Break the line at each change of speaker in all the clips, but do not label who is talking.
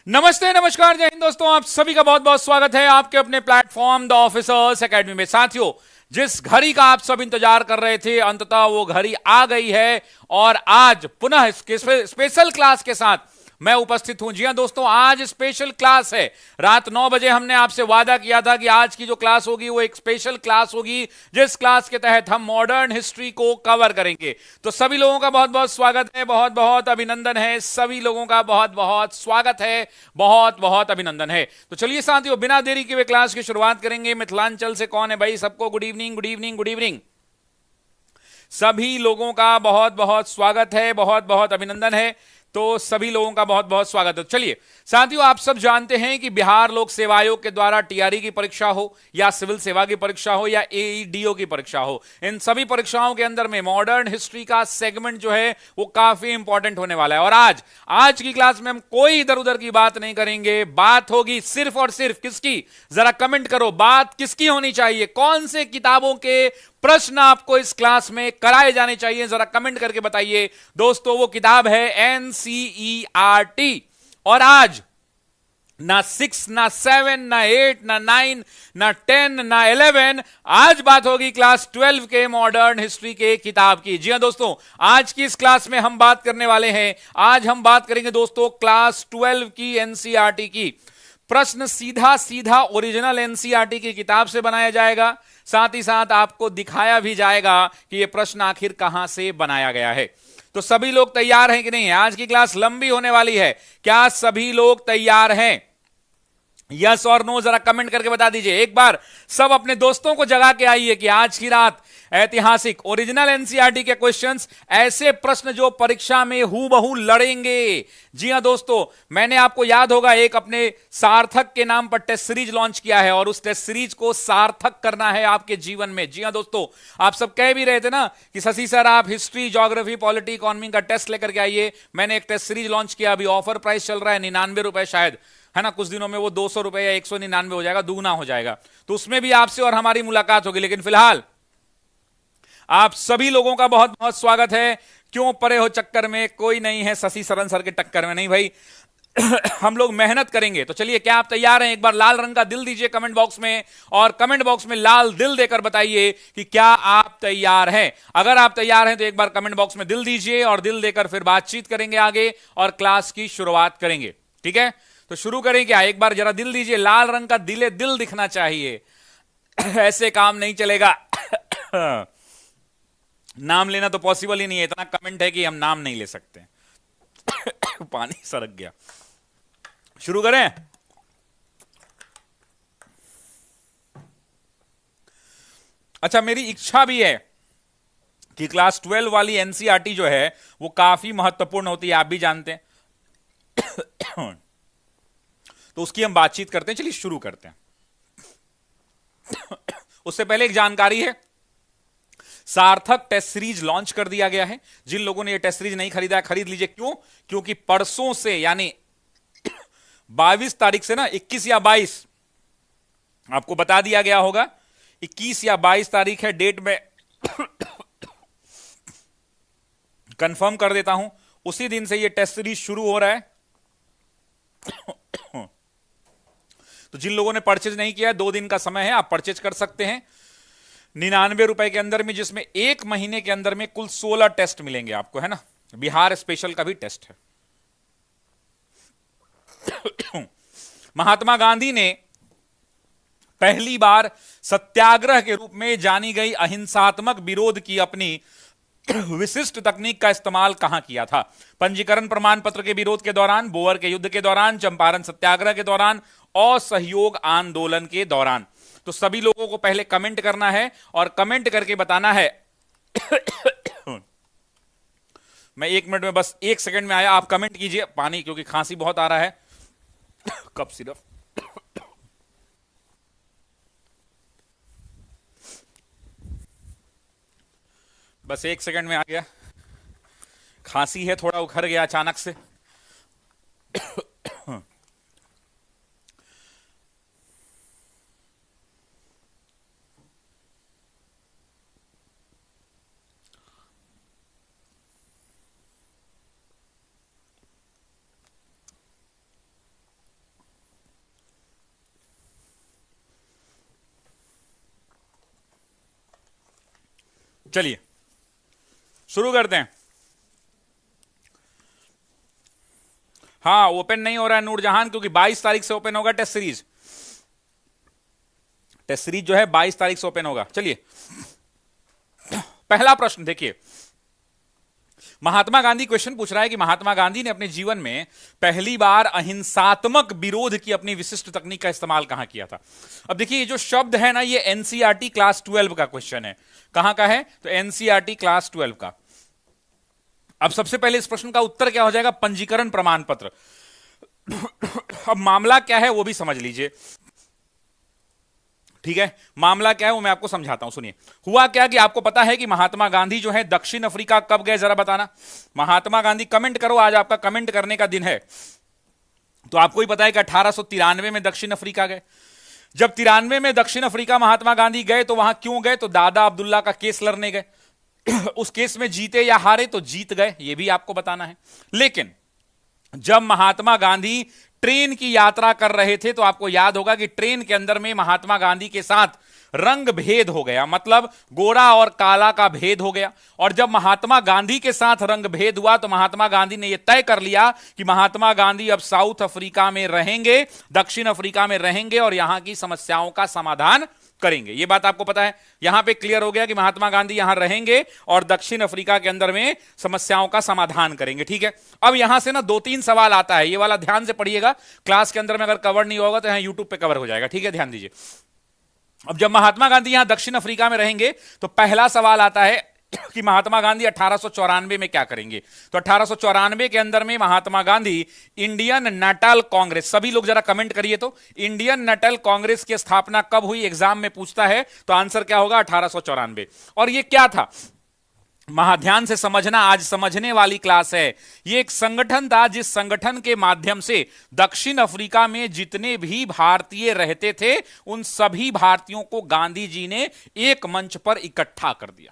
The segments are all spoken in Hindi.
नमस्ते, नमस्कार, जय हिंद दोस्तों। आप सभी का बहुत बहुत स्वागत है आपके अपने प्लेटफॉर्म द ऑफिसर्स एकेडमी में। साथियों, जिस घड़ी का आप सब इंतजार कर रहे थे, अंततः वो घड़ी आ गई है और आज पुनः इसके स्पेशल क्लास के साथ मैं उपस्थित हूं। जी हां दोस्तों, आज स्पेशल क्लास है। रात 9 बजे हमने आपसे वादा किया था कि आज की जो क्लास होगी वो एक स्पेशल क्लास होगी, जिस क्लास के तहत हम मॉडर्न हिस्ट्री को कवर करेंगे। तो सभी लोगों का बहुत बहुत स्वागत है, बहुत बहुत अभिनंदन है। सभी लोगों का बहुत बहुत स्वागत है, बहुत बहुत अभिनंदन है। तो चलिए साथियों, बिना देरी के हुए क्लास की शुरुआत करेंगे। मिथिलांचल से कौन है भाई? सबको good evening, good evening, good evening. सभी लोगों का बहुत बहुत स्वागत है, बहुत बहुत अभिनंदन है। तो सभी लोगों का बहुत बहुत स्वागत है। चलिए साथियों, आप सब जानते हैं कि बिहार लोक सेवा आयोग के द्वारा टीआरई की परीक्षा हो या सिविल सेवा की परीक्षा हो या एईडीओ की परीक्षा हो, इन सभी परीक्षाओं के अंदर में मॉडर्न हिस्ट्री का सेगमेंट जो है वो काफी इंपॉर्टेंट होने वाला है। और आज की क्लास में हम कोई इधर उधर की बात नहीं करेंगे। बात होगी सिर्फ और सिर्फ किसकी? जरा कमेंट करो, बात किसकी होनी चाहिए? कौन से किताबों के प्रश्न आपको इस क्लास में कराए जाने चाहिए? जरा कमेंट करके बताइए दोस्तों। वो किताब है एनसीईआरटी। और आज ना 6, ना 7, ना 8, ना 9, ना 10, ना 11, आज बात होगी क्लास 12 के मॉडर्न हिस्ट्री के किताब की। जी हां दोस्तों, आज की इस क्लास में हम बात करने वाले हैं, आज हम बात करेंगे दोस्तों क्लास 12 की एनसीईआरटी की। प्रश्न सीधा सीधा ओरिजिनल एनसीईआरटी की किताब से बनाया जाएगा। साथ ही साथ आपको दिखाया भी जाएगा कि यह प्रश्न आखिर कहां से बनाया गया है। तो सभी लोग तैयार हैं कि नहीं? आज की क्लास लंबी होने वाली है। क्या सभी लोग तैयार हैं? यस और नो जरा कमेंट करके बता दीजिए। एक बार सब अपने दोस्तों को जगा के आइए कि आज की रात ऐतिहासिक ओरिजिनल एनसीईआरटी के क्वेश्चंस, ऐसे प्रश्न जो परीक्षा में हूबहू लड़ेंगे। जी हां दोस्तों, मैंने आपको याद होगा एक अपने सार्थक के नाम पर टेस्ट सीरीज लॉन्च किया है और उस टेस्ट सीरीज को सार्थक करना है आपके जीवन में। जी हां दोस्तों, आप सब कह भी रहे थे ना कि शशि सर आप हिस्ट्री, ज्योग्राफी, पॉलिटी, इकोनॉमी का टेस्ट लेकर के आइए। मैंने एक टेस्ट सीरीज लॉन्च किया, अभी ऑफर प्राइस चल रहा है 99 रुपए शायद, है ना। कुछ दिनों में वो 200 रुपए या 199 हो जाएगा, दुगना हो जाएगा। तो उसमें भी आपसे और हमारी मुलाकात होगी। लेकिन फिलहाल आप सभी लोगों का बहुत बहुत स्वागत है। क्यों परे हो चक्कर में? कोई नहीं है शशि सरन सर के टक्कर में, नहीं भाई। हम लोग मेहनत करेंगे। तो चलिए, क्या आप तैयार हैं? एक बार लाल रंग का दिल दीजिए कमेंट बॉक्स में, और कमेंट बॉक्स में लाल दिल देकर बताइए कि क्या आप तैयार हैं। अगर आप तैयार हैं तो एक बार कमेंट बॉक्स में दिल दीजिए, और दिल देकर फिर बातचीत करेंगे आगे और क्लास की शुरुआत करेंगे। ठीक है, तो शुरू करें क्या? एक बार जरा दिल दीजिए, लाल रंग का दिले दिल दिखना चाहिए। ऐसे काम नहीं चलेगा। नाम लेना तो पॉसिबल ही नहीं है, इतना कमेंट है कि हम नाम नहीं ले सकते। पानी सरक गया। शुरू करें? अच्छा, मेरी इच्छा भी है कि क्लास 12 वाली एनसीईआरटी जो है वो काफी महत्वपूर्ण होती है, आप भी जानते हैं। तो उसकी हम बातचीत करते हैं। चलिए शुरू करते हैं। उससे पहले एक जानकारी है, सार्थक टेस्ट सीरीज लॉन्च कर दिया गया है। जिन लोगों ने ये टेस्ट सीरीज नहीं खरीदा है, खरीद लीजिए। क्यों? क्योंकि परसों से यानी 22 तारीख से ना, 21 या 22 आपको बता दिया गया होगा, 21 या 22 तारीख है डेट में कंफर्म कर देता हूं। उसी दिन से ये टेस्ट सीरीज शुरू हो रहा है। तो जिन लोगों ने परचेज नहीं किया है, 2 दिन का समय है, आप परचेज कर सकते हैं 99 रुपए के अंदर में, जिसमें 1 महीने के अंदर में कुल 16 टेस्ट मिलेंगे आपको, है ना। बिहार स्पेशल का भी टेस्ट है। महात्मा गांधी ने पहली बार सत्याग्रह के रूप में जानी गई अहिंसात्मक विरोध की अपनी विशिष्ट तकनीक का इस्तेमाल कहां किया था? पंजीकरण प्रमाण पत्र के विरोध के दौरान, बोअर के युद्ध के दौरान, चंपारण सत्याग्रह के दौरान, असहयोग आंदोलन के दौरान। तो सभी लोगों को पहले कमेंट करना है और कमेंट करके बताना है। मैं 1 मिनट में, बस 1 सेकंड में आया, आप कमेंट कीजिए। पानी, क्योंकि खांसी बहुत आ रहा है। कप सिर्फ बस 1 सेकंड में आ गया। खांसी है, थोड़ा उखड़ गया अचानक से। चलिए शुरू करते हैं। हाँ, ओपन नहीं हो रहा है नूरजहान, क्योंकि 22 तारीख से ओपन होगा टेस्ट सीरीज। टेस्ट सीरीज जो है 22 तारीख से ओपन होगा। चलिए पहला प्रश्न देखिए, महात्मा गांधी क्वेश्चन पूछ रहा है कि महात्मा गांधी ने अपने जीवन में पहली बार अहिंसात्मक विरोध की अपनी विशिष्ट तकनीक का इस्तेमाल कहां किया था। अब देखिए ये जो शब्द है ना, ये एनसीईआरटी क्लास 12 का क्वेश्चन है। कहां का है? तो एनसीईआरटी क्लास 12 का। अब सबसे पहले इस प्रश्न का उत्तर क्या हो जाएगा? पंजीकरण प्रमाण पत्र। अब मामला क्या है वो भी समझ लीजिए, ठीक है? मामला क्या है वो मैं आपको समझाता हूं, सुनिए। हुआ क्या कि आपको पता है कि महात्मा गांधी जो है दक्षिण अफ्रीका कब गए, जरा बताना। महात्मा गांधी, कमेंट करो, आज आपका कमेंट करने का दिन है। तो आपको ही पता है कि 1893 में दक्षिण अफ्रीका गए। जब 93 में दक्षिण अफ्रीका महात्मा गांधी गए तो वहां क्यों गए? तो दादा अब्दुल्ला का केस लड़ने गए। उस केस में जीते या हारे? तो जीत गए, ये भी आपको बताना है। लेकिन जब महात्मा गांधी ट्रेन की यात्रा कर रहे थे तो आपको याद होगा कि ट्रेन के अंदर में महात्मा गांधी के साथ रंग भेद हो गया, मतलब गोरा और काला का भेद हो गया। और जब महात्मा गांधी के साथ रंग भेद हुआ तो महात्मा गांधी ने यह तय कर लिया कि महात्मा गांधी अब साउथ अफ्रीका में रहेंगे, दक्षिण अफ्रीका में रहेंगे और यहां की समस्याओं का समाधान करेंगे। यह बात आपको पता है, यहां पे क्लियर हो गया कि महात्मा गांधी यहां रहेंगे और दक्षिण अफ्रीका के अंदर में समस्याओं का समाधान करेंगे, ठीक है? अब यहां से ना 2-3 सवाल आता है, ये वाला ध्यान से पढ़िएगा, क्लास के अंदर में अगर कवर नहीं होगा तो यहां यूट्यूब पे कवर हो जाएगा, ठीक है? ध्यान दीजिए। अब जब महात्मा गांधी यहां दक्षिण अफ्रीका में रहेंगे तो पहला सवाल आता है कि महात्मा गांधी 1894 में क्या करेंगे। तो 1894 के अंदर में महात्मा गांधी इंडियन नेशनल कांग्रेस, सभी लोग जरा कमेंट करिए तो, इंडियन नेशनल कांग्रेस की स्थापना कब हुई? एग्जाम में पूछता है तो आंसर क्या होगा? 1894। और ये क्या था? ध्यान से समझना, आज समझने वाली क्लास है। यह एक संगठन था जिस संगठन के माध्यम से दक्षिण अफ्रीका में जितने भी भारतीय रहते थे उन सभी भारतीयों को गांधी जी ने एक मंच पर इकट्ठा कर दिया,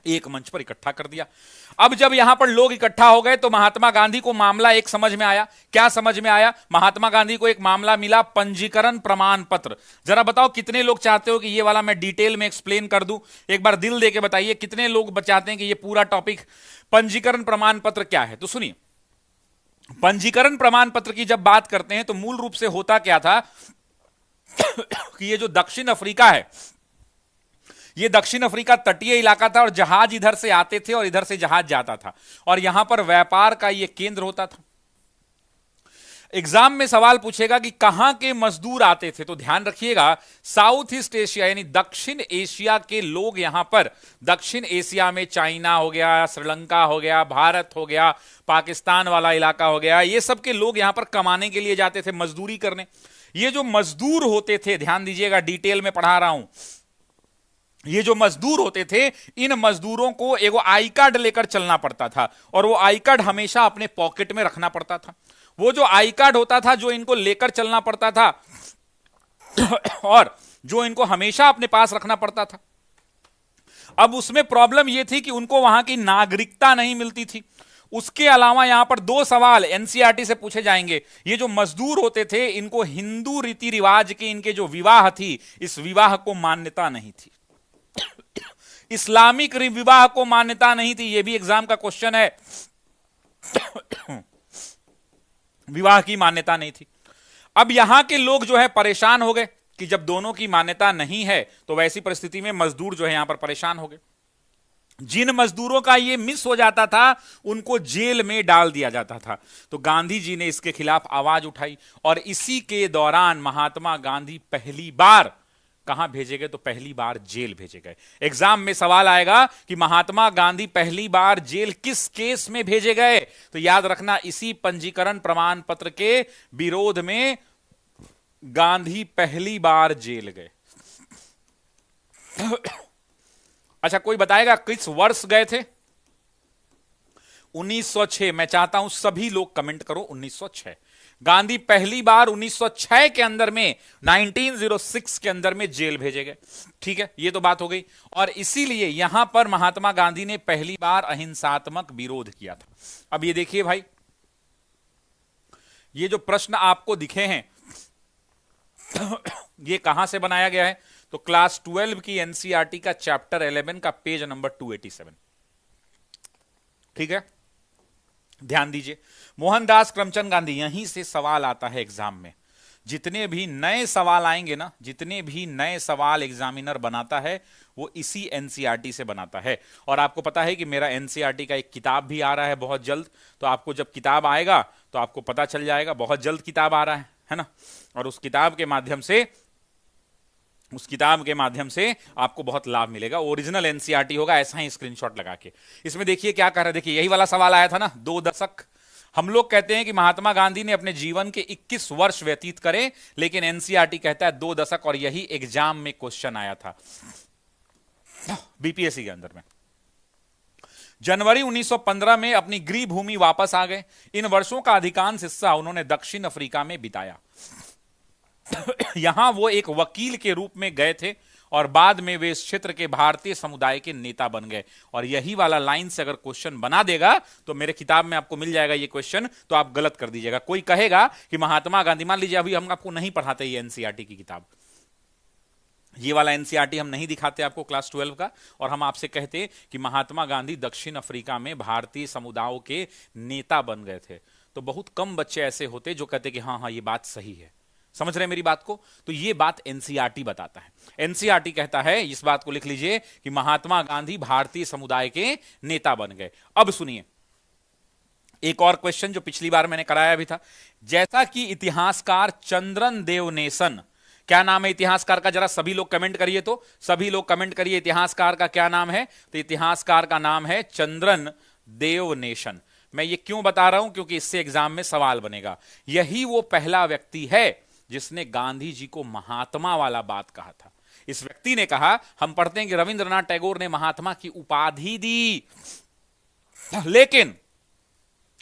एक मंच पर इकट्ठा कर दिया। अब जब यहां पर लोग इकट्ठा हो गए तो महात्मा गांधी को मामला एक समझ में आया। क्या समझ में आया? महात्मा गांधी को एक मामला मिला, पंजीकरण प्रमाण पत्र। जरा बताओ कितने लोग चाहते हो कि ये वाला मैं डिटेल में एक्सप्लेन कर दूं? एक बार दिल दे के बताइए कितने लोग चाहते हैं कि ये पूरा टॉपिक पंजीकरण प्रमाण पत्र क्या है। तो सुनिए, पंजीकरण प्रमाण पत्र की जब बात करते हैं तो मूल रूप से होता क्या था कि ये जो दक्षिण अफ्रीका है, ये दक्षिण अफ्रीका तटीय इलाका था और जहाज इधर से आते थे और इधर से जहाज जाता था और यहां पर व्यापार का ये केंद्र होता था। एग्जाम में सवाल पूछेगा कि कहां के मजदूर आते थे, तो ध्यान रखिएगा साउथ ईस्ट एशिया यानी दक्षिण एशिया के लोग यहां पर, दक्षिण एशिया में चाइना हो गया, श्रीलंका हो गया, भारत हो गया, पाकिस्तान वाला इलाका हो गया, ये सब के लोग यहां पर कमाने के लिए जाते थे, मजदूरी करने। ये जो मजदूर होते थे, ध्यान दीजिएगा, डिटेल में पढ़ा रहा हूं, ये जो मजदूर होते थे इन मजदूरों को एगो आई कार्ड लेकर चलना पड़ता था और वो आई कार्ड हमेशा अपने पॉकेट में रखना पड़ता था। वो जो आई कार्ड होता था जो इनको लेकर चलना पड़ता था और जो इनको हमेशा अपने पास रखना पड़ता था, अब उसमें प्रॉब्लम यह थी कि उनको वहां की नागरिकता नहीं मिलती थी। उसके अलावा यहां पर 2 सवाल एनसीईआरटी से पूछे जाएंगे। ये जो मजदूर होते थे इनको हिंदू रीति रिवाज के इनके जो विवाह थी, इस विवाह को मान्यता नहीं थी, इस्लामिक विवाह को मान्यता नहीं थी, यह भी एग्जाम का क्वेश्चन है। विवाह की मान्यता नहीं थी। अब यहां के लोग जो है परेशान हो गए कि जब दोनों की मान्यता नहीं है तो वैसी परिस्थिति में मजदूर जो है यहां पर परेशान हो गए। जिन मजदूरों का ये मिस हो जाता था उनको जेल में डाल दिया जाता था। तो गांधी जी ने इसके खिलाफ आवाज उठाई और इसी के दौरान महात्मा गांधी पहली बार कहां भेजे गए? तो पहली बार जेल भेजे गए। एग्जाम में सवाल आएगा कि महात्मा गांधी पहली बार जेल किस केस में भेजे गए? तो याद रखना, इसी पंजीकरण प्रमाण पत्र के विरोध में गांधी पहली बार जेल गए। अच्छा, कोई बताएगा किस वर्ष गए थे? 1906। मैं चाहता हूं सभी लोग कमेंट करो 1906। गांधी पहली बार 1906 के अंदर में 1906 के अंदर में जेल भेजे गए। ठीक है, ये तो बात हो गई। और इसीलिए यहां पर महात्मा गांधी ने पहली बार अहिंसात्मक विरोध किया था। अब ये देखिए भाई, ये जो प्रश्न आपको दिखे हैं ये कहां से बनाया गया है? तो क्लास 12 की एनसीईआरटी का चैप्टर 11 का पेज नंबर 287। ठीक है, ध्यान दीजिए। मोहनदास करमचंद गांधी, यहीं से सवाल आता है एग्जाम में। जितने भी नए सवाल आएंगे ना, जितने भी नए सवाल एग्जामिनर बनाता है वो इसी एनसीईआरटी से बनाता है। और आपको पता है कि मेरा एनसीईआरटी का एक किताब भी आ रहा है बहुत जल्द, तो आपको जब किताब आएगा तो आपको पता चल जाएगा, बहुत जल्द किताब आ रहा है ना। और उस किताब के माध्यम से आपको बहुत लाभ मिलेगा। ओरिजिनल एनसीईआरटी होगा, ऐसा ही स्क्रीनशॉट लगा के। इसमें देखिए क्या कर रहा है, देखिए यही वाला सवाल आया था ना, 2 दशक। हम लोग कहते हैं कि महात्मा गांधी ने अपने जीवन के 21 वर्ष व्यतीत करे, लेकिन एनसीईआरटी कहता है 2 दशक, और यही एग्जाम में क्वेश्चन आया था बीपीएससी के अंदर में। जनवरी 1915 में अपनी गृह भूमि वापस आ गए। इन वर्षों का अधिकांश हिस्सा उन्होंने दक्षिण अफ्रीका में बिताया। यहां वो एक वकील के रूप में गए थे और बाद में वे इस क्षेत्र के भारतीय समुदाय के नेता बन गए। और यही वाला लाइन से अगर क्वेश्चन बना देगा तो मेरे किताब में आपको मिल जाएगा ये क्वेश्चन, तो आप गलत कर दीजिएगा। कोई कहेगा कि महात्मा गांधी, मान लीजिए अभी हम आपको नहीं पढ़ाते ये एनसीईआरटी की किताब, ये वाला एनसीईआरटी हम नहीं दिखाते आपको क्लास 12 का, और हम आपसे कहते कि महात्मा गांधी दक्षिण अफ्रीका में भारतीय समुदायों के नेता बन गए थे, तो बहुत कम बच्चे ऐसे होते जो कहते कि हाँ हाँ ये बात सही है। समझ रहे हैं मेरी बात को? तो ये बात एनसीईआरटी बताता है। एनसीईआरटी कहता है, इस बात को लिख लीजिए, कि महात्मा गांधी भारतीय समुदाय के नेता बन गए। अब सुनिए एक और क्वेश्चन जो पिछली बार मैंने कराया भी था। जैसा कि इतिहासकार चंद्रन देवनेसन, क्या नाम है इतिहासकार का? जरा सभी लोग कमेंट करिए, तो सभी लोग कमेंट करिए इतिहासकार का क्या नाम है। तो इतिहासकार का नाम है चंद्रन देवनेसन। मैं ये क्यों बता रहा हूं? क्योंकि इससे एग्जाम में सवाल बनेगा। यही वो पहला व्यक्ति है जिसने गांधी जी को महात्मा वाला बात कहा था। इस व्यक्ति ने कहा, हम पढ़ते हैं कि रविंद्रनाथ टैगोर ने महात्मा की उपाधि दी, लेकिन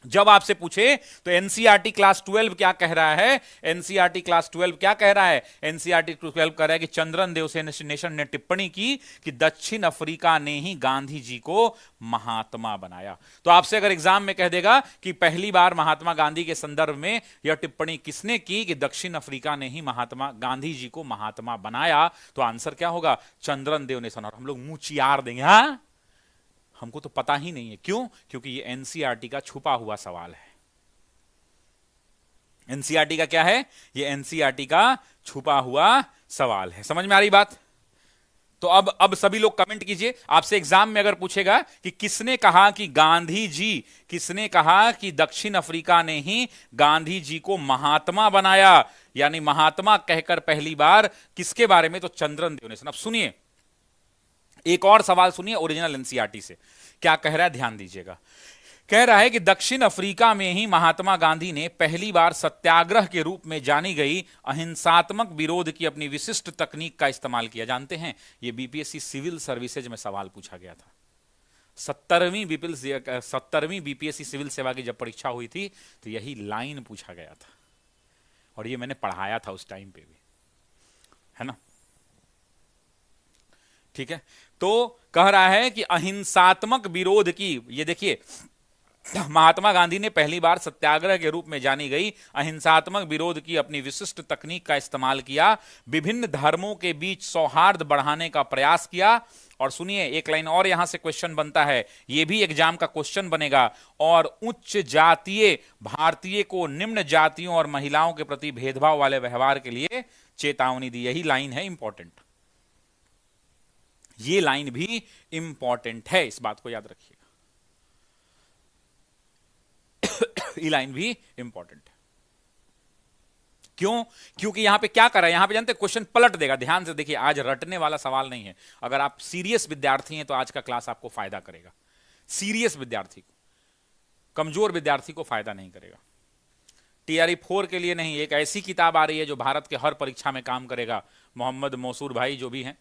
जब आपसे पूछे तो एनसीईआरटी क्लास 12 क्या कह रहा है? एनसीईआरटी क्लास 12 क्या कह रहा है? एनसीईआरटी 12 कह रहा है कि चंद्रन देवनेसन ने टिप्पणी की कि दक्षिण अफ्रीका ने ही गांधी जी को महात्मा बनाया। तो आपसे अगर एग्जाम में कह देगा कि पहली बार महात्मा गांधी के संदर्भ में यह टिप्पणी किसने की कि दक्षिण अफ्रीका ने ही महात्मा गांधी जी को महात्मा बनाया, तो आंसर क्या होगा? चंद्रन देवनेसन। और हम लोग मुंह चियार देंगे, हाँ हमको तो पता ही नहीं है। क्यों? क्योंकि ये एनसीईआरटी का छुपा हुआ सवाल है। एनसीईआरटी का क्या है? ये एनसीईआरटी का छुपा हुआ सवाल है। समझ में आ रही बात? तो अब सभी लोग कमेंट कीजिए। आपसे एग्जाम में अगर पूछेगा कि किसने कहा कि गांधी जी, किसने कहा कि दक्षिण अफ्रीका ने ही गांधी जी को महात्मा बनाया, यानी महात्मा कहकर पहली बार किसके बारे में? तो चंद्रन देवनेसन। अब सुनिए एक और सवाल, सुनिए ओरिजिनल एनसीईआरटी से क्या कह रहा है, ध्यान दीजिएगा। कह रहा है कि दक्षिण अफ्रीका में ही महात्मा गांधी ने पहली बार सत्याग्रह के रूप में जानी गई अहिंसात्मक विरोध की अपनी विशिष्ट तकनीक का इस्तेमाल किया। जानते हैं ये बीपीएससी सिविल सर्विसेज में सवाल पूछा गया था। 17वीं बीपीएससी सिविल सेवा की जब परीक्षा हुई थी तो यही लाइन पूछा गया था, और ये मैंने पढ़ाया था उस टाइम पे भी, है ना। ठीक है, तो कह रहा है कि अहिंसात्मक विरोध की, ये देखिए महात्मा गांधी ने पहली बार सत्याग्रह के रूप में जानी गई अहिंसात्मक विरोध की अपनी विशिष्ट तकनीक का इस्तेमाल किया, विभिन्न धर्मों के बीच सौहार्द बढ़ाने का प्रयास किया। और सुनिए एक लाइन और यहां से क्वेश्चन बनता है, यह भी एग्जाम का क्वेश्चन बनेगा। और उच्च जातीय भारतीय को निम्न जातियों और महिलाओं के प्रति भेदभाव वाले व्यवहार के लिए चेतावनी दी। यही लाइन है इंपॉर्टेंट, ये लाइन भी इंपॉर्टेंट है, इस बात को याद रखिएगा। ये लाइन भी इंपॉर्टेंट है। क्यों? क्योंकि यहां पे क्या कर रहा है, यहां पे जानते क्वेश्चन पलट देगा। ध्यान से देखिए, आज रटने वाला सवाल नहीं है। अगर आप सीरियस विद्यार्थी हैं तो आज का क्लास आपको फायदा करेगा। सीरियस विद्यार्थी को, कमजोर विद्यार्थी को फायदा नहीं करेगा। टीआरई 4 के लिए नहीं, एक ऐसी किताब आ रही है जो भारत के हर परीक्षा में काम करेगा। मोहम्मद मौसूर भाई जो भी हैं,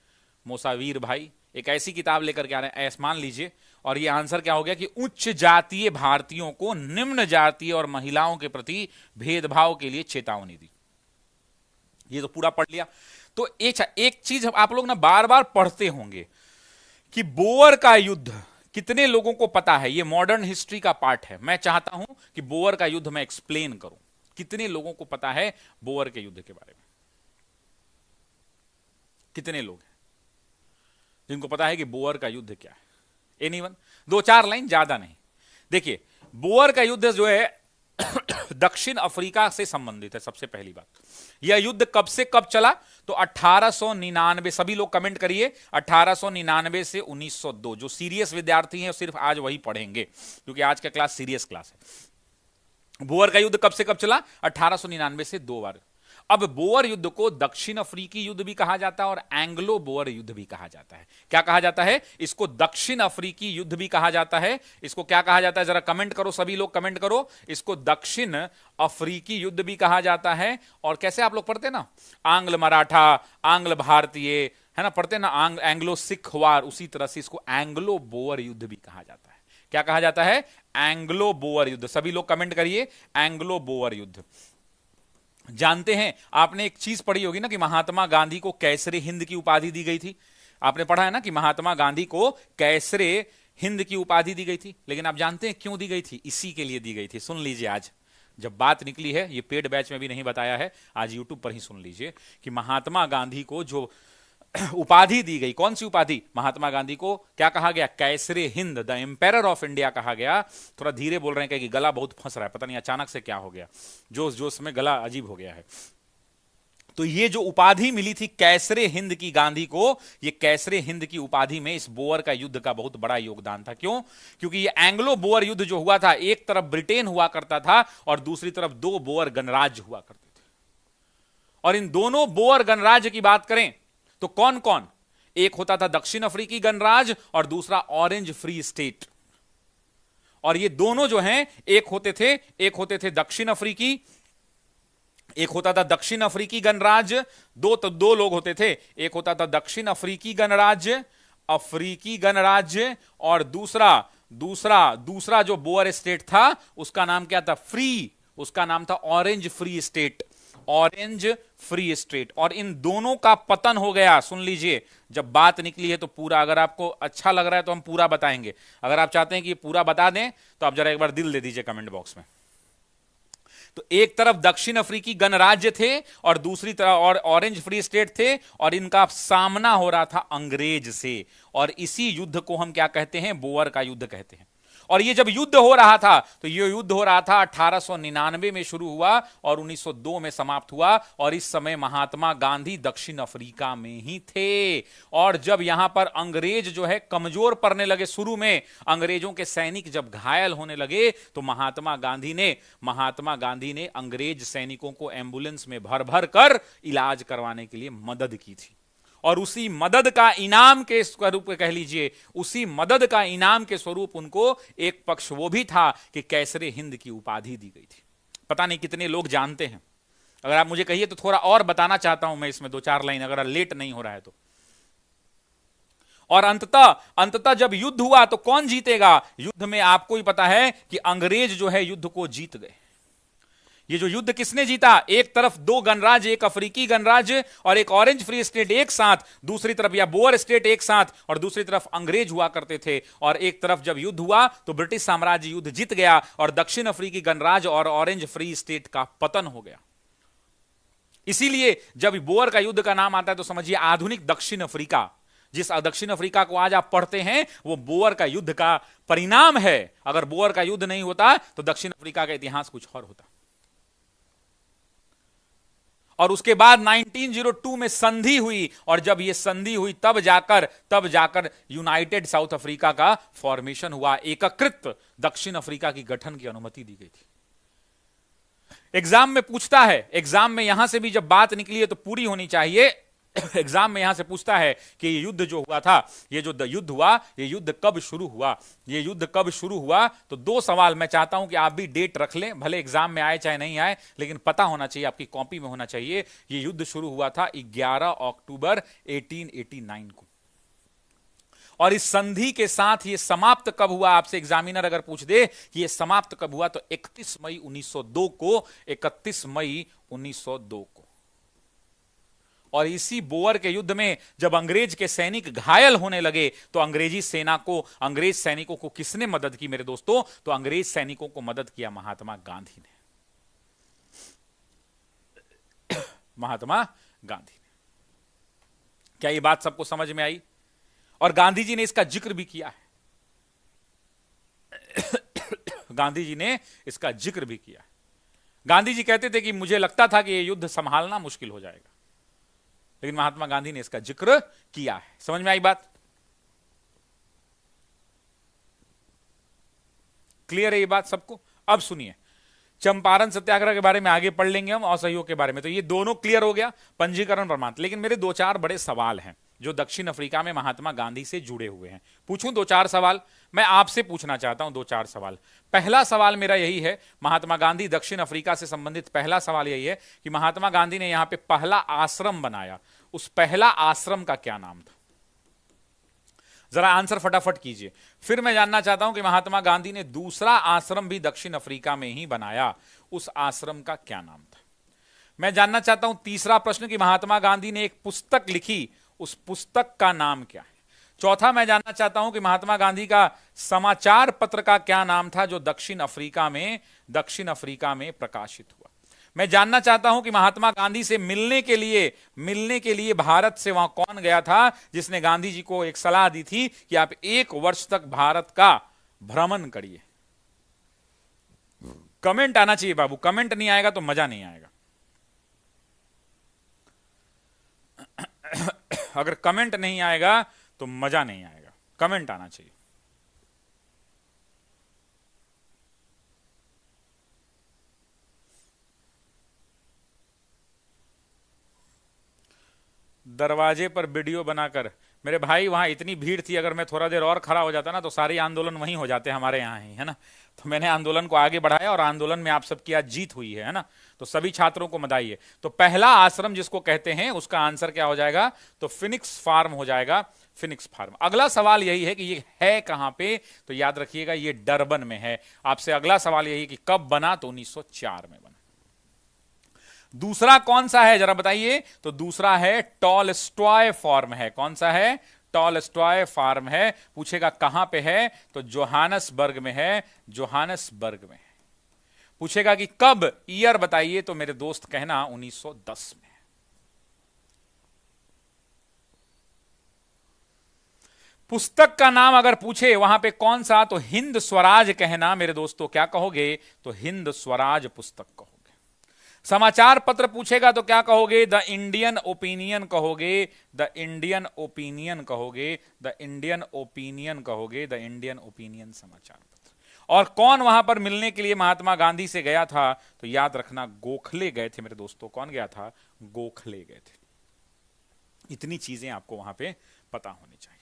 मोसावीर भाई, एक ऐसी किताब लेकर के आ रहे हैं, ऐसा मान लीजिए। और ये आंसर क्या हो गया कि उच्च जातीय भारतीयों को निम्न जातीय और महिलाओं के प्रति भेदभाव के लिए चेतावनी दी। ये तो पूरा पढ़ लिया। तो एक चीज आप लोग ना बार बार पढ़ते होंगे कि बोअर का युद्ध कितने लोगों को पता है। ये मॉडर्न हिस्ट्री का पार्ट है। मैं चाहता हूं कि बोअर का युद्ध मैं एक्सप्लेन करूं। कितने लोगों को पता है बोअर के युद्ध के बारे में? कितने लोग हैं जिनको पता है कि बोअर का युद्ध क्या है? एनीवन? 2-4 लाइन, ज्यादा नहीं। देखिए, बोअर का युद्ध जो है दक्षिण अफ्रीका से संबंधित है। सबसे पहली बात, यह युद्ध कब से कब चला? तो 1899। सभी लोग कमेंट करिए, 1899 से 1902। जो सीरियस विद्यार्थी हैं सिर्फ आज वही पढ़ेंगे, क्योंकि आज का क्लास सीरियस क्लास है। बोअर का युद्ध कब से कब चला? 1899 से 2 बार। अब बोअर युद्ध को दक्षिण अफ्रीकी युद्ध भी कहा जाता है और एंग्लो बोअर युद्ध भी कहा जाता है। क्या कहा जाता है इसको? दक्षिण अफ्रीकी युद्ध भी कहा जाता है। इसको क्या कहा जाता है? जरा कमेंट करो, सभी लोग कमेंट करो। इसको दक्षिण अफ्रीकी युद्ध भी कहा जाता है। और कैसे आप लोग पढ़ते ना, आंग्ल मराठा, आंग्ल भारतीय, है ना, पढ़ते ना, एंग्लो सिख वार, उसी तरह से इसको एंग्लो बोअर युद्ध भी कहा जाता है। क्या कहा जाता है? एंग्लो बोअर युद्ध। सभी लोग कमेंट करिए, एंग्लो बोअर युद्ध। जानते हैं, आपने एक चीज पढ़ी होगी ना कि महात्मा गांधी को कैसरे हिंद की उपाधि दी गई थी। आपने पढ़ा है ना कि महात्मा गांधी को कैसरे हिंद की उपाधि दी गई थी। लेकिन आप जानते हैं क्यों दी गई थी? इसी के लिए दी गई थी। सुन लीजिए, आज जब बात निकली है, ये पेड बैच में भी नहीं बताया है, आज यूट्यूब पर ही सुन लीजिए कि महात्मा गांधी को जो उपाधि दी गई, कौन सी उपाधि? महात्मा गांधी को क्या कहा गया? Kaiser-i-Hind, the empire of India कहा गया। थोड़ा धीरे बोल रहे हैं कि गला बहुत फंस रहा है, पता नहीं अचानक से क्या हो गया, जोश जोश में गला अजीब हो गया है। तो ये जो उपाधि मिली थी कैसरे हिंद की गांधी को, ये कैसरे हिंद की उपाधि में इस बोअर का युद्ध का बहुत बड़ा योगदान था। क्यों? क्योंकि ये एंग्लो बोअर युद्ध जो हुआ था, एक तरफ ब्रिटेन हुआ करता था और दूसरी तरफ 2 बोअर गणराज्य हुआ करते थे। और इन दोनों बोअर गणराज्य की बात करें तो कौन कौन? एक होता था दक्षिण अफ्रीकी गणराज्य और दूसरा ऑरेंज फ्री स्टेट। और ये दोनों जो हैं, एक होते थे दक्षिण अफ्रीकी, एक होता था दक्षिण अफ्रीकी गणराज्य। दो लोग होते थे, एक होता था दक्षिण अफ्रीकी गणराज्य और दूसरा जो बोअर स्टेट था उसका नाम क्या था? उसका नाम था orange free state. Orange free state. और इन दोनों का पतन हो गया। सुन लीजिए, जब बात निकली है तो पूरा, अगर आपको अच्छा लग रहा है तो हम पूरा बताएंगे। अगर आप चाहते हैं कि ये पूरा बता दें तो आप जरा एक बार दिल दे दीजिए कमेंट बॉक्स में। तो एक तरफ दक्षिण अफ्रीकी गणराज्य थे और दूसरी तरफ और ऑरेंज फ्री स्टेट थे, और इनका सामना हो रहा था अंग्रेज से। और इसी युद्ध को हम क्या कहते हैं? बोअर का युद्ध कहते हैं। और ये जब युद्ध हो रहा था तो ये युद्ध हो रहा था 1899 में शुरू हुआ और 1902 में समाप्त हुआ। और इस समय महात्मा गांधी दक्षिण अफ्रीका में ही थे। और जब यहां पर अंग्रेज जो है कमजोर पड़ने लगे, शुरू में अंग्रेजों के सैनिक जब घायल होने लगे तो महात्मा गांधी ने अंग्रेज सैनिकों को एम्बुलेंस में भर भर कर इलाज करवाने के लिए मदद की थी। और उसी मदद का इनाम के स्वरूप, कह लीजिए उसी मदद का इनाम के स्वरूप उनको एक पक्ष वो भी था कि कैसरे हिंद की उपाधि दी गई थी। पता नहीं कितने लोग जानते हैं। अगर आप मुझे कहिए तो थोड़ा और बताना चाहता हूं मैं इसमें 2-4 लाइन, अगर लेट नहीं हो रहा है तो। और अंततः जब युद्ध हुआ तो कौन जीतेगा? युद्ध में आपको ही पता है कि अंग्रेज जो है युद्ध को जीत गए। ये जो युद्ध किसने जीता? एक तरफ 2 गणराज्य, एक अफ्रीकी गणराज्य और एक ऑरेंज फ्री स्टेट एक साथ, दूसरी तरफ या बोअर स्टेट एक साथ, और दूसरी तरफ अंग्रेज हुआ करते थे। और एक तरफ जब युद्ध हुआ तो ब्रिटिश साम्राज्य युद्ध जीत गया और दक्षिण अफ्रीकी गणराज्य और ऑरेंज फ्री स्टेट का पतन हो गया। इसीलिए जब बोअर का युद्ध का नाम आता है तो समझिए आधुनिक दक्षिण अफ्रीका, जिस दक्षिण अफ्रीका को आज आप पढ़ते हैं, वो बोअर का युद्ध का परिणाम है। अगर बोअर का युद्ध नहीं होता तो दक्षिण अफ्रीका का इतिहास कुछ और होता। और उसके बाद 1902 में संधि हुई, और जब यह संधि हुई तब जाकर यूनाइटेड साउथ अफ्रीका का फॉर्मेशन हुआ। एकीकृत दक्षिण अफ्रीका की गठन की अनुमति दी गई थी। एग्जाम में पूछता है, एग्जाम में यहां से भी जब बात निकली है तो पूरी होनी चाहिए। एग्जाम में यहां से पूछता है कि ये युद्ध जो हुआ था, ये जो युद्ध हुआ, ये युद्ध कब शुरू हुआ? ये युद्ध कब शुरू हुआ? तो 2 सवाल मैं चाहता हूं कि आप भी डेट रख लें, भले एग्जाम में आए चाहे नहीं आए, लेकिन पता होना चाहिए, आपकी कॉपी में होना चाहिए। ये युद्ध शुरू हुआ था 11 अक्टूबर 1889 को। और इस संधि के साथ ये समाप्त कब हुआ? आपसे एग्जामिनर अगर पूछ दे कि ये समाप्त कब हुआ तो 31 मई 1902 को, 31 मई 1902 को। और इसी बोअर के युद्ध में जब अंग्रेज के सैनिक घायल होने लगे तो अंग्रेज सैनिकों को किसने मदद की मेरे दोस्तों? तो अंग्रेज सैनिकों को मदद किया महात्मा गांधी ने। महात्मा गांधी ने। क्या ये बात सबको समझ में आई? और गांधी जी ने इसका जिक्र भी किया है। गांधी जी ने इसका जिक्र भी किया है। गांधी जी कहते थे कि मुझे लगता था कि यह युद्ध संभालना मुश्किल हो जाएगा, लेकिन महात्मा गांधी ने इसका जिक्र किया है। समझ में आई बात? क्लियर है ये बात सबको? अब सुनिए, चंपारण सत्याग्रह के बारे में आगे पढ़ लेंगे हम, असहयोग के बारे में। तो ये दोनों क्लियर हो गया, पंजीकरण प्रमाण। लेकिन मेरे दो चार बड़े सवाल हैं जो दक्षिण अफ्रीका में महात्मा गांधी से जुड़े हुए हैं। पूछूं दो चार सवाल? मैं आपसे पूछना चाहता हूं दो चार सवाल। पहला सवाल मेरा यही है, महात्मा गांधी दक्षिण अफ्रीका से संबंधित पहला सवाल यही है कि महात्मा गांधी ने यहां पे पहला आश्रम बनाया, उस पहला आश्रम का क्या नाम था? जरा आंसर फटाफट कीजिए। फिर मैं जानना चाहता हूं कि महात्मा गांधी ने दूसरा आश्रम भी दक्षिण अफ्रीका में ही बनाया, उस आश्रम का क्या नाम था? मैं जानना चाहता हूं तीसरा प्रश्न कि महात्मा गांधी ने एक पुस्तक लिखी, उस पुस्तक का नाम क्या है? चौथा मैं जानना चाहता हूं कि महात्मा गांधी का समाचार पत्र का क्या नाम था जो दक्षिण अफ्रीका में प्रकाशित हुआ? मैं जानना चाहता हूं कि महात्मा गांधी से मिलने के लिए भारत से वहां कौन गया था जिसने गांधी जी को एक सलाह दी थी कि आप 1 वर्ष तक भारत का भ्रमण करिए। कमेंट आना चाहिए बाबू, कमेंट नहीं आएगा तो मजा नहीं आएगा। अगर कमेंट नहीं आएगा तो मजा नहीं आएगा, कमेंट आना चाहिए। दरवाजे पर वीडियो बनाकर, मेरे भाई वहां इतनी भीड़ थी, अगर मैं थोड़ा देर और खड़ा हो जाता ना तो सारे आंदोलन वहीं हो जाते हमारे यहाँ ही, है ना। तो मैंने आंदोलन को आगे बढ़ाया और आंदोलन में आप सबकी आज जीत हुई है ना। तो सभी छात्रों को बधाई। तो पहला आश्रम जिसको कहते हैं उसका आंसर क्या हो जाएगा? तो फिनिक्स फार्म हो जाएगा, फिनिक्स फार्म। अगला सवाल यही है कि ये है कहां पे? तो याद रखिएगा ये डरबन में है। आपसे अगला सवाल यही कि कब बना? तो 1904 में बना। दूसरा कौन सा है जरा बताइए? तो दूसरा है टॉलस्टॉय फार्म है। कौन सा है? टॉलस्टॉय फार्म है। पूछेगा कहां पे है? तो जोहानसबर्ग में है, जोहानसबर्ग में है। पूछेगा कि कब, ईयर बताइए, तो मेरे दोस्त कहना 1910 में। पुस्तक का नाम अगर पूछे वहां पे कौन सा, तो हिंद स्वराज कहना मेरे दोस्तों। क्या कहोगे? तो हिंद स्वराज पुस्तक कहोगे। समाचार पत्र पूछेगा तो क्या कहोगे? द इंडियन ओपिनियन कहोगे, द इंडियन ओपिनियन कहोगे, द इंडियन ओपिनियन कहोगे, द इंडियन ओपिनियन समाचार पत्र। और कौन वहां पर मिलने के लिए महात्मा गांधी से गया था? तो याद रखना गोखले गए थे मेरे दोस्तों। कौन गया था? गोखले गए थे। इतनी चीजें आपको वहां पे पता होनी चाहिए।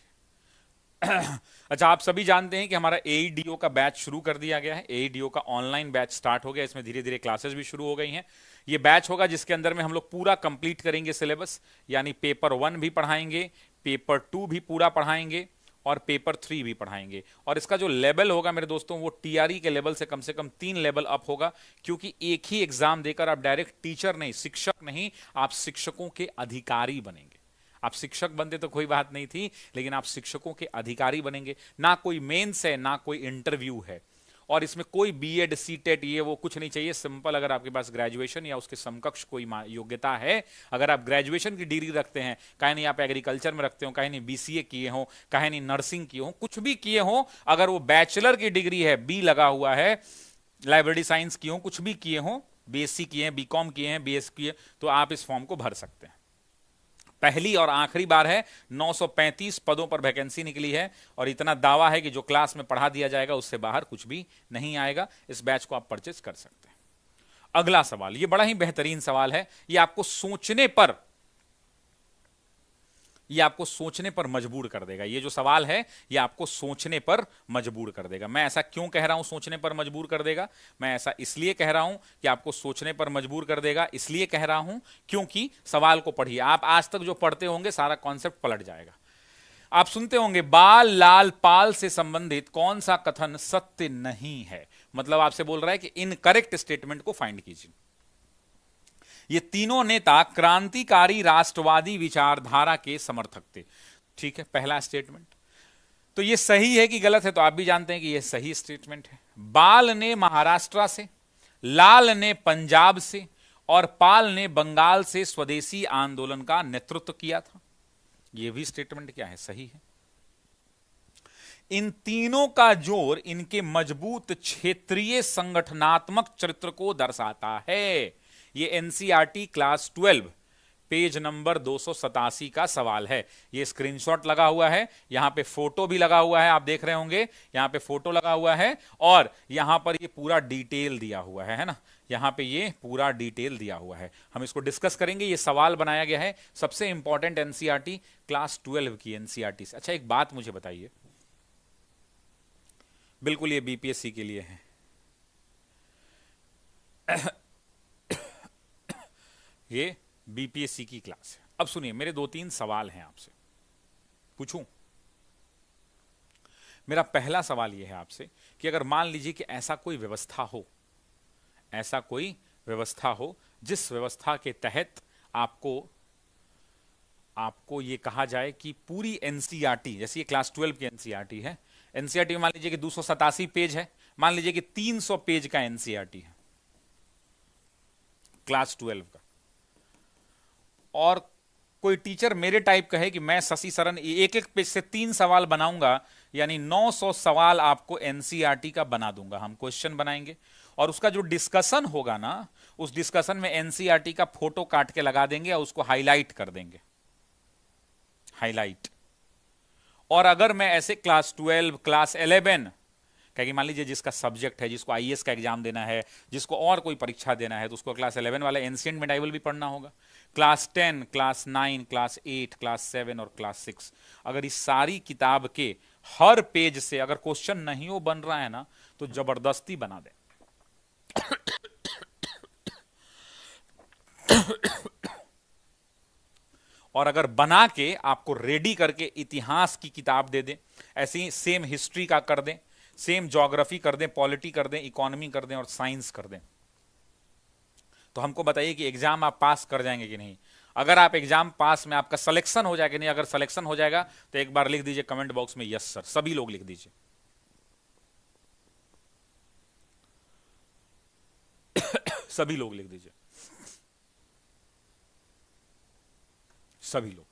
अच्छा, आप सभी जानते हैं कि हमारा एईडीओ का बैच शुरू कर दिया गया है। एईडीओ का ऑनलाइन बैच स्टार्ट हो गया, इसमें धीरे धीरे क्लासेस भी शुरू हो गई हैं। ये बैच होगा जिसके अंदर में हम लोग पूरा कंप्लीट करेंगे सिलेबस, यानी पेपर 1 भी पढ़ाएंगे, पेपर 2 भी पूरा पढ़ाएंगे और पेपर 3 भी पढ़ाएंगे। और इसका जो लेवल होगा मेरे दोस्तों वो टीआरई के लेवल से कम 3 लेवल अप होगा, क्योंकि एक ही एग्जाम देकर आप डायरेक्ट टीचर नहीं, शिक्षक नहीं, आप शिक्षकों के अधिकारी बनेंगे। आप शिक्षक बनते तो कोई बात नहीं थी, लेकिन आप शिक्षकों के अधिकारी बनेंगे। ना कोई मेंस है, ना कोई इंटरव्यू है, और इसमें कोई बीएड सीटेट ये वो कुछ नहीं चाहिए। सिंपल, अगर आपके पास ग्रेजुएशन या उसके समकक्ष कोई योग्यता है, अगर आप ग्रेजुएशन की डिग्री रखते हैं, कहीं नहीं आप एग्रीकल्चर में रखते हो, कहीं नहीं बीसीए किए हो, कहीं नहीं नर्सिंग किए हो, कुछ भी किए हो, अगर वो बैचलर की डिग्री है, बी लगा हुआ है, लाइब्रेरी साइंस किए हो, कुछ भी किए हो, बीएससी किए हैं, बीकॉम किए हैं, बीएस किए, तो आप इस फॉर्म को भर सकते हैं। पहली और आखिरी बार है, 935 पदों पर वैकेंसी निकली है, और इतना दावा है कि जो क्लास में पढ़ा दिया जाएगा उससे बाहर कुछ भी नहीं आएगा। इस बैच को आप परचेज कर सकते हैं। अगला सवाल, ये बड़ा ही बेहतरीन सवाल है, ये आपको सोचने पर मजबूर कर देगा। ये जो सवाल है ये आपको सोचने पर मजबूर कर देगा। मैं ऐसा क्यों कह रहा हूं सोचने पर मजबूर कर देगा? मैं ऐसा इसलिए कह रहा हूं कि आपको सोचने पर मजबूर कर देगा, इसलिए कह रहा हूं क्योंकि सवाल को पढ़िए। आप आज तक जो पढ़ते होंगे सारा कॉन्सेप्ट पलट जाएगा। आप सुनते होंगे बाल लाल पाल से संबंधित कौन सा कथन सत्य नहीं है, मतलब आपसे बोल रहा है कि इनकरेक्ट स्टेटमेंट को फाइंड कीजिए। ये तीनों नेता क्रांतिकारी राष्ट्रवादी विचारधारा के समर्थक थे। ठीक है, पहला स्टेटमेंट। तो ये सही है कि गलत है? तो आप भी जानते हैं कि ये सही स्टेटमेंट है। बाल ने महाराष्ट्र से, लाल ने पंजाब से और पाल ने बंगाल से स्वदेशी आंदोलन का नेतृत्व किया था। ये भी स्टेटमेंट क्या है, सही है। इन तीनों का जोड़ इनके मजबूत क्षेत्रीय संगठनात्मक चरित्र को दर्शाता है। ये एनसीईआरटी क्लास 12 पेज नंबर 287 का सवाल है। ये स्क्रीनशॉट लगा हुआ है, यहां पे फोटो भी लगा हुआ है, आप देख रहे होंगे यहां पे फोटो लगा हुआ है, और यहां पर ये पूरा डिटेल दिया हुआ है ना, यहां पे ये पूरा डिटेल दिया हुआ है। हम इसको डिस्कस करेंगे। ये सवाल बनाया गया है सबसे इंपॉर्टेंट एनसीईआरटी क्लास 12 की एनसीईआरटी से। अच्छा, एक बात मुझे बताइए, बिल्कुल ये बीपीएससी के लिए है। ये बीपीएससी की क्लास है। अब सुनिए, मेरे 2-3 सवाल हैं आपसे, पूछूं? मेरा पहला सवाल यह है आपसे कि अगर मान लीजिए कि ऐसा कोई व्यवस्था हो, ऐसा कोई व्यवस्था हो जिस व्यवस्था के तहत आपको यह कहा जाए कि पूरी एनसीईआरटी, जैसे ये क्लास 12 की एनसीईआरटी है, एनसीईआरटी में मान लीजिए कि 287 पेज है, मान लीजिए कि 300 पेज का एनसीईआरटी है क्लास 12 का, और कोई टीचर मेरे टाइप का है कि मैं शशि शरण एक एक पेज से 3 सवाल बनाऊंगा, यानी 900 सवाल आपको एनसीईआरटी का बना दूंगा। हम क्वेश्चन बनाएंगे और उसका जो डिस्कशन होगा ना, उस डिस्कशन में एनसीईआरटी का फोटो काट के लगा देंगे और उसको हाईलाइट कर देंगे, हाईलाइट। और अगर मैं ऐसे क्लास 12, क्लास 11, क्या कि मान लीजिए जिसका सब्जेक्ट है, जिसको आईएएस का एग्जाम देना है, जिसको और कोई परीक्षा देना है, तो उसको क्लास 11 वाला एंशिएंट मेडाइवल भी पढ़ना होगा, क्लास 10, क्लास 9, क्लास 8, क्लास 7 और क्लास 6। अगर इस सारी किताब के हर पेज से अगर क्वेश्चन नहीं हो बन रहा है ना, तो जबरदस्ती बना दे। और अगर बना के आपको रेडी करके इतिहास की किताब दे दें, ऐसे ही सेम हिस्ट्री का कर दें, सेम ज्योग्राफी कर दें, पॉलिटी कर दें, इकोनॉमी कर दें और साइंस कर दें, तो हमको बताइए कि एग्जाम आप पास कर जाएंगे कि नहीं। अगर आप एग्जाम पास में आपका सिलेक्शन हो जाएगा कि नहीं, अगर सिलेक्शन हो जाएगा तो एक बार लिख दीजिए कमेंट बॉक्स में यस सर, सभी लोग लिख दीजिए। सभी लोग लिख दीजिए, सभी लोग।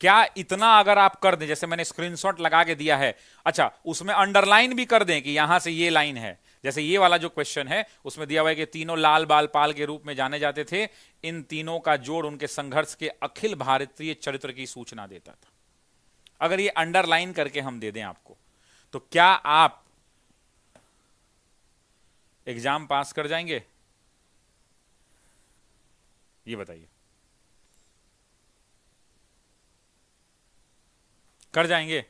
क्या इतना अगर आप कर दें, जैसे मैंने स्क्रीनशॉट लगा के दिया है, अच्छा उसमें अंडरलाइन भी कर दें कि यहां से ये लाइन है, जैसे ये वाला जो क्वेश्चन है उसमें दिया हुआ है कि तीनों लाल बाल पाल के रूप में जाने जाते थे, इन तीनों का जोड़ उनके संघर्ष के अखिल भारतीय चरित्र की सूचना देता था। अगर ये अंडरलाइन करके हम दे दें आपको, तो क्या आप एग्जाम पास कर जाएंगे? ये बताइए, कर जाएंगे?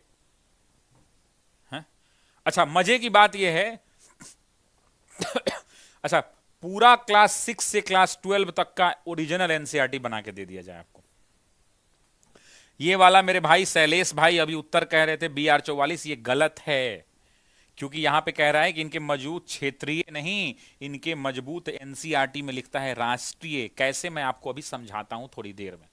हैं? अच्छा, मजे की बात यह है अच्छा, पूरा क्लास 6 से क्लास 12 तक का ओरिजिनल एनसीईआरटी बना के दे दिया जाए आपको। ये वाला मेरे भाई शैलेश भाई अभी उत्तर कह रहे थे BR 44, ये गलत है, क्योंकि यहां पे कह रहा है कि इनके मजबूत क्षेत्रीय नहीं, इनके मजबूत एनसीईआरटी में लिखता है राष्ट्रीय। कैसे, मैं आपको अभी समझाता हूं थोड़ी देर में।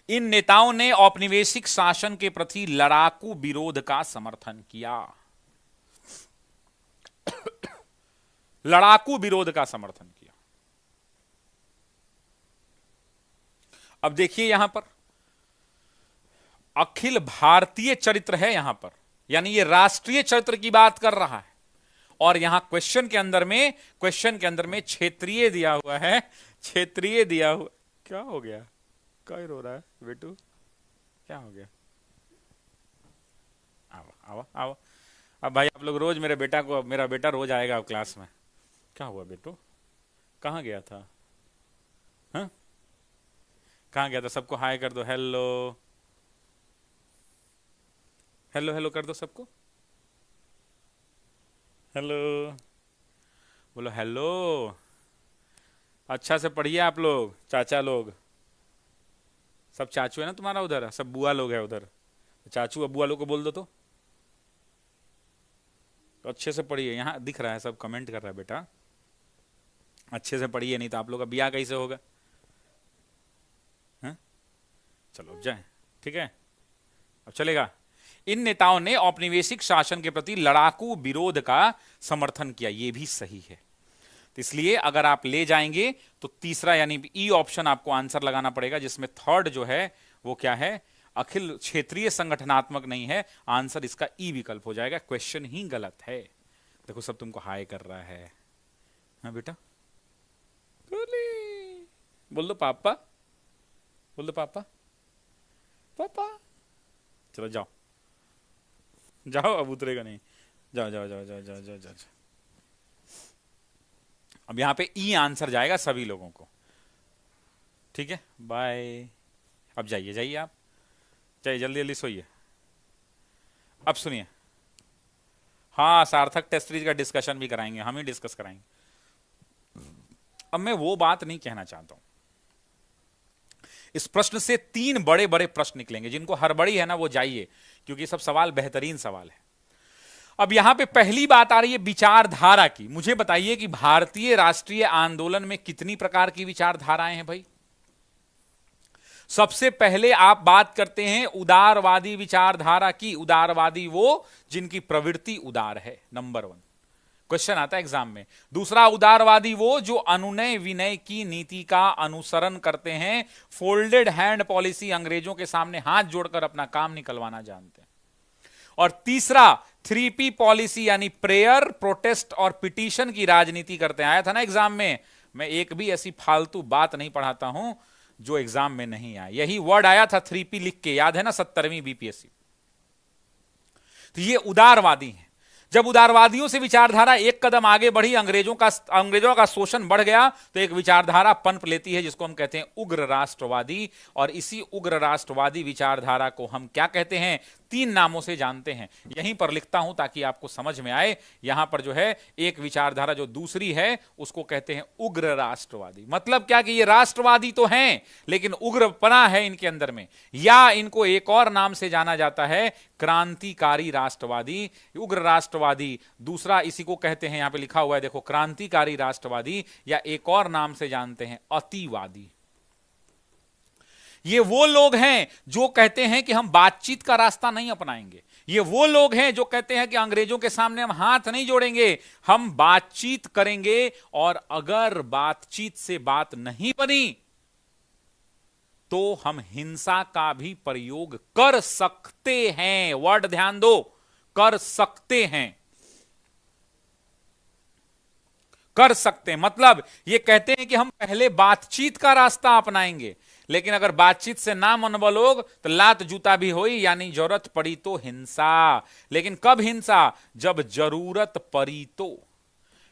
इन नेताओं ने औपनिवेशिक शासन के प्रति लड़ाकू विरोध का समर्थन किया, लड़ाकू विरोध का समर्थन किया। अब देखिए यहां पर अखिल भारतीय चरित्र है यहां पर, यानी ये राष्ट्रीय चरित्र की बात कर रहा है, और यहां क्वेश्चन के अंदर में क्षेत्रीय दिया हुआ है, क्षेत्रीय दिया हुआ। क्या हो गया, क्या रो रहा है बेटू, क्या हो गया? आओ आओ आओ। अब भाई आप लोग रोज मेरा बेटा रोज आएगा अब क्लास में। क्या हुआ बेटू, कहाँ गया था? हाँ, कहाँ गया था? सबको हाय कर दो, हेलो हेलो हेलो कर दो सबको, हेलो बोलो, हेलो। अच्छा से पढ़िए आप लोग, चाचा लोग, सब चाचू है ना तुम्हारा उधर, सब बुआ लोग है उधर, चाचू अब बुआ लोग को बोल दो तो अच्छे से पढ़िए। यहाँ दिख रहा है सब कमेंट कर रहा है, बेटा अच्छे से पढ़िए, नहीं तो आप लोग का ब्याह कैसे होगा? हैं? चलो अब जाए, ठीक है, अब चलेगा। इन नेताओं ने औपनिवेशिक शासन के प्रति लड़ाकू विरोध का समर्थन किया, यह भी सही है। इसलिए अगर आप ले जाएंगे तो तीसरा यानी ई ऑप्शन आपको आंसर लगाना पड़ेगा, जिसमें थर्ड जो है वो क्या है, अखिल क्षेत्रीय संगठनात्मक नहीं है। आंसर इसका ई विकल्प हो जाएगा। क्वेश्चन ही गलत है। देखो सब तुमको हाय कर रहा है। हाँ बेटा बोल दो पापा, बोल दो पापा, पापा। चलो जाओ जाओ, अब उतरेगा नहीं। जाओ जाओ जाओ जाओ जाओ जाओ जाओ। अब यहां पे ई आंसर जाएगा सभी लोगों को। ठीक है, बाय। अब जाइए जाइए, आप जाइए, जल्दी जल्दी सोइए। अब सुनिए, हाँ सार्थक टेस्ट सीरीज का डिस्कशन भी कराएंगे, हम ही डिस्कस कराएंगे। अब मैं वो बात नहीं कहना चाहता हूं। इस प्रश्न से 3 बड़े बड़े प्रश्न निकलेंगे, जिनको हड़बड़ी है ना वो जाइए, क्योंकि सब सवाल बेहतरीन सवाल है। अब यहां पे पहली बात आ रही है विचारधारा की। मुझे बताइए कि भारतीय राष्ट्रीय आंदोलन में कितनी प्रकार की विचारधाराएं हैं भाई। सबसे पहले आप बात करते हैं उदारवादी विचारधारा की। उदारवादी वो जिनकी प्रवृत्ति उदार है, नंबर 1 क्वेश्चन आता है एग्जाम में। दूसरा, उदारवादी वो जो अनुनय विनय की नीति का अनुसरण करते हैं, फोल्डेड हैंड पॉलिसी, अंग्रेजों के सामने हाथ जोड़कर अपना काम निकलवाना जानते हैं। और तीसरा, 3P पॉलिसी यानी प्रेयर, प्रोटेस्ट और पिटीशन की राजनीति करते हैं। आया था ना एग्जाम में। मैं एक भी ऐसी फालतू बात नहीं पढ़ाता हूं जो एग्जाम में नहीं आया। यही वर्ड आया था 3P लिख के, याद है ना 70वीं बीपीएससी। तो ये उदारवादी हैं। जब उदारवादियों से विचारधारा एक कदम आगे बढ़ी, अंग्रेजों का शोषण बढ़ गया, तो एक विचारधारा पनप लेती है जिसको हम कहते हैं उग्र राष्ट्रवादी। और इसी उग्र राष्ट्रवादी विचारधारा को हम क्या कहते हैं, 3 नामों से जानते हैं। यहीं पर लिखता हूं ताकि आपको समझ में आए। यहां पर जो है एक विचारधारा जो दूसरी है उसको कहते हैं उग्र राष्ट्रवादी। मतलब क्या कि ये राष्ट्रवादी तो हैं लेकिन उग्रपना है इनके अंदर में, या इनको एक और नाम से जाना जाता है क्रांतिकारी राष्ट्रवादी। उग्र राष्ट्रवादी दूसरा इसी को कहते हैं, यहां पे लिखा हुआ है देखो, क्रांतिकारी राष्ट्रवादी, या एक और नाम से जानते हैं अतिवादी। ये वो लोग हैं जो कहते हैं कि हम बातचीत का रास्ता नहीं अपनाएंगे। ये वो लोग हैं जो कहते हैं कि अंग्रेजों के सामने हम हाथ नहीं जोड़ेंगे, हम बातचीत करेंगे, और अगर बातचीत से बात नहीं बनी तो हम हिंसा का भी प्रयोग कर सकते हैं। वर्ड ध्यान दो, कर सकते हैं। कर सकते हैं मतलब ये कहते हैं कि हम पहले बातचीत का रास्ता अपनाएंगे, लेकिन अगर बातचीत से ना मनवा लोग तो लात जूता भी होई, यानी जरूरत पड़ी तो हिंसा। लेकिन कब हिंसा, जब जरूरत पड़ी तो।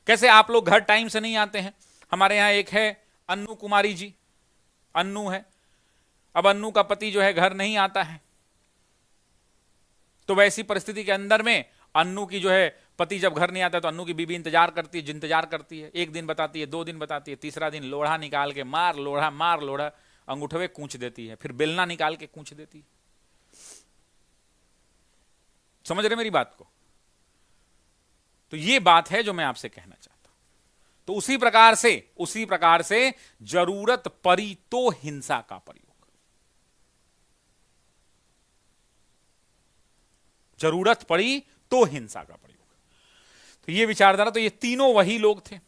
कैसे आप लोग घर टाइम से नहीं आते हैं। हमारे यहां एक है अन्नू कुमारी जी, अन्नू है। अब अन्नू का पति जो है घर नहीं आता है, तो वैसी परिस्थिति के अंदर में अन्नू की जो है पति जब घर नहीं आता तो अन्नू की बीबी इंतजार करती है। 1 दिन बताती है, 2 दिन बताती है, तीसरा दिन लोढ़ा निकाल के मार लोढ़ा अंगूठवे कूंच देती है, फिर बेलना निकाल के कूंच देती है। समझ रहे मेरी बात को। तो ये बात है जो मैं आपसे कहना चाहता हूं। तो उसी प्रकार से जरूरत पड़ी तो हिंसा का प्रयोग, जरूरत पड़ी तो हिंसा का प्रयोग। तो ये विचारधारा, तो ये तीनों वही लोग थे।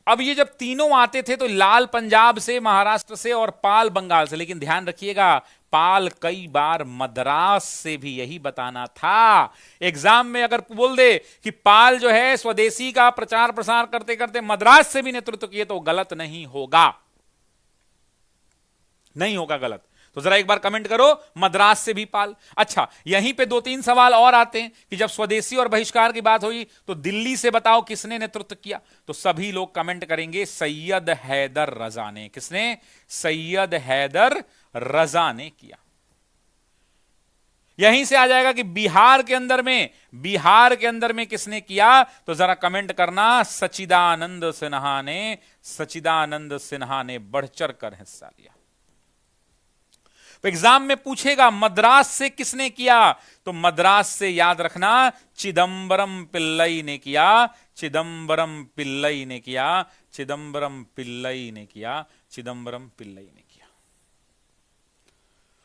अब ये जब तीनों आते थे तो लाल पंजाब से, महाराष्ट्र से और पाल बंगाल से। लेकिन ध्यान रखिएगा, पाल कई बार मद्रास से भी, यही बताना था। एग्जाम में अगर बोल दे कि पाल जो है स्वदेशी का प्रचार प्रसार करते करते मद्रास से भी नेतृत्व किए, तो गलत नहीं होगा, नहीं होगा गलत। तो जरा एक बार कमेंट करो, मद्रास से भी पाल। अच्छा, यहीं पे 2-3 सवाल और आते हैं कि जब स्वदेशी और बहिष्कार की बात हुई तो दिल्ली से बताओ किसने नेतृत्व किया। तो सभी लोग कमेंट करेंगे सैयद हैदर रजा ने। किसने? सैयद हैदर रजा ने किया। यहीं से आ जाएगा कि बिहार के अंदर में किसने किया, तो जरा कमेंट करना, सच्चिदानंद सिन्हा ने बढ़ चढ़ कर हिस्सा लिया। तो एग्जाम में पूछेगा मद्रास से किसने किया, तो मद्रास से याद रखना चिदंबरम पिल्लई ने किया, चिदंबरम पिल्लई ने किया, चिदंबरम पिल्लई ने किया, चिदंबरम पिल्लई ने किया।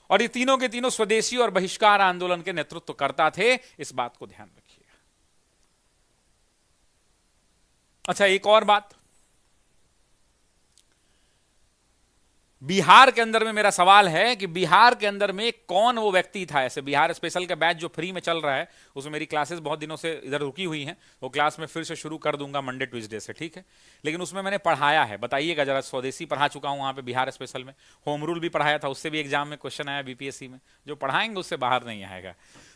और ये तीनों के तीनों स्वदेशी और बहिष्कार आंदोलन के नेतृत्व करता थे, इस बात को ध्यान रखिएगा। अच्छा, एक और बात, बिहार के अंदर में मेरा सवाल है कि बिहार के अंदर में कौन वो व्यक्ति था ऐसे। बिहार स्पेशल का बैच जो फ्री में चल रहा है, उसमें मेरी क्लासेस बहुत दिनों से इधर रुकी हुई हैं, वो क्लास में फिर से शुरू कर दूंगा मंडे ट्यूसडे से, ठीक है। लेकिन उसमें मैंने पढ़ाया है, बताइएगा जरा। स्वदेशी पढ़ा चुका हूं वहां पे बिहार स्पेशल में, होम रूल भी पढ़ाया था, उससे भी एग्जाम में क्वेश्चन आया बीपीएससी में। जो पढ़ाएंगे उससे बाहर नहीं आएगा।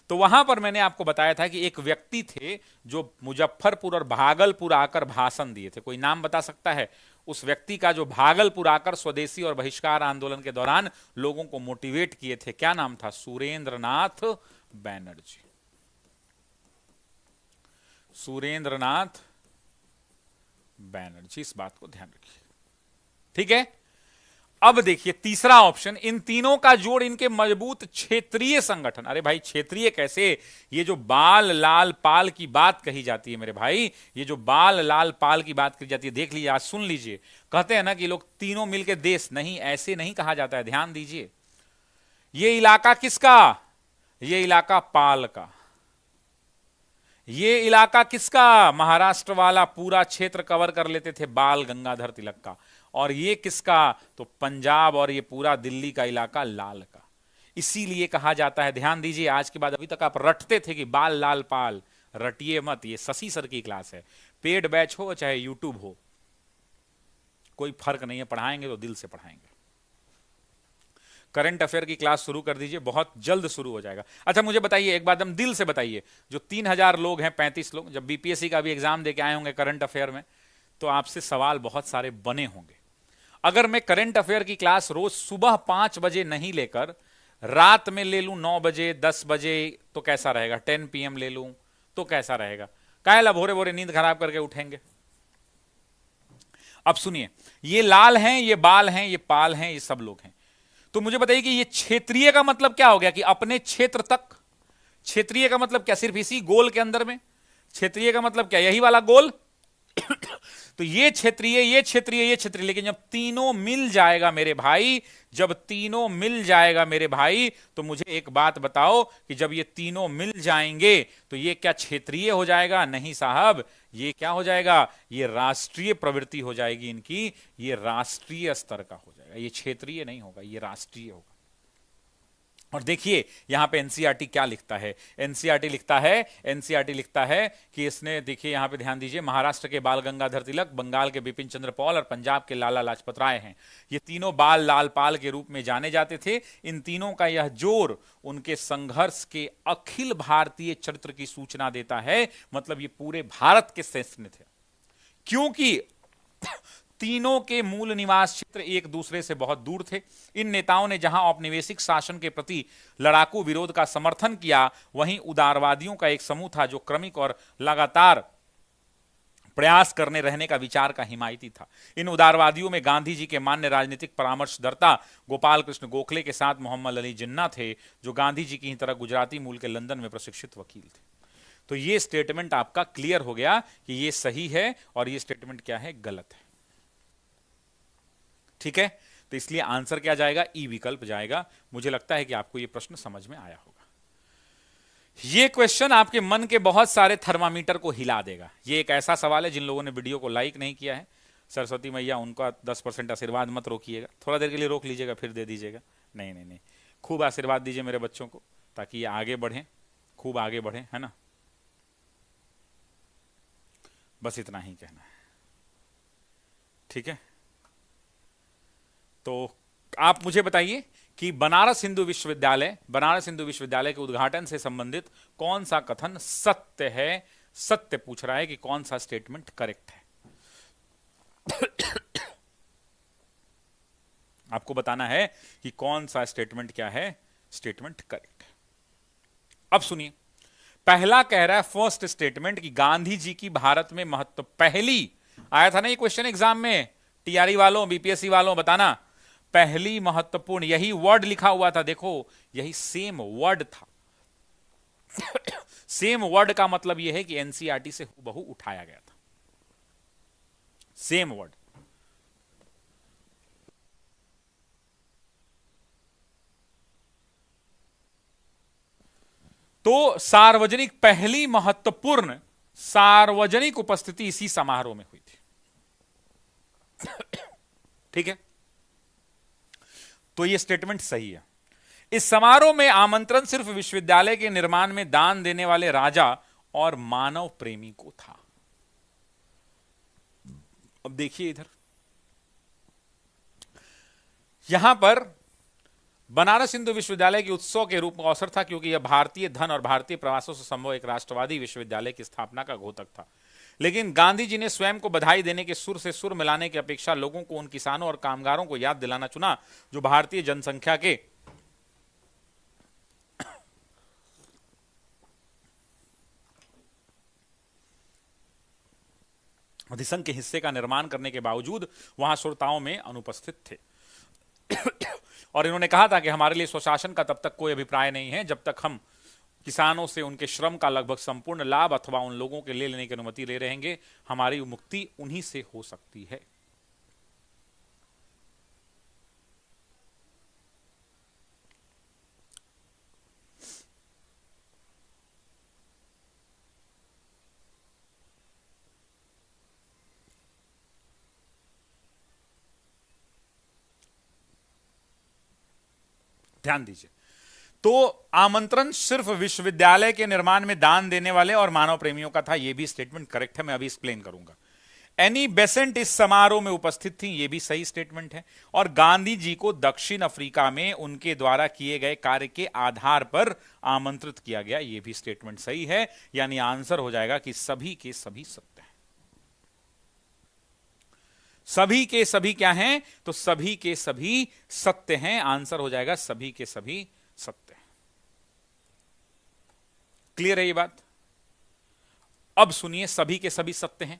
तो वहां पर मैंने आपको बताया था कि एक व्यक्ति थे जो मुजफ्फरपुर और भागलपुर आकर भाषण दिए थे। कोई नाम बता सकता है उस व्यक्ति का जो भागलपुर आकर स्वदेशी और बहिष्कार आंदोलन के दौरान लोगों को मोटिवेट किए थे? क्या नाम था? सुरेंद्रनाथ बैनर्जी। सुरेंद्रनाथ बैनर्जी, इस बात को ध्यान रखिए, ठीक है। अब देखिए तीसरा ऑप्शन, इन तीनों का जोड़ इनके मजबूत क्षेत्रीय संगठन। अरे भाई क्षेत्रीय कैसे? ये जो बाल लाल पाल की बात कही जाती है मेरे भाई, ये जो बाल लाल पाल की बात कही जाती है, देख लीजिए, आज सुन लीजिए। कहते हैं ना कि लोग तीनों मिलकर देश, नहीं, ऐसे नहीं कहा जाता है, ध्यान दीजिए। ये इलाका किसका? ये इलाका पाल का। ये इलाका किसका? महाराष्ट्र वाला पूरा क्षेत्र कवर कर लेते थे बाल गंगाधर तिलक का। और ये किसका? तो पंजाब और ये पूरा दिल्ली का इलाका लाल का। इसीलिए कहा जाता है, ध्यान दीजिए, आज के बाद अभी तक आप रटते थे कि बाल लाल पाल, रटिए मत। ये शशि सर की क्लास है, पेड बैच हो चाहे यूट्यूब हो, कोई फर्क नहीं है, पढ़ाएंगे तो दिल से पढ़ाएंगे। करंट अफेयर की क्लास शुरू कर दीजिए, बहुत जल्द शुरू हो जाएगा। अच्छा मुझे बताइए एक बात, हम दिल से बताइए, जो 3000 लोग हैं, 35 लोग, जब बीपीएससी का भी एग्जाम देके आए होंगे करंट अफेयर में, तो आपसे सवाल बहुत सारे बने होंगे। अगर मैं करंट अफेयर की क्लास रोज सुबह 5 बजे नहीं लेकर रात में ले लूं 9 बजे 10 बजे, तो कैसा रहेगा? 10 PM ले लूं तो कैसा रहेगा? काहे भोरे भोरे नींद खराब करके उठेंगे। अब सुनिए, ये लाल हैं, ये बाल हैं, ये पाल हैं, ये सब लोग हैं। तो मुझे बताइए कि ये क्षेत्रीय का मतलब क्या हो गया? कि अपने क्षेत्र तक। क्षेत्रीय का मतलब क्या? सिर्फ इसी गोल के अंदर में? क्षेत्रीय का मतलब क्या? यही वाला गोल। तो ये क्षेत्रीय, ये क्षेत्रीय, ये क्षेत्रीय। लेकिन जब तीनों मिल जाएगा मेरे भाई, जब तीनों मिल जाएगा मेरे भाई, तो मुझे एक बात बताओ कि जब ये तीनों मिल जाएंगे तो ये क्या क्षेत्रीय हो जाएगा? नहीं साहब, ये क्या हो जाएगा? ये राष्ट्रीय प्रवृत्ति हो जाएगी इनकी, ये राष्ट्रीय स्तर का हो जाएगा। ये क्षेत्रीय नहीं होगा, ये राष्ट्रीय होगा। और देखिए यहां पे एनसीईआरटी क्या लिखता है। एनसीईआरटी लिखता है कि इसने, देखिए यहां पे ध्यान दीजिए, महाराष्ट्र के बाल गंगाधर तिलक, बंगाल के बिपिन चंद्र पॉल और पंजाब के लाला लाजपत राय हैं। ये तीनों बाल लाल पाल के रूप में जाने जाते थे। इन तीनों का यह जोड़ उनके संघर्ष के अखिल भारतीय चरित्र की सूचना देता है। मतलब ये पूरे भारत के श्रेष्ठ थे, क्योंकि तीनों के मूल निवास क्षेत्र एक दूसरे से बहुत दूर थे। इन नेताओं ने जहां औपनिवेशिक शासन के प्रति लड़ाकू विरोध का समर्थन किया, वहीं उदारवादियों का एक समूह था जो क्रमिक और लगातार प्रयास करने रहने का विचार का हिमायती था। इन उदारवादियों में गांधी जी के मान्य राजनीतिक परामर्शदाता गोपाल कृष्ण गोखले के साथ मोहम्मद अली जिन्ना थे, जो गांधी जी की ही तरह गुजराती मूल के लंदन में प्रशिक्षित वकील थे। तो ये स्टेटमेंट आपका क्लियर हो गया कि ये सही है और ये स्टेटमेंट क्या है? गलत है। ठीक है, तो इसलिए आंसर क्या जाएगा? ई विकल्प जाएगा। मुझे लगता है कि आपको यह प्रश्न समझ में आया होगा। यह क्वेश्चन आपके मन के बहुत सारे थर्मामीटर को हिला देगा। यह एक ऐसा सवाल है, जिन लोगों ने वीडियो को लाइक नहीं किया है, सरस्वती मैया उनका 10% आशीर्वाद मत रोकिएगा, थोड़ा देर के लिए रोक लीजिएगा फिर दे दीजिएगा। नहीं नहीं नहीं, खूब आशीर्वाद दीजिए मेरे बच्चों को, ताकि ये आगे बढ़ें, खूब आगे बढ़ें, है ना। बस इतना ही कहना है, ठीक है। तो आप मुझे बताइए कि बनारस हिंदू विश्वविद्यालय के उद्घाटन से संबंधित कौन सा कथन सत्य है? सत्य पूछ रहा है कि कौन सा स्टेटमेंट करेक्ट है। आपको बताना है कि कौन सा स्टेटमेंट क्या है, स्टेटमेंट करेक्ट है। अब सुनिए, पहला कह रहा है फर्स्ट स्टेटमेंट कि गांधी जी की भारत में महत्व, पहली आया था ना ये क्वेश्चन एग्जाम में, टीआरई वालों, बीपीएससी वालों, बताना पहली महत्वपूर्ण, यही वर्ड लिखा हुआ था, देखो यही सेम वर्ड था। सेम वर्ड का मतलब यह है कि एनसीईआरटी से हूबहू उठाया गया था, सेम वर्ड। तो सार्वजनिक, पहली महत्वपूर्ण सार्वजनिक उपस्थिति इसी समारोह में हुई थी। ठीक है, तो यह स्टेटमेंट सही है। इस समारोह में आमंत्रण सिर्फ विश्वविद्यालय के निर्माण में दान देने वाले राजा और मानव प्रेमी को था। अब देखिए इधर, यहां पर बनारस हिंदू विश्वविद्यालय के उत्सव के रूप में अवसर था, क्योंकि यह भारतीय धन और भारतीय प्रवासों से संभव एक राष्ट्रवादी विश्वविद्यालय की स्थापना का घोतक था। लेकिन गांधी जी ने स्वयं को बधाई देने के सुर से सुर मिलाने की अपेक्षा लोगों को उन किसानों और कामगारों को याद दिलाना चुना जो भारतीय जनसंख्या के अधिसंख्य के हिस्से का निर्माण करने के बावजूद वहां श्रोताओं में अनुपस्थित थे। और इन्होंने कहा था कि हमारे लिए स्वशासन का तब तक कोई अभिप्राय नहीं है जब तक हम किसानों से उनके श्रम का लगभग संपूर्ण लाभ अथवा उन लोगों के ले लेने की अनुमति ले रहेंगे। हमारी मुक्ति उन्हीं से हो सकती है। ध्यान दीजिए, तो आमंत्रण सिर्फ विश्वविद्यालय के निर्माण में दान देने वाले और मानव प्रेमियों का था। यह भी स्टेटमेंट करेक्ट है, मैं अभी एक्सप्लेन करूंगा। एनी बेसेंट इस समारोह में उपस्थित थी, यह भी सही स्टेटमेंट है। और गांधी जी को दक्षिण अफ्रीका में उनके द्वारा किए गए कार्य के आधार पर आमंत्रित किया गया, यह भी स्टेटमेंट सही है। यानी आंसर हो जाएगा कि सभी के सभी सत्य हैं। सभी के सभी क्या हैं? तो सभी के सभी सत्य हैं। आंसर हो जाएगा सभी के सभी सत्य हैं। क्लियर है ये बात? अब सुनिए, सभी के सभी सत्य हैं।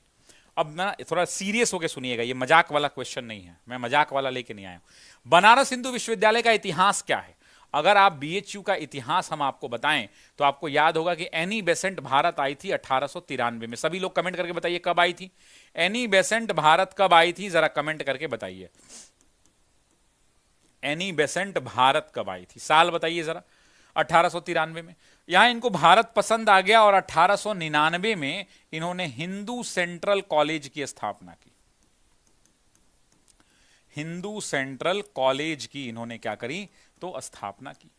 अब ना थोड़ा सीरियस होकर सुनिएगा, ये मजाक वाला क्वेश्चन नहीं है, मैं मजाक वाला लेके नहीं आया हूं। बनारस हिंदू विश्वविद्यालय का इतिहास क्या है? अगर आप बीएचयू का इतिहास हम आपको बताएं तो आपको याद होगा कि एनी बेसेंट भारत आई थी 1893 में। सभी लोग कमेंट करके बताइए कब आई थी। एनी बेसेंट भारत कब आई थी, जरा कमेंट करके बताइए। एनी बेसेंट भारत कब आई थी, साल बताइए जरा। 1893 में। यहां इनको भारत पसंद आ गया और 1899 में इन्होंने हिंदू सेंट्रल कॉलेज की स्थापना की। हिंदू सेंट्रल कॉलेज की इन्होंने क्या करी? तो स्थापना की।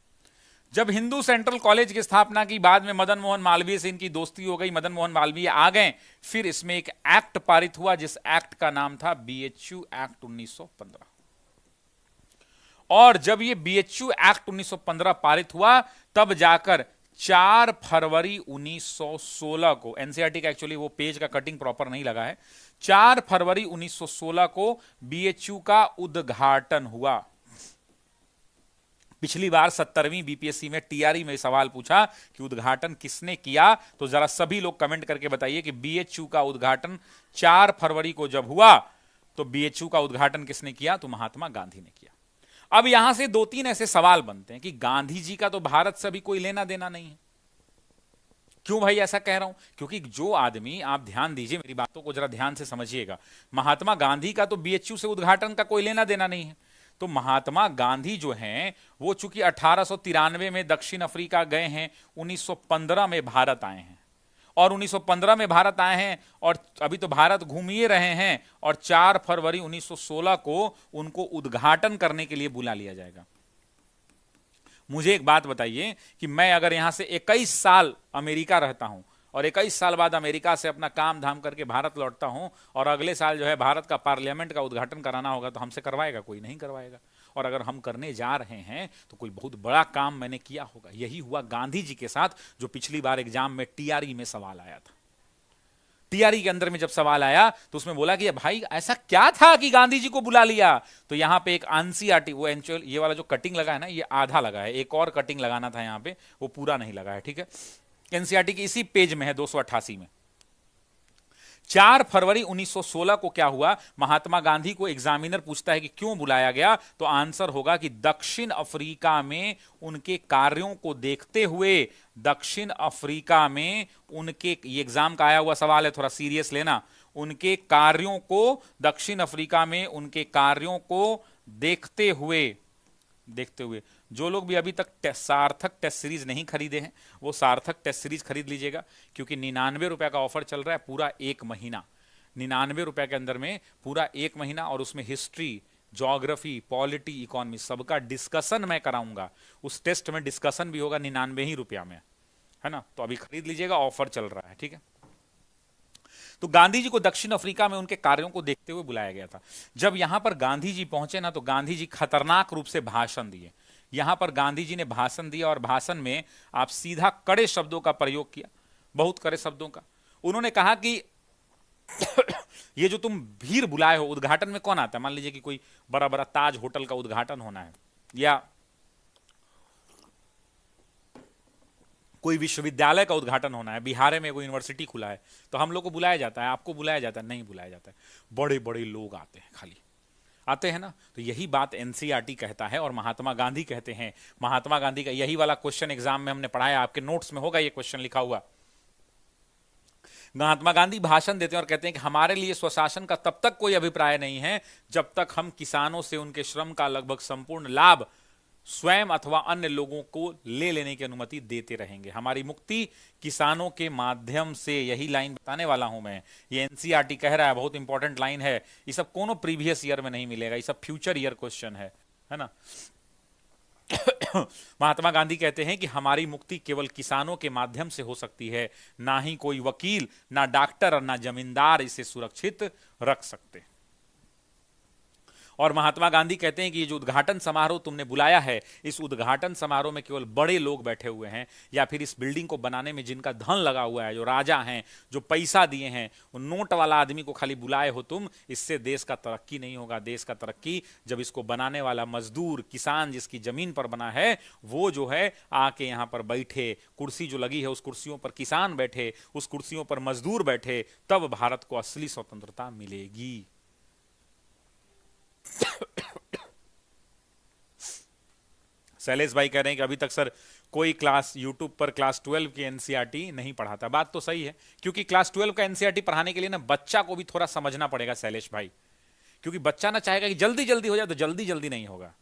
जब हिंदू सेंट्रल कॉलेज की स्थापना की, बाद में मदन मोहन मालवीय से इनकी दोस्ती हो गई, मदन मोहन मालवीय आ गए। फिर इसमें एक एक्ट पारित हुआ जिस एक्ट का नाम था बीएचयू एक्ट 1915। और जब ये बीएचयू एक्ट 1915 पारित हुआ तब जाकर 4 फरवरी 1916 को, एनसीईआरटी का एक्चुअली वो पेज का कटिंग प्रॉपर नहीं लगा है, 4 फरवरी 1916 को बीएचयू का उद्घाटन हुआ। पिछली बार 70वीं बीपीएससी में टीआरई में सवाल पूछा कि उद्घाटन किसने किया, तो जरा सभी लोग कमेंट करके बताइए कि बीएचयू का उद्घाटन 4 फरवरी को जब हुआ तो बीएचयू का उद्घाटन किसने किया? तो महात्मा गांधी ने किया। अब यहां से 2-3 ऐसे सवाल बनते हैं कि गांधी जी का तो भारत से अभी कोई लेना देना नहीं है। क्यों भाई ऐसा कह रहा हूं? क्योंकि जो आदमी, आप ध्यान दीजिए, मेरी बातों को जरा ध्यान से समझिएगा, महात्मा गांधी का तो बीएचयू से उद्घाटन का कोई लेना देना नहीं है। तो महात्मा गांधी जो हैं वो चूंकि 1893 में दक्षिण अफ्रीका गए हैं, 1915 में भारत आए हैं, और 1915 में भारत आए हैं और अभी तो भारत घूम ही रहे हैं, और 4 फरवरी 1916 को उनको उद्घाटन करने के लिए बुला लिया जाएगा। मुझे एक बात बताइए कि मैं अगर यहां से 21 साल अमेरिका रहता हूं और 21 साल बाद अमेरिका से अपना काम धाम करके भारत लौटता हूं और अगले साल जो है भारत का पार्लियामेंट का उद्घाटन कराना होगा, तो हमसे करवाएगा कोई? नहीं करवाएगा। और अगर हम करने जा रहे हैं तो कोई बहुत बड़ा काम मैंने किया होगा। यही हुआ गांधी जी के साथ, जो पिछली बार एग्जाम में टीआरई में सवाल आया था। टीआरई के अंदर में जब सवाल आया तो उसमें बोला कि भाई ऐसा क्या था कि गांधी जी को बुला लिया? तो यहां पे एक एनसीईआरटी, वो एक्चुअल ये वाला जो कटिंग लगा है ना, ये आधा लगा है, एक और कटिंग लगाना था यहां पे, वो पूरा नहीं लगा है, ठीक है। एनसीईआरटी की इसी पेज में है 288 में। 4 फरवरी 1916 को क्या हुआ? महात्मा गांधी को एग्जामिनर पूछता है कि क्यों बुलाया गया, तो आंसर होगा कि दक्षिण अफ्रीका में उनके कार्यों को देखते हुए, दक्षिण अफ्रीका में उनके, ये एग्जाम का आया हुआ सवाल है, थोड़ा सीरियस लेना, उनके कार्यों को, दक्षिण अफ्रीका में उनके कार्यों को देखते हुए जो लोग भी अभी तक सार्थक टेस्ट सीरीज नहीं खरीदे हैं वो सार्थक टेस्ट सीरीज खरीद लीजिएगा, क्योंकि 99 रुपए का ऑफर चल रहा है पूरा 1 महीना। 99 रुपए के अंदर में पूरा 1 महीना, और उसमें हिस्ट्री, ज्योग्राफी, पॉलिटी, इकोनॉमी, सबका डिस्कशन मैं कराऊंगा। उस टेस्ट में डिस्कशन भी होगा, 99 ही रुपया में, है ना। तो अभी खरीद लीजिएगा, ऑफर चल रहा है, ठीक है। तो गांधी जी को दक्षिण अफ्रीका में उनके कार्यों को देखते हुए बुलाया गया था। जब यहां पर गांधी जी पहुंचे ना, तो गांधी जी खतरनाक रूप से भाषण दिए। यहां पर गांधी जी ने भाषण दिया, और भाषण में आप सीधा कड़े शब्दों का प्रयोग किया, बहुत कड़े शब्दों का। उन्होंने कहा कि ये जो तुम भीड़ बुलाए हो, उद्घाटन में कौन आता है? मान लीजिए कि कोई बड़ा बड़ा ताज होटल का उद्घाटन होना है, या कोई विश्वविद्यालय का उद्घाटन होना है, बिहार में कोई यूनिवर्सिटी खुला है, तो हम लोग को बुलाया जाता है, आपको बुलाया जाता है? नहीं बुलाया जाता है। बड़े बड़े लोग आते हैं, खाली आते हैं ना। तो यही बात एनसीईआरटी कहता है और महात्मा गांधी कहते हैं। महात्मा गांधी का यही वाला क्वेश्चन एग्जाम में हमने पढ़ाया, आपके नोट्स में होगा ये क्वेश्चन लिखा हुआ। महात्मा गांधी भाषण देते हैं और कहते हैं कि हमारे लिए स्वशासन का तब तक कोई अभिप्राय नहीं है जब तक हम किसानों से उनके श्रम का लगभग संपूर्ण लाभ स्वयं अथवा अन्य लोगों को ले लेने की अनुमति देते रहेंगे। हमारी मुक्ति किसानों के माध्यम से, यही लाइन बताने वाला हूं मैं। ये एनसीईआरटी कह रहा है, बहुत इंपॉर्टेंट लाइन है। ये सब कोनो प्रीवियस ईयर में नहीं मिलेगा, ये सब फ्यूचर ईयर क्वेश्चन है ना। महात्मा गांधी कहते हैं कि हमारी मुक्ति केवल किसानों के माध्यम से हो सकती है, ना ही कोई वकील, ना डॉक्टर और ना जमींदार इसे सुरक्षित रख सकते। और महात्मा गांधी कहते हैं कि ये जो उद्घाटन समारोह तुमने बुलाया है, इस उद्घाटन समारोह में केवल बड़े लोग बैठे हुए हैं, या फिर इस बिल्डिंग को बनाने में जिनका धन लगा हुआ है, जो राजा हैं, जो पैसा दिए हैं, उन नोट वाला आदमी को खाली बुलाए हो तुम। इससे देश का तरक्की नहीं होगा। देश का तरक्की जब इसको बनाने वाला मजदूर, किसान, जिसकी जमीन पर बना है, वो जो है आके यहां पर बैठे, कुर्सी जो लगी है उस कुर्सियों पर किसान बैठे, उस कुर्सियों पर मजदूर बैठे, तब भारत को असली स्वतंत्रता मिलेगी। शैलेश भाई कह रहे हैं कि अभी तक सर कोई क्लास यूट्यूब पर क्लास 12 की एनसीईआरटी नहीं पढ़ाता। बात तो सही है, क्योंकि क्लास 12 का एनसीईआरटी पढ़ाने के लिए ना बच्चा को भी थोड़ा समझना पड़ेगा शैलेश भाई। क्योंकि बच्चा ना चाहेगा कि जल्दी जल्दी हो जाए, तो जल्दी जल्दी नहीं होगा।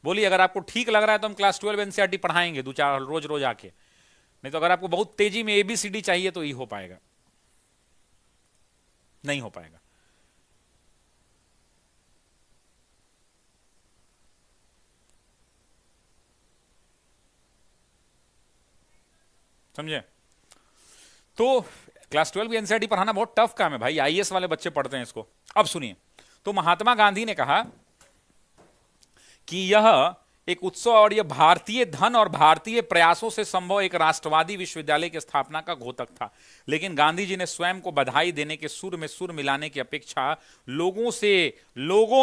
बोलिए, अगर आपको ठीक लग रहा है तो हम क्लास 12 एनसीईआरटी पढ़ाएंगे 2-4 रोज रोज आके। नहीं तो अगर आपको बहुत तेजी में एबीसीडी चाहिए तो ये हो पाएगा, नहीं हो पाएगा। समझे? तो क्लास 12 की एनसीईआरटी पढ़ाना बहुत टफ काम है भाई, आईएएस वाले बच्चे पढ़ते हैं इसको। अब सुनिए, तो महात्मा गांधी ने कहा कि यह एक उत्सव और यह भारतीय धन और भारतीय प्रयासों से संभव एक राष्ट्रवादी विश्वविद्यालय की स्थापना का घोतक था। लेकिन गांधी जी ने स्वयं को बधाई देने के सुर में सुर मिलाने की अपेक्षा लोगों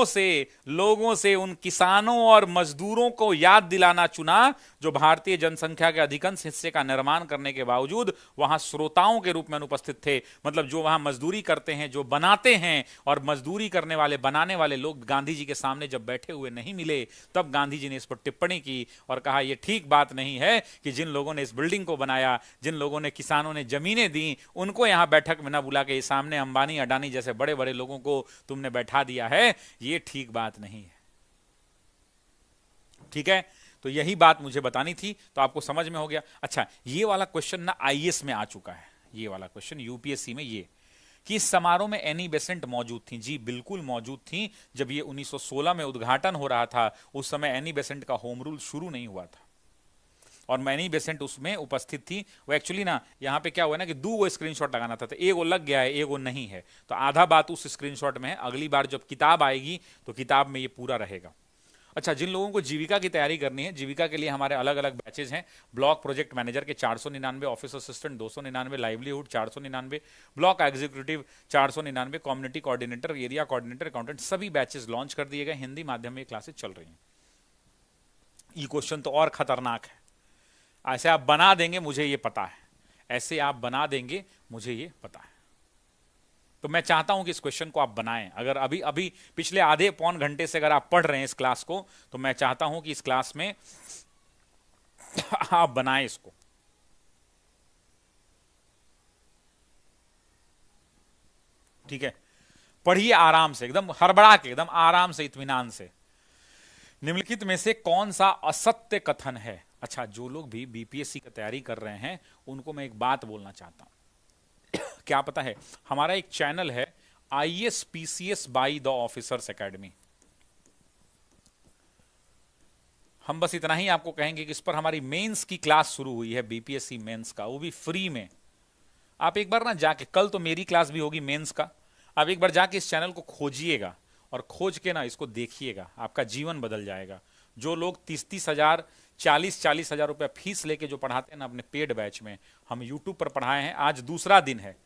से उन किसानों और मजदूरों को याद दिलाना चुना, जो भारतीय जनसंख्या के अधिकांश हिस्से का निर्माण करने के बावजूद वहां श्रोताओं के रूप में अनुपस्थित थे। मतलब जो वहां मजदूरी करते हैं, जो बनाते हैं, और मजदूरी करने वाले, बनाने वाले लोग गांधी जी के सामने जब बैठे हुए नहीं मिले, तब गांधी जी ने इस पर टिप्पणी की और कहा यह ठीक बात नहीं है कि जिन लोगों ने इस बिल्डिंग को बनाया, जिन लोगों ने, किसानों ने जमीनें दी, उनको यहां बैठक में न बुला के सामने अंबानी, अडानी जैसे बड़े बड़े लोगों को तुमने बैठा दिया है, यह ठीक बात नहीं है। ठीक है, तो यही बात मुझे बतानी थी, तो आपको समझ में हो गया। अच्छा, ये वाला क्वेश्चन ना आईएएस में आ चुका है, ये वाला क्वेश्चन यूपीएससी में, ये कि इस समारोह में एनी बेसेंट मौजूद थी। जी बिल्कुल मौजूद थी। जब ये 1916 में उद्घाटन हो रहा था, उस समय एनी बेसेंट का होम रूल शुरू नहीं हुआ था, और एनी बेसेंट उसमें उपस्थित थी। वो एक्चुअली ना यहाँ पे क्या हुआ ना कि 2 स्क्रीनशॉट लगाना था, तो एगो लग गया है, एगो नहीं है, तो आधा बात उस स्क्रीनशॉट में है। अगली बार जब किताब आएगी तो किताब में ये पूरा रहेगा। अच्छा, जिन लोगों को जीविका की तैयारी करनी है, जीविका के लिए हमारे अलग अलग बैचेज हैं। ब्लॉक प्रोजेक्ट मैनेजर के 499, office assistant 299, livelihood 499, block executive 499, community coordinator, area coordinator, accountant, सभी बैचेस लॉन्च कर दिए गए। हिंदी माध्यम में क्लासेस चल रही हैं। ये क्वेश्चन तो और खतरनाक है। ऐसे आप बना देंगे, मुझे ये पता है, ऐसे आप बना देंगे, मुझे ये पता है। तो मैं चाहता हूं कि इस क्वेश्चन को आप बनाएं। अगर अभी पिछले आधे पौन घंटे से अगर आप पढ़ रहे हैं इस क्लास को, तो मैं चाहता हूं कि इस क्लास में आप बनाएं इसको। ठीक है, पढ़िए आराम से, एकदम हड़बड़ा के, एकदम आराम से, इत्मीनान से। निम्नलिखित में से कौन सा असत्य कथन है? अच्छा, जो लोग भी बीपीएससी की तैयारी कर रहे हैं उनको मैं एक बात बोलना चाहता हूं। क्या पता है, हमारा एक चैनल है IAS PCS by the officers academy. हम बस इतना ही आपको कहेंगे कि इस पर हमारी मेंस की क्लास शुरू हुई है, बीपीएससी मेंस का, वो भी फ्री में। आप एक बार ना जाके, कल तो मेरी क्लास भी होगी मेंस का, आप एक बार जाके इस चैनल को खोजिएगा और खोज के ना इसको देखिएगा, आपका जीवन बदल जाएगा। जो लोग 30-30 हज़ार 40-40 हज़ार रुपया फीस लेके जो पढ़ाते हैं ना अपने पेड बैच में, हम यूट्यूब पर पढ़ाए हैं। आज दूसरा दिन है,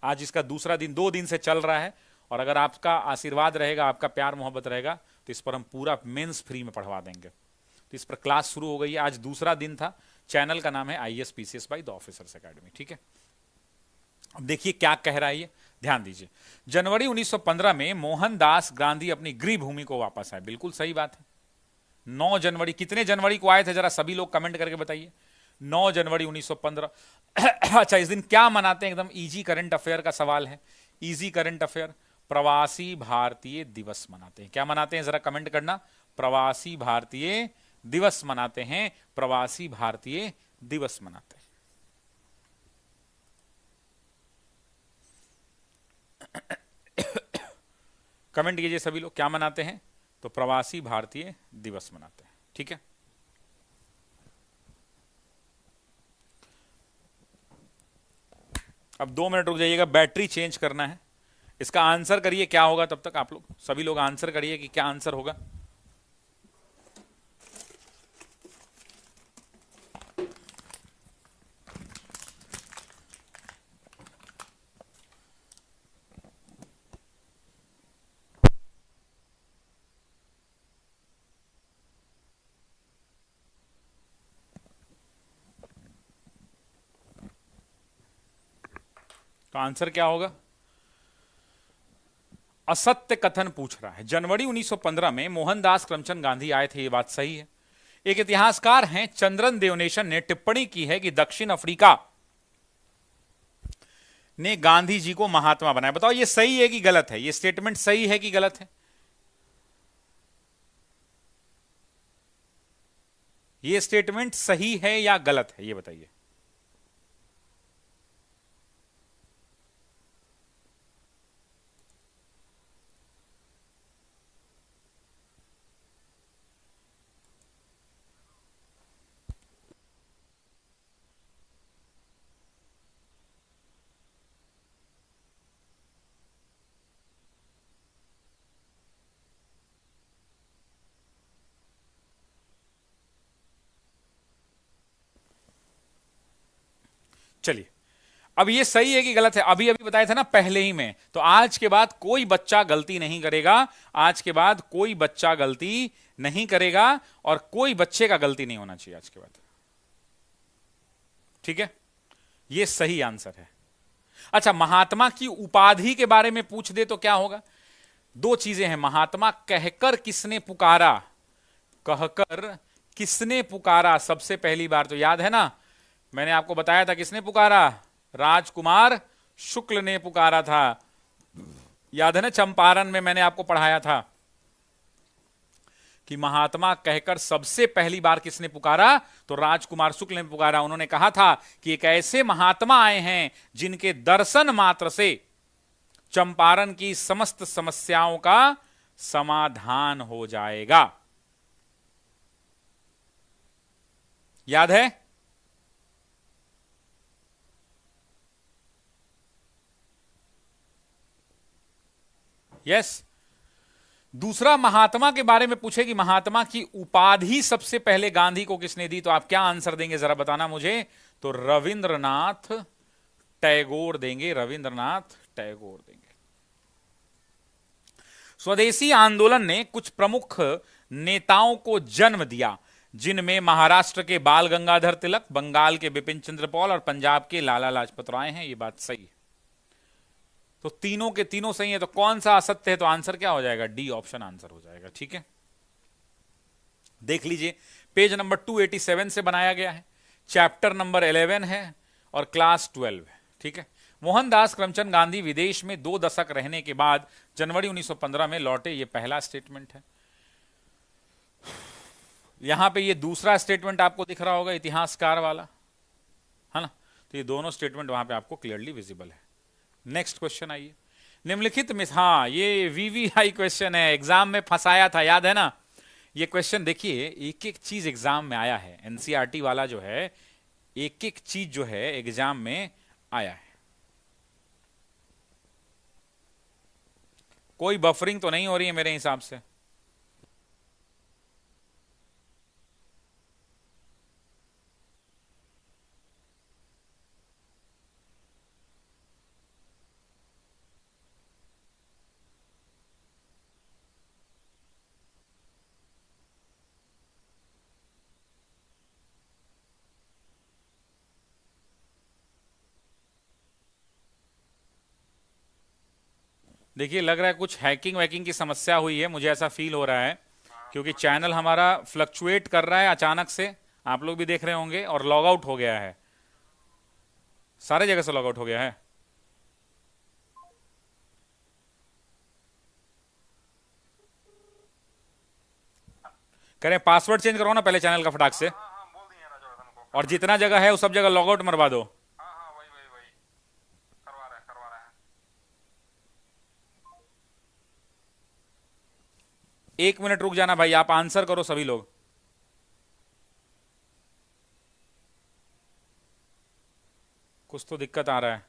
आज इसका दूसरा दिन, 2 दिन से चल रहा है। और अगर आपका आशीर्वाद रहेगा, आपका प्यार मोहब्बत रहेगा, तो इस पर हम पूरा मेंस फ्री में पढ़वा देंगे। तो इस पर क्लास शुरू हो गई है, आज दूसरा दिन था। चैनल का नाम है IAS PCS by the officers academy, ठीक है। अब देखिए क्या कह रहा है ये, ध्यान दीजिए। जनवरी 1915 में मोहनदास गांधी अपनी गृह भूमि को वापस आए, बिल्कुल सही बात है। 9 जनवरी, कितने जनवरी को आए थे जरा सभी लोग कमेंट करके बताइए। 9 जनवरी 1915। अच्छा, इस दिन क्या मनाते हैं? एकदम इजी करंट अफेयर का सवाल है, इजी करंट अफेयर। प्रवासी भारतीय दिवस मनाते हैं। क्या मनाते हैं जरा कमेंट करना। प्रवासी भारतीय दिवस मनाते हैं, प्रवासी भारतीय दिवस मनाते हैं। कमेंट कीजिए सभी लोग, क्या मनाते हैं? तो प्रवासी भारतीय दिवस मनाते हैं, ठीक है। अब 2 मिनट रुक जाइएगा, बैटरी चेंज करना है। इसका आंसर करिए क्या होगा, तब तक आप लोग सभी लोग आंसर करिए कि क्या आंसर होगा। तो आंसर क्या होगा? असत्य कथन पूछ रहा है। जनवरी 1915 में मोहनदास करमचंद गांधी आए थे, ये बात सही है। एक इतिहासकार हैं चंद्रन देवनेशन ने टिप्पणी की है कि दक्षिण अफ्रीका ने गांधी जी को महात्मा बनाया। बताओ ये सही है कि गलत है? ये स्टेटमेंट सही है कि गलत है? ये स्टेटमेंट सही है या गलत है, ये बताइए। चलिए, अब ये सही है कि गलत है? अभी अभी बताया था ना पहले ही में। तो आज के बाद कोई बच्चा गलती नहीं करेगा, आज के बाद कोई बच्चा गलती नहीं करेगा और कोई बच्चे का गलती नहीं होना चाहिए आज के बाद, ठीक है। ये सही आंसर है। अच्छा, महात्मा की उपाधि के बारे में पूछ दे तो क्या होगा? 2 चीजें हैं। महात्मा कहकर किसने पुकारा, कहकर किसने पुकारा सबसे पहली बार? तो याद है ना, मैंने आपको बताया था किसने पुकारा, राजकुमार शुक्ल ने पुकारा था। याद है ना, चंपारण में मैंने आपको पढ़ाया था कि महात्मा कहकर सबसे पहली बार किसने पुकारा, तो राजकुमार शुक्ल ने पुकारा। उन्होंने कहा था कि एक ऐसे महात्मा आए हैं जिनके दर्शन मात्र से चंपारण की समस्त समस्याओं का समाधान हो जाएगा। याद है? यस। दूसरा, महात्मा के बारे में पूछे कि महात्मा की उपाधि सबसे पहले गांधी को किसने दी, तो आप क्या आंसर देंगे जरा बताना मुझे। तो रविंद्रनाथ टैगोर देंगे, रविंद्रनाथ टैगोर देंगे। स्वदेशी आंदोलन ने कुछ प्रमुख नेताओं को जन्म दिया, जिनमें महाराष्ट्र के बाल गंगाधर तिलक, बंगाल के बिपिन चंद्र पाल और पंजाब के लाला लाजपत राय हैं। ये बात सही है। तो तीनों के तीनों सही है। तो कौन सा असत्य है? तो आंसर क्या हो जाएगा? डी ऑप्शन आंसर हो जाएगा, ठीक है। देख लीजिए, पेज नंबर 287 से बनाया गया है, चैप्टर नंबर 11 है और क्लास 12 है, ठीक है। मोहनदास करमचंद गांधी विदेश में 2 दशक रहने के बाद जनवरी 1915 में लौटे, ये पहला स्टेटमेंट है। यहां पे ये दूसरा स्टेटमेंट आपको दिख रहा होगा, इतिहासकार वाला, है ना। तो ये दोनों स्टेटमेंट वहां पे आपको क्लियरली विजिबल है। नेक्स्ट क्वेश्चन आइए। निम्नलिखित में, हाँ ये VVI क्वेश्चन है, एग्जाम में फंसाया था, याद है ना। ये क्वेश्चन देखिए, एक एक चीज एग्जाम में आया है, एनसीईआरटी वाला जो है एक एक चीज जो है एग्जाम में आया है। कोई बफरिंग तो नहीं हो रही है मेरे हिसाब से। देखिए, लग रहा है कुछ हैकिंग वैकिंग की समस्या हुई है, मुझे ऐसा फील हो रहा है, क्योंकि चैनल हमारा फ्लक्चुएट कर रहा है अचानक से। आप लोग भी देख रहे होंगे, और लॉग आउट हो गया है, सारे जगह से लॉग आउट हो गया है। कह रहे हैं पासवर्ड चेंज करवाओ ना पहले चैनल का फटाक से, और जितना जगह है उस सब जगह लॉग आउट मरवा दो। एक मिनट रुक जाना भाई, आप आंसर करो सभी लोग। कुछ तो दिक्कत आ रहा है।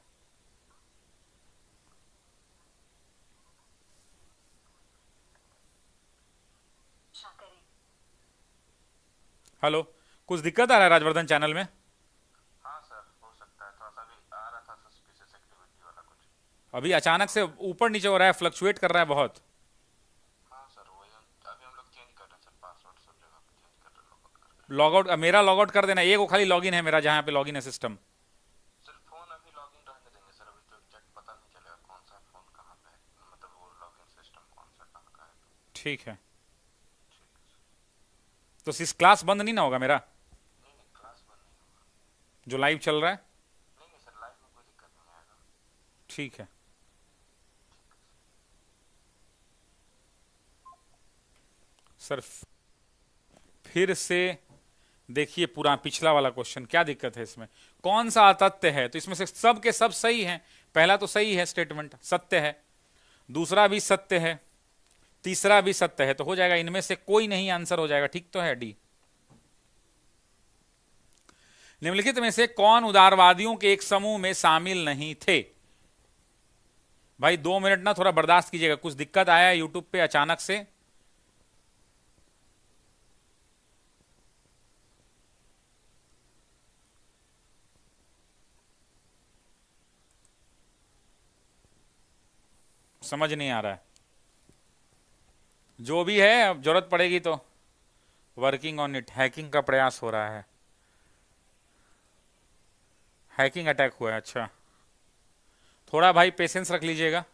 हेलो, कुछ दिक्कत आ रहा है राजवर्धन चैनल में?
हाँ सर, हो सकता है, थोड़ा सा भी आ रहा था सस्पिशियस एक्टिविटी वाला कुछ।
अभी अचानक से ऊपर नीचे हो रहा है, फ्लक्चुएट कर रहा है बहुत।
हाँ सर, वही अभी हम लोग चेंज कर रहे हैं सर, पासवर्ड सब जगह पे चेंज कर रहे हैं, लॉग आउट करके।
लॉग आउट, मेरा लॉग आउट कर देना, एक वो खाली लॉगिन है मेरा, जहां पे लॉगिन है सिस्टम।
सर फोन अभी लॉगिन रहने देंगे सर, अभी तो एग्जैक्ट पता नहीं चलेगा कौन सा फोन कहाँ पे है, मतलब वो लॉगिन सिस्टम कौन सा कहाँ का है। तो
ठीक है,
ठीक है सर।
तो इस क्लास बंद नहीं ना होगा मेरा,
नहीं नहीं, क्लास बंद नहीं होगा।
जो लाइव चल रहा है?
नहीं नहीं सर, लाइव में कोई दिक्कत नहीं आएगा।
ठीक है सर, फिर से देखिए पूरा पिछला वाला क्वेश्चन, क्या दिक्कत है इसमें? कौन सा अतत्य है? तो इसमें से सब के सब सही हैं। पहला तो सही है, स्टेटमेंट सत्य है, दूसरा भी सत्य है, तीसरा भी सत्य है, तो हो जाएगा इनमें से कोई नहीं, आंसर हो जाएगा। ठीक तो है डी। निम्नलिखित में से कौन उदारवादियों के एक समूह में शामिल नहीं थे? भाई 2 मिनट ना थोड़ा बर्दाश्त कीजिएगा, कुछ दिक्कत आया यूट्यूब पे अचानक से। समझ नहीं आ रहा है, जो भी है, अब जरूरत पड़ेगी तो वर्किंग ऑन इट। हैकिंग का प्रयास हो रहा है, हैकिंग अटैक हुआ है। अच्छा, थोड़ा भाई पेशेंस रख लीजिएगा।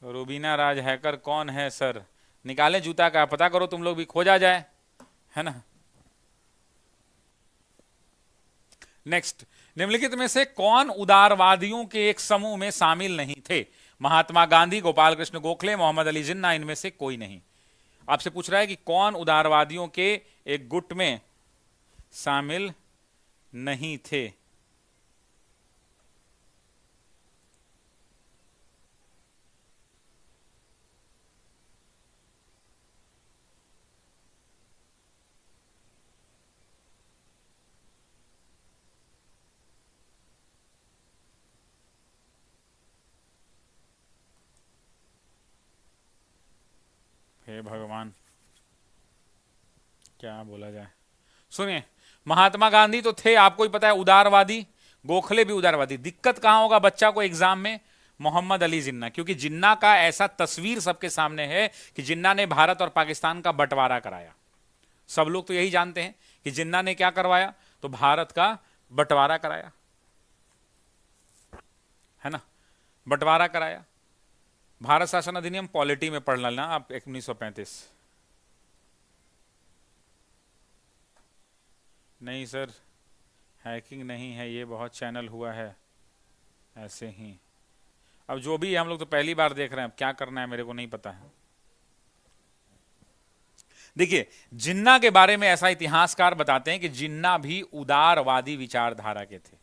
रूबीना राज हैकर कौन है सर? निकालें जूता का, पता करो तुम लोग भी, खोजा जाए, है ना। नेक्स्ट, निम्नलिखित में से कौन उदारवादियों के एक समूह में शामिल नहीं थे? महात्मा गांधी, गोपाल कृष्ण गोखले, मोहम्मद अली जिन्ना, इनमें से कोई नहीं। आपसे पूछ रहा है कि कौन उदारवादियों के एक गुट में शामिल नहीं थे। हे भगवान, क्या बोला जाए। सुनिए, महात्मा गांधी तो थे, आपको ही पता है, उदारवादी। गोखले भी उदारवादी। दिक्कत कहां होगा बच्चा को एग्जाम में? मोहम्मद अली जिन्ना, क्योंकि जिन्ना का ऐसा तस्वीर सबके सामने है कि जिन्ना ने भारत और पाकिस्तान का बंटवारा कराया। सब लोग तो यही जानते हैं कि जिन्ना ने क्या करवाया, तो भारत का बंटवारा कराया, है ना, बंटवारा कराया। भारत शासन अधिनियम पॉलिटी में पढ़ लेना आप, 1935। नहीं सर, हैकिंग नहीं है ये, बहुत चैनल हुआ है ऐसे ही। अब जो भी है, हम लोग तो पहली बार देख रहे हैं, अब क्या करना है मेरे को नहीं पता है। देखिए, जिन्ना के बारे में ऐसा इतिहासकार बताते हैं कि जिन्ना भी उदारवादी विचारधारा के थे।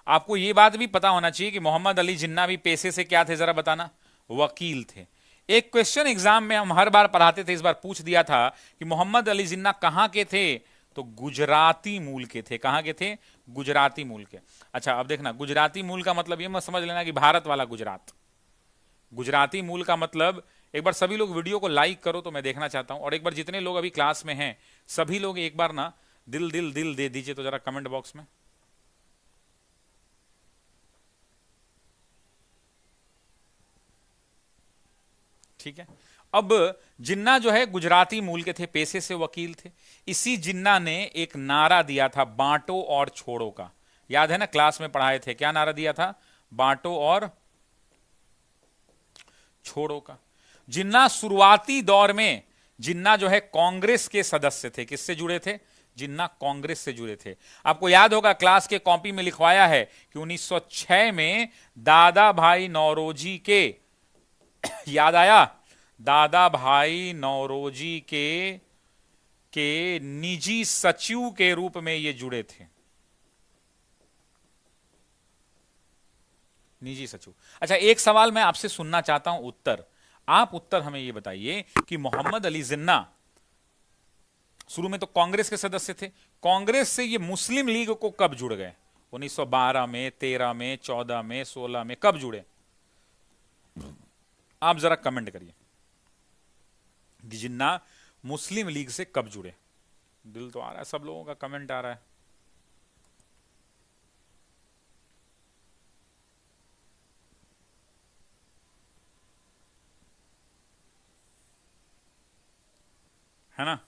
आपको यह बात भी पता होना चाहिए कि मोहम्मद अली जिन्ना भी पेशे से क्या थे, जरा बताना। वकील थे। एक क्वेश्चन एग्जाम में हम हर बार पढ़ाते थे, इस बार पूछ दिया था कि मोहम्मद अली जिन्ना कहां के थे, तो गुजराती मूल के थे। कहां के थे? गुजराती मूल के। अच्छा अब देखना, गुजराती मूल का मतलब ये मत समझ लेना कि भारत वाला गुजरात। गुजराती मूल का मतलब, एक बार सभी लोग वीडियो को लाइक करो तो मैं देखना चाहता हूं, और एक बार जितने लोग अभी क्लास में हैं सभी लोग एक बार ना दिल दिल दिल दे दीजिए तो जरा कमेंट बॉक्स में। ठीक है। अब जिन्ना जो है गुजराती मूल के थे, पेशे से वकील थे। इसी जिन्ना ने एक नारा दिया था बांटो और छोड़ो का, याद है ना, क्लास में पढ़ाए थे। क्या नारा दिया था? बांटो और छोड़ो का। जिन्ना शुरुआती दौर में, जिन्ना जो है कांग्रेस के सदस्य थे। किससे जुड़े थे? जिन्ना कांग्रेस से जुड़े थे। आपको याद होगा क्लास के कॉपी में लिखवाया है कि 1906 में दादा भाई नौरोजी के याद आया, दादा भाई नौरोजी के निजी सचिव के रूप में ये जुड़े थे। निजी सचिव। अच्छा एक सवाल मैं आपसे सुनना चाहता हूं उत्तर, आप उत्तर हमें ये बताइए कि मोहम्मद अली जिन्ना शुरू में तो कांग्रेस के सदस्य थे, कांग्रेस से ये मुस्लिम लीग को कब जुड़ गए? 1912 में, 13 में, 14 में, 16 में, कब जुड़े? आप जरा कमेंट करिए कि जिन्ना मुस्लिम लीग से कब जुड़े। दिल तो आ रहा है, सब लोगों का कमेंट आ रहा है ना?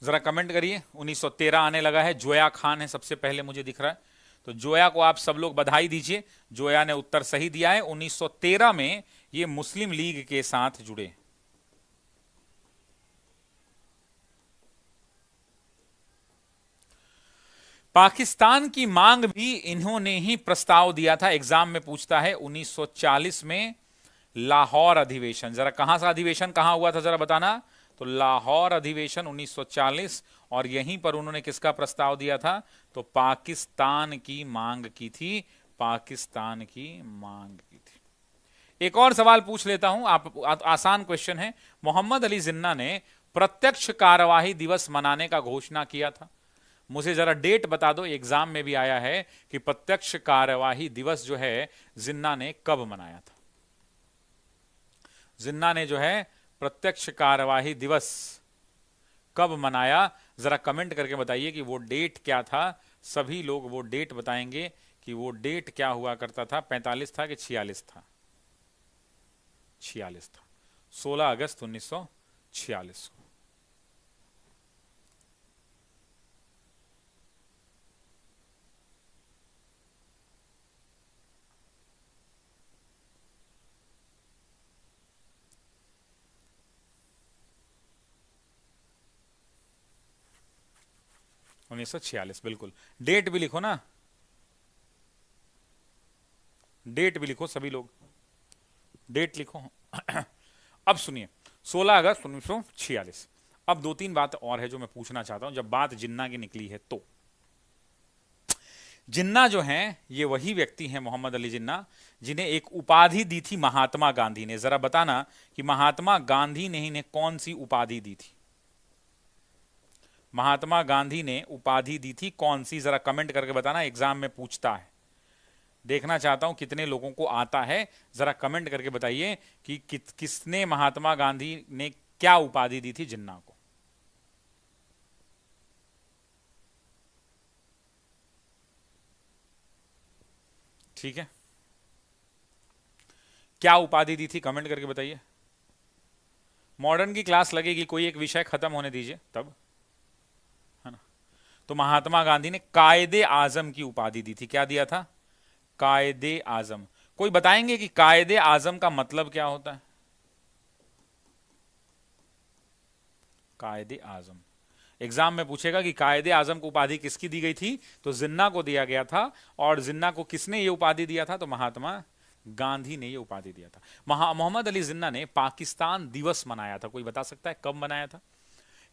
जरा कमेंट करिए। 1913 आने लगा है, जोया खान है सबसे पहले मुझे दिख रहा है, तो जोया को आप सब लोग बधाई दीजिए, जोया ने उत्तर सही दिया है। 1913 में ये मुस्लिम लीग के साथ जुड़े। पाकिस्तान की मांग भी इन्होंने ही प्रस्ताव दिया था, एग्जाम में पूछता है। 1940 में लाहौर अधिवेशन, जरा कहां सा अधिवेशन कहां हुआ था जरा बताना, तो लाहौर अधिवेशन 1940, और यहीं पर उन्होंने किसका प्रस्ताव दिया था? तो पाकिस्तान की मांग की थी, पाकिस्तान की मांग की थी। एक और सवाल पूछ लेता हूं, आप आसान क्वेश्चन है। मोहम्मद अली जिन्ना ने प्रत्यक्ष कार्यवाही दिवस मनाने का घोषणा किया था, मुझे जरा डेट बता दो, एग्जाम में भी आया है कि प्रत्यक्ष कार्यवाही दिवस जो है जिन्ना ने कब मनाया था? जिन्ना ने जो है प्रत्यक्ष कार्यवाही दिवस कब मनाया, जरा कमेंट करके बताइए कि वो डेट क्या था। सभी लोग वो डेट बताएंगे कि वो डेट क्या हुआ करता था, 45 था कि 46 था? 46 था, 16 अगस्त 1946 को। बिल्कुल, डेट भी लिखो ना, डेट भी लिखो सभी लोग, डेट लिखो। अब सुनिए, 16 अगस्त 1946। अब दो तीन बात और है जो मैं पूछना चाहता हूं, जब बात जिन्ना की निकली है तो। जिन्ना जो हैं ये वही व्यक्ति हैं, मोहम्मद अली जिन्ना, जिन्हें एक उपाधि दी थी महात्मा गांधी ने। जरा बताना कि महात्मा गांधी ने इन्हें कौन सी उपाधि दी थी? महात्मा गांधी ने उपाधि दी थी कौन सी, जरा कमेंट करके बताना, एग्जाम में पूछता है। देखना चाहता हूं कितने लोगों को आता है, जरा कमेंट करके बताइए कि किसने महात्मा गांधी ने क्या उपाधि दी थी जिन्ना को। ठीक है, क्या उपाधि दी थी कमेंट करके बताइए। मॉडर्न की क्लास लगेगी, कोई एक विषय खत्म होने दीजिए तब, है ना। तो महात्मा गांधी ने कायदे आजम की उपाधि दी थी। क्या दिया था? कायदे आजम। कोई बताएंगे कि कायदे आजम का मतलब क्या होता है? कायदे आजम एग्जाम में पूछेगा कि कायदे आजम को उपाधि किसकी दी गई थी, तो जिन्ना को दिया गया था। और जिन्ना को किसने ये उपाधि दिया था? तो महात्मा गांधी ने ये उपाधि दिया था। मोहम्मद अली जिन्ना ने पाकिस्तान दिवस मनाया था, कोई बता सकता है कब मनाया था?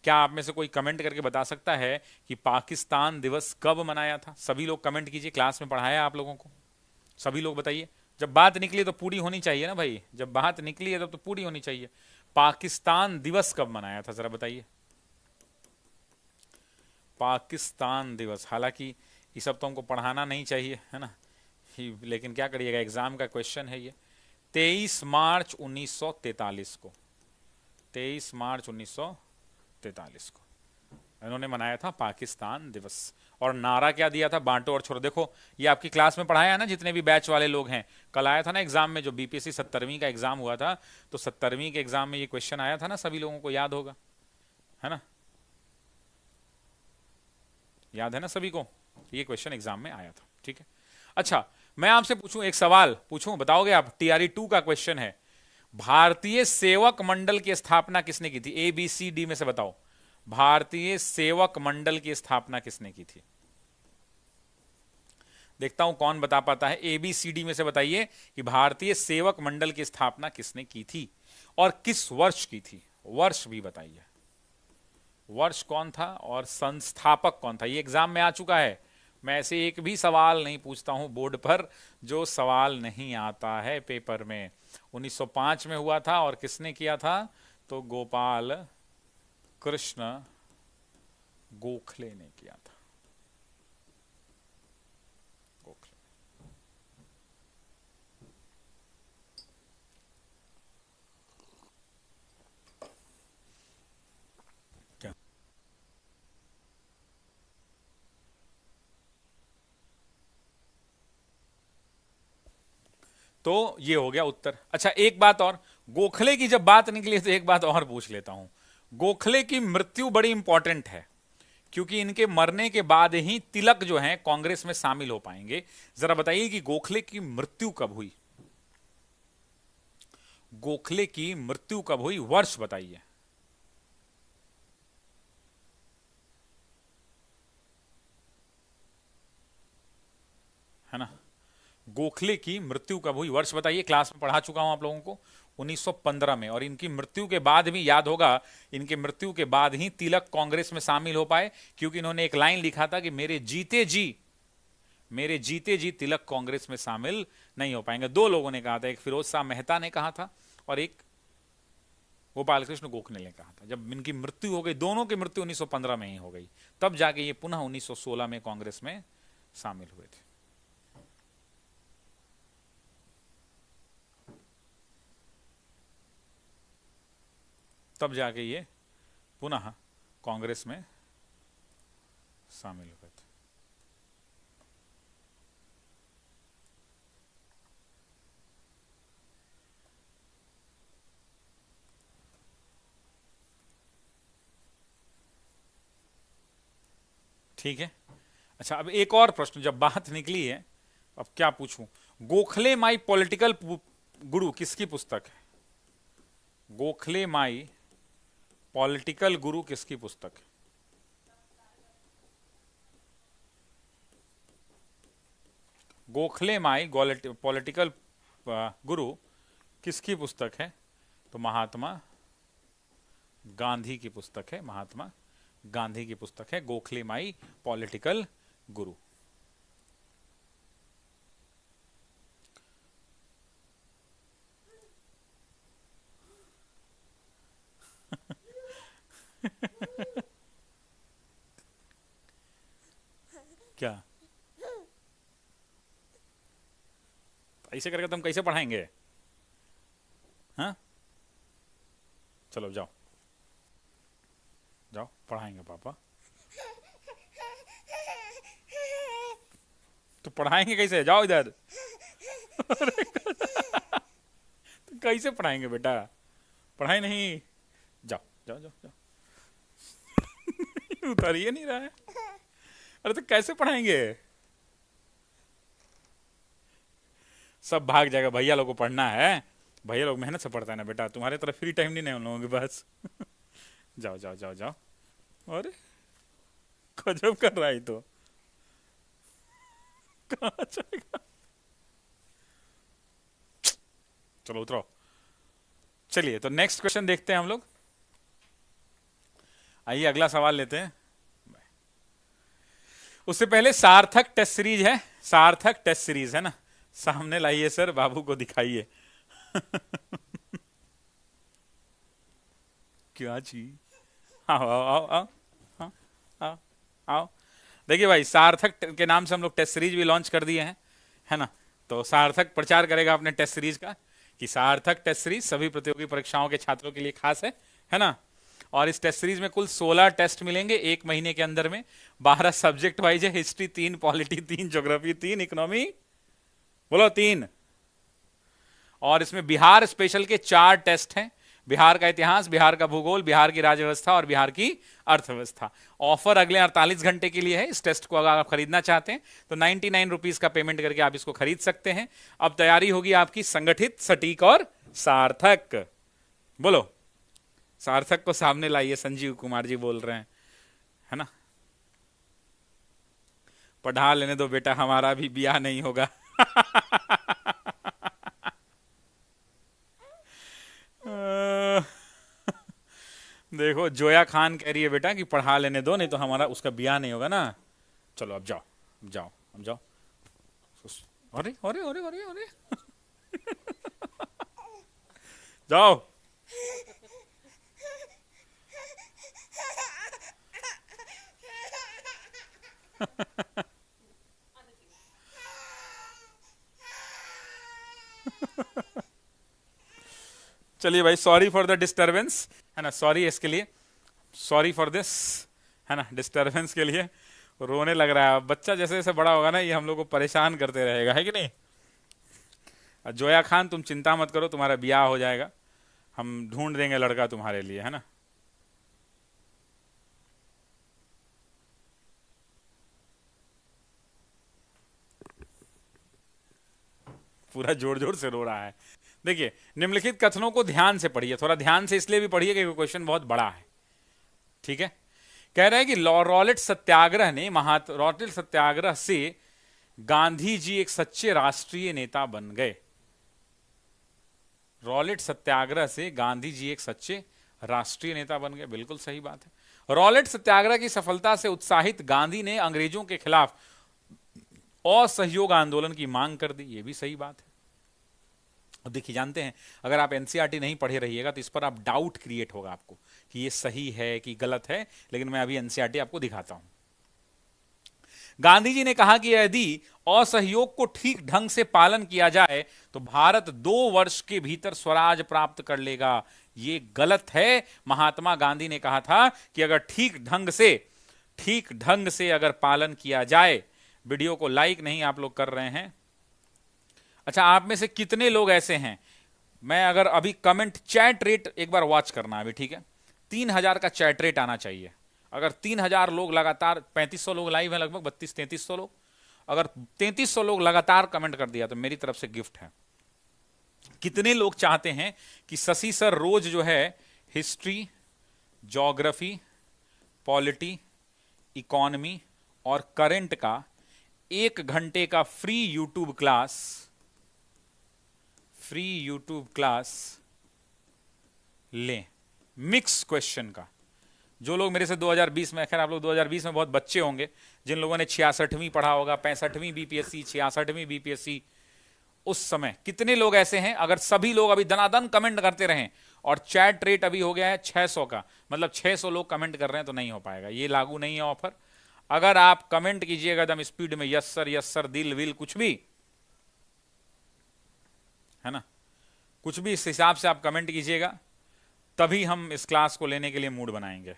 क्या आप में से कोई कमेंट करके बता सकता है कि पाकिस्तान दिवस कब मनाया था? सभी लोग कमेंट कीजिए, क्लास में पढ़ाया आप लोगों को। सभी लोग बताइए। जब बात निकली तो पूरी होनी चाहिए ना भाई, जब बात निकली है तब तो पूरी होनी चाहिए। पाकिस्तान दिवस कब मनाया था जरा बताइए। पाकिस्तान दिवस, हालांकि ये सब तो हमको पढ़ाना नहीं चाहिए है ना, लेकिन क्या करिएगा, एग्जाम का क्वेश्चन है ये। 23 मार्च 1943 को, 23 मार्च 1943 को इन्होंने मनाया था पाकिस्तान दिवस। और नारा क्या दिया था, बांटो और छोड़ो। देखो ये आपकी क्लास में पढ़ाया है ना, जितने भी बैच वाले लोग हैं, कल आया था ना एग्जाम में, जो बीपीएससी 70वीं का एग्जाम हुआ था, तो 70वीं के एग्जाम में ये क्वेश्चन आया था ना, सभी लोगों को याद होगा, है ना, याद है ना सभी को, ये क्वेश्चन एग्जाम में आया था। ठीक है, अच्छा मैं आपसे पूछूं, एक सवाल पूछूं, बताओगे आप? टीआरई 2 का क्वेश्चन है, भारतीय सेवक मंडल की स्थापना किसने की थी? ए बी सी डी में से बताओ, भारतीय सेवक मंडल की स्थापना किसने की थी? देखता हूं कौन बता पाता है। एबीसीडी में से बताइए कि भारतीय सेवक मंडल की स्थापना किसने की थी और किस वर्ष की थी, वर्ष भी बताइए, वर्ष कौन था और संस्थापक कौन था। ये एग्जाम में आ चुका है, मैं ऐसे एक भी सवाल नहीं पूछता हूं बोर्ड पर जो सवाल नहीं आता है पेपर में। 1905 में हुआ था और किसने किया था, तो गोपाल कृष्ण गोखले ने किया था, गोखले। क्या? तो ये हो गया उत्तर। अच्छा एक बात और, गोखले की जब बात निकली तो एक बात और पूछ लेता हूं। गोखले की मृत्यु बड़ी इंपॉर्टेंट है, क्योंकि इनके मरने के बाद ही तिलक जो है कांग्रेस में शामिल हो पाएंगे। जरा बताइए कि गोखले की मृत्यु कब हुई, गोखले की मृत्यु कब हुई, वर्ष बताइए। है ना, गोखले की मृत्यु कब हुई, वर्ष बताइए। क्लास में पढ़ा चुका हूं आप लोगों को, 1915 में। और इनकी मृत्यु के बाद भी याद होगा, इनके मृत्यु के बाद ही तिलक कांग्रेस में शामिल हो पाए, क्योंकि इन्होंने एक लाइन लिखा था कि मेरे जीते जी तिलक कांग्रेस में शामिल नहीं हो पाएंगे। दो लोगों ने कहा था, एक फिरोज शाह मेहता ने कहा था और एक गोपाल कृष्ण गोखले ने कहा था। जब इनकी मृत्यु हो गई, दोनों की मृत्यु 1915 में ही हो गई, तब जाके ये पुनः 1916 में कांग्रेस में शामिल हुए थे। तब जाके ये पुनः कांग्रेस में शामिल हुए थे। ठीक है, अच्छा अब एक और प्रश्न, जब बात निकली है अब क्या पूछूं। गोखले माई पॉलिटिकल गुरु किसकी पुस्तक है, गोखले माई पॉलिटिकल गुरु किसकी पुस्तक है? गोखले माई पॉलिटिकल गुरु किसकी पुस्तक है? तो महात्मा गांधी की पुस्तक है, महात्मा गांधी की पुस्तक है गोखले माई पॉलिटिकल गुरु। क्या ऐसे करके तुम कैसे पढ़ाएंगे? हाँ चलो जाओ जाओ, पढ़ाएंगे पापा। तो पढ़ाएंगे कैसे, जाओ इधर। तो कैसे पढ़ाएंगे बेटा, पढ़ाई नहीं, जाओ जाओ जाओ जाओ। उतर ही नहीं रहा है। अरे तो कैसे पढ़ाएंगे, सब भाग जाएगा, भैया लोग को पढ़ना है, भैया लोग मेहनत से पढ़ता है ना बेटा, तुम्हारे तरफ फ्री टाइम नहीं है उन लोगों के पास। जाओ जाओ जाओ जाओ। अरे गजब कर रहा है तो, कहाँ जाएगा। चलो उतरो। चलिए तो नेक्स्ट क्वेश्चन देखते हैं हम लोग। आइए अगला सवाल लेते हैं। उससे पहले सार्थक टेस्ट सीरीज है, सार्थक टेस्ट सीरीज है ना, सामने लाइए सर, बाबू को दिखाइए। क्या चीज? आओ आओ आओ आओ, हाँ, आओ आओ। देखिए भाई, सार्थक के नाम से हम लोग टेस्ट सीरीज भी लॉन्च कर दिए हैं, है ना। तो सार्थक प्रचार करेगा अपने टेस्ट सीरीज का कि सार्थक टेस्ट सीरीज सभी प्रतियोगी परीक्षाओं के छात्रों के लिए खास है ना। और इस टेस्ट सीरीज में कुल 16 टेस्ट मिलेंगे एक महीने के अंदर में। 12 सब्जेक्ट वाइज है, हिस्ट्री 3, पॉलिटी 3, ज्योग्राफी 3, इकोनॉमी बोलो 3। और इसमें बिहार स्पेशल के 4 टेस्ट हैं। बिहार का इतिहास, बिहार का भूगोल, बिहार की राज्य व्यवस्था और बिहार की अर्थव्यवस्था। ऑफर अगले 48 घंटे के लिए है। इस टेस्ट को अगर आप खरीदना चाहते हैं तो 99 रुपीज का पेमेंट करके आप इसको खरीद सकते हैं। अब तैयारी होगी आपकी संगठित, सटीक और सार्थक। बोलो, सार्थक को सामने लाइए, संजीव कुमार जी बोल रहे हैं, है ना। पढ़ा लेने दो बेटा, हमारा भी ब्याह नहीं होगा। देखो, जोया खान कह रही है बेटा कि पढ़ा लेने दो, नहीं तो हमारा उसका ब्याह नहीं होगा ना। चलो अब जाओ, अब जाओ, अब जाओ। अरे अरे अरे अरे अरे, जाओ। चलिए भाई, सॉरी फॉर द डिस्टरबेंस, है ना। सॉरी इसके लिए, सॉरी फॉर दिस, है ना, डिस्टरबेंस के लिए। रोने लग रहा है। बच्चा जैसे जैसे बड़ा होगा ना, ये हम लोग को परेशान करते रहेगा, है कि नहीं। जोया खान, तुम चिंता मत करो, तुम्हारा ब्याह हो जाएगा। हम ढूंढ देंगे लड़का तुम्हारे लिए, है ना। पूरा जोर जोर से रो रहा है। देखिए, निम्नलिखित कथनों को ध्यान से पढ़िए, थोड़ा ध्यान से इसलिए भी पढ़िए क्योंकि क्वेश्चन बहुत बड़ा है, ठीक है। कह रहे हैं कि रॉलेट सत्याग्रह ने रॉलेट सत्याग्रह से गांधी जी एक सच्चे राष्ट्रीय नेता बन गए। रॉलेट सत्याग्रह से गांधी जी एक सच्चे राष्ट्रीय नेता बन गए, बिल्कुल सही बात है। रॉलेट सत्याग्रह की सफलता से उत्साहित गांधी ने अंग्रेजों के खिलाफ असहयोग आंदोलन की मांग कर दी, यह भी सही बात है। अब देखिए, जानते हैं, अगर आप एनसीईआरटी नहीं पढ़े रहिएगा तो इस पर आप डाउट क्रिएट होगा आपको कि ये सही है कि गलत है, लेकिन मैं अभी एनसीईआरटी आपको दिखाता हूं। गांधी जी ने कहा कि यदि असहयोग को ठीक ढंग से पालन किया जाए तो भारत 2 वर्ष के भीतर स्वराज प्राप्त कर लेगा। यह गलत है। महात्मा गांधी ने कहा था कि अगर ठीक ढंग से अगर पालन किया जाए। वीडियो को लाइक नहीं आप लोग कर रहे हैं। अच्छा, आप में से कितने लोग ऐसे हैं, मैं अगर अभी कमेंट, चैट रेट एक बार वॉच करना अभी, ठीक है। 3000 का चैट रेट आना चाहिए। अगर 3000 लोग लगातार, 3500 लोग लाइव है, लगभग 32-3300 लोग, अगर 3300 लोग लगातार कमेंट कर दिया तो मेरी तरफ से गिफ्ट है। कितने लोग चाहते हैं कि शशि सर रोज जो है हिस्ट्री, ज्योग्राफी, पॉलिटी, इकोनॉमी और करंट का 1 घंटे का फ्री यूट्यूब क्लास लें, मिक्स क्वेश्चन का। जो लोग मेरे से 2020 में, खैर आप लोग 2020 में बहुत बच्चे होंगे, जिन लोगों ने 66वीं पढ़ा होगा, 65वीं बीपीएससी, 66वीं बीपीएससी, उस समय कितने लोग ऐसे हैं। अगर सभी लोग अभी दनादन कमेंट करते रहें, और चैट रेट अभी हो गया है 600 का, मतलब 600 लोग कमेंट कर रहे हैं, तो नहीं हो पाएगा, ये लागू नहीं है ऑफर। अगर आप कमेंट कीजिएगा एकदम स्पीड में, यस सर, दिल विल, कुछ भी, है ना, कुछ भी इस हिसाब से आप कमेंट कीजिएगा, तभी हम इस क्लास को लेने के लिए मूड बनाएंगे।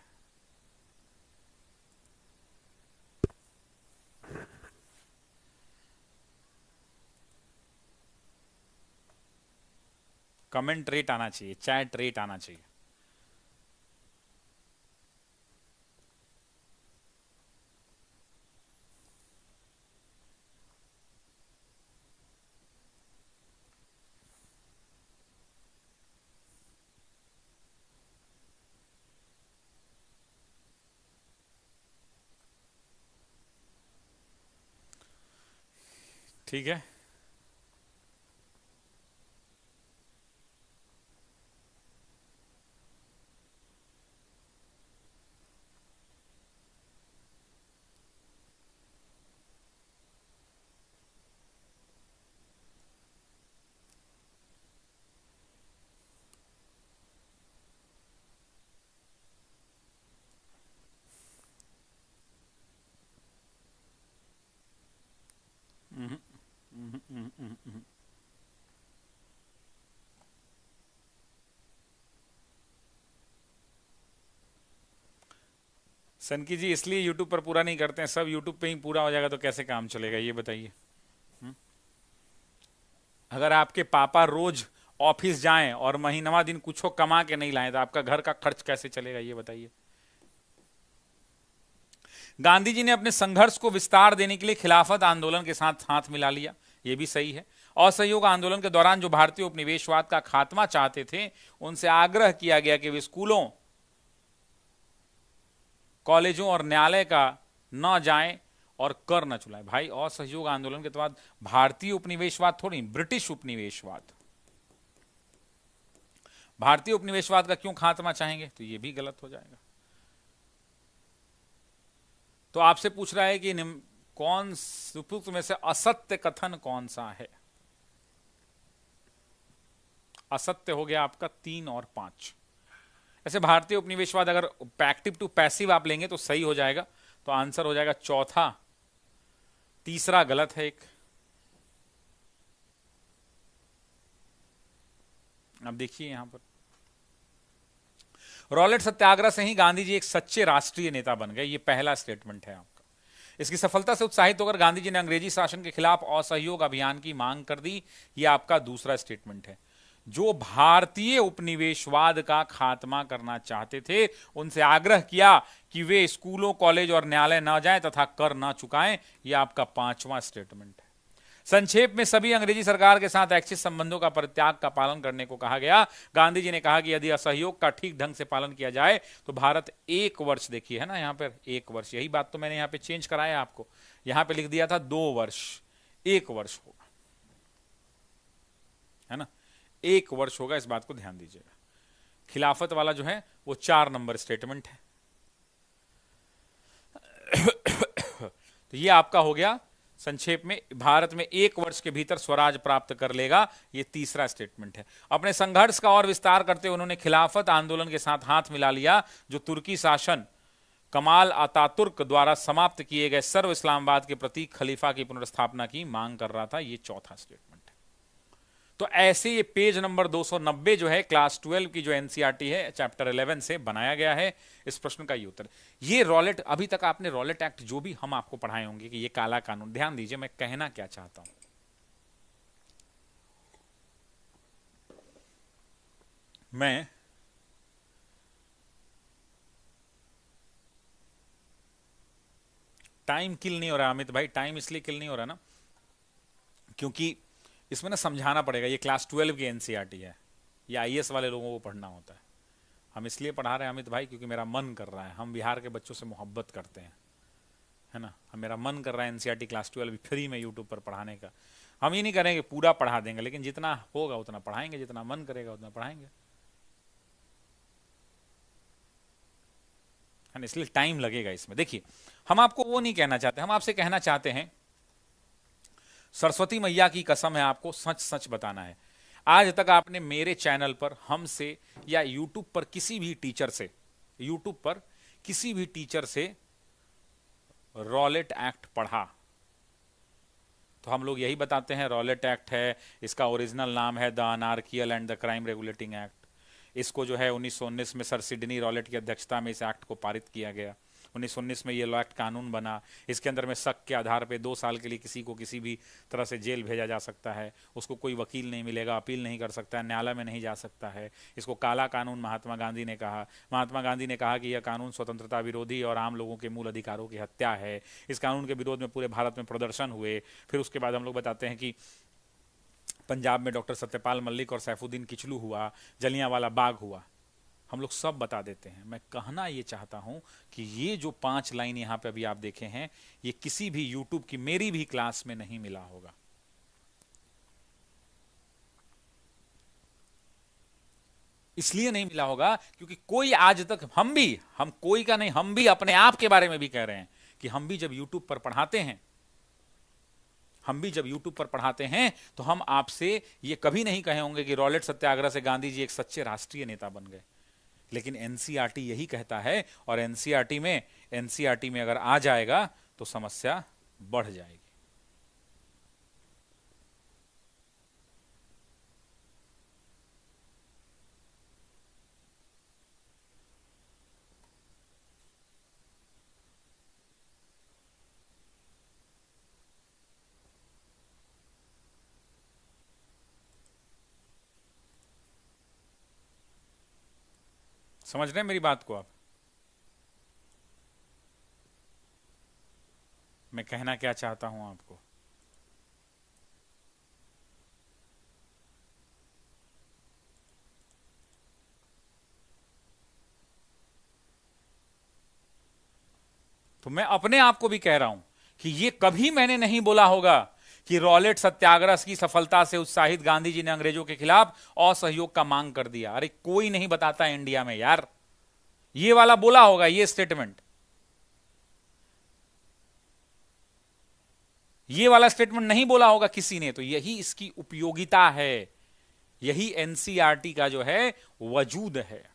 कमेंट रेट आना चाहिए, चैट रेट आना चाहिए। ठीक है, सनकी जी इसलिए यूट्यूब पर पूरा नहीं करते हैं, सब यूट्यूब पे ही पूरा हो जाएगा तो कैसे काम चलेगा ये बताइए। अगर आपके पापा रोज ऑफिस जाएं और महीनवा दिन कुछ कमा के नहीं लाएं तो आपका घर का खर्च कैसे चलेगा ये बताइए। गांधी जी ने अपने संघर्ष को विस्तार देने के लिए खिलाफत आंदोलन के साथ हाथ मिला लिया, यह भी सही है। असहयोग आंदोलन के दौरान जो भारतीय उपनिवेशवाद का खात्मा चाहते थे उनसे आग्रह किया गया कि वे स्कूलों, कॉलेजों और न्यायालय का न जाएं और कर न चुलाएं। भाई असहयोग आंदोलन के बाद भारतीय उपनिवेशवाद थोड़ी, ब्रिटिश उपनिवेशवाद। भारतीय उपनिवेशवाद का क्यों खात्मा चाहेंगे, तो यह भी गलत हो जाएगा। तो आपसे पूछ रहा है कि कौन उपयुक्त में से असत्य कथन कौन सा है। असत्य हो गया आपका 3 और 5। ऐसे भारतीय उपनिवेशवाद अगर एक्टिव टू पैसिव आप लेंगे तो सही हो जाएगा, तो आंसर हो जाएगा चौथा। तीसरा गलत है एक। अब देखिए यहां पर रॉलेट सत्याग्रह से ही गांधी जी एक सच्चे राष्ट्रीय नेता बन गए, ये पहला स्टेटमेंट है आपका। इसकी सफलता से उत्साहित होकर गांधी जी ने अंग्रेजी शासन के खिलाफ असहयोग अभियान की मांग कर दी, यह आपका दूसरा स्टेटमेंट है। जो भारतीय उपनिवेशवाद का खात्मा करना चाहते थे उनसे आग्रह किया कि वे स्कूलों, कॉलेज और न्यायालय न जाएं तथा कर न चुकाएं, यह आपका 5वां स्टेटमेंट है। संक्षेप में सभी अंग्रेजी सरकार के साथ एक्सिस संबंधों का परित्याग का पालन करने को कहा गया। गांधी जी ने कहा कि यदि असहयोग का ठीक ढंग से पालन किया जाए तो भारत 1 वर्ष, देखिए है ना यहां पर 1 वर्ष, यही बात तो मैंने यहां पे चेंज कराया आपको, यहां पे लिख दिया था 2 वर्ष, 1 वर्ष होगा, है ना, 1 वर्ष होगा, इस बात को ध्यान दीजिएगा। खिलाफत वाला जो है वो 4 नंबर स्टेटमेंट है। तो ये आपका हो गया संक्षेप में, भारत में 1 वर्ष के भीतर स्वराज प्राप्त कर लेगा, यह तीसरा स्टेटमेंट है। अपने संघर्ष का और विस्तार करते हुए उन्होंने खिलाफत आंदोलन के साथ हाथ मिला लिया, जो तुर्की शासन कमाल अतातुर्क द्वारा समाप्त किए गए सर्व इस्लामाबाद के प्रतीक खलीफा की पुनर्स्थापना की मांग कर रहा था, यह चौथा स्टेटमेंट है। तो ऐसे ये पेज नंबर 290 जो है क्लास 12 की जो एनसीईआरटी है चैप्टर 11 से बनाया गया है, इस प्रश्न का ये उत्तर। ये रॉलेट, अभी तक आपने रॉलेट एक्ट जो भी हम आपको पढ़ाए होंगे कि ये काला कानून, ध्यान दीजिए मैं कहना क्या चाहता हूं। मैं टाइम किल नहीं हो रहा अमित भाई, टाइम इसलिए किल नहीं हो रहा ना क्योंकि इसमें ना समझाना पड़ेगा। ये क्लास 12 की एनसीईआरटी है, ये आईएएस वाले लोगों को पढ़ना होता है। हम इसलिए पढ़ा रहे हैं अमित भाई क्योंकि मेरा मन कर रहा है, हम बिहार के बच्चों से मोहब्बत करते हैं, है ना, मेरा मन कर रहा है एनसीईआरटी क्लास 12 फ्री में यूट्यूब पर पढ़ाने का। हम ये नहीं करेंगे पूरा पढ़ा देंगे, लेकिन जितना होगा उतना पढ़ाएंगे, जितना मन करेगा उतना पढ़ाएंगे, है ना, इसलिए टाइम लगेगा इसमें। देखिए हम आपको वो नहीं कहना चाहते, हम आपसे कहना चाहते हैं, सरस्वती मैया की कसम है आपको सच सच बताना है। आज तक आपने मेरे चैनल पर हमसे या यूट्यूब पर किसी भी टीचर से, यूट्यूब पर किसी भी टीचर से रॉलेट एक्ट पढ़ा तो हम लोग यही बताते हैं रॉलेट एक्ट है, इसका ओरिजिनल नाम है the anarchical and the crime regulating act. इसको जो है 1919 में सर सिडनी रॉलेट की अध्यक्षता में इस एक्ट को पारित किया गया। 1919 में ये लॉ एक्ट कानून बना। इसके अंदर में शक के आधार पे 2 साल के लिए किसी को किसी भी तरह से जेल भेजा जा सकता है, उसको कोई वकील नहीं मिलेगा, अपील नहीं कर सकता है, न्यायालय में नहीं जा सकता है। इसको काला कानून महात्मा गांधी ने कहा। महात्मा गांधी ने कहा कि यह कानून स्वतंत्रता विरोधी और आम लोगों के मूल अधिकारों की हत्या है। इस कानून के विरोध में पूरे भारत में प्रदर्शन हुए। फिर उसके बाद हम लोग बताते हैं कि पंजाब में डॉक्टर सत्यपाल मलिक और सैफुद्दीन किचलू हुआ, जलियांवाला बाग हुआ, हम लोग सब बता देते हैं। मैं कहना ये चाहता हूं कि ये जो 5 लाइन यहां पे अभी आप देखे हैं, ये किसी भी यूट्यूब की मेरी भी क्लास में नहीं मिला होगा। इसलिए नहीं मिला होगा क्योंकि कोई आज तक, हम कोई का नहीं, हम भी अपने आप के बारे में भी कह रहे हैं कि हम भी जब यूट्यूब पर पढ़ाते हैं, तो हम आपसे ये कभी नहीं कहे होंगे कि रॉलेट सत्याग्रह से गांधी जी एक सच्चे राष्ट्रीय नेता बन गए। लेकिन एनसीईआरटी यही कहता है, और एनसीईआरटी में अगर आ जाएगा तो समस्या बढ़ जाएगी। समझ रहे हैं मेरी बात को आप? मैं कहना क्या चाहता हूं आपको? तो मैं अपने आप को भी कह रहा हूं कि ये कभी मैंने नहीं बोला होगा कि रॉलेट सत्याग्रह की सफलता से उत्साहित गांधी जी ने अंग्रेजों के खिलाफ असहयोग का मांग कर दिया। अरे कोई नहीं बताता इंडिया में यार, ये वाला बोला होगा, ये स्टेटमेंट, ये वाला स्टेटमेंट नहीं बोला होगा किसी ने। तो यही इसकी उपयोगिता है, यही एनसीईआरटी का जो है वजूद है।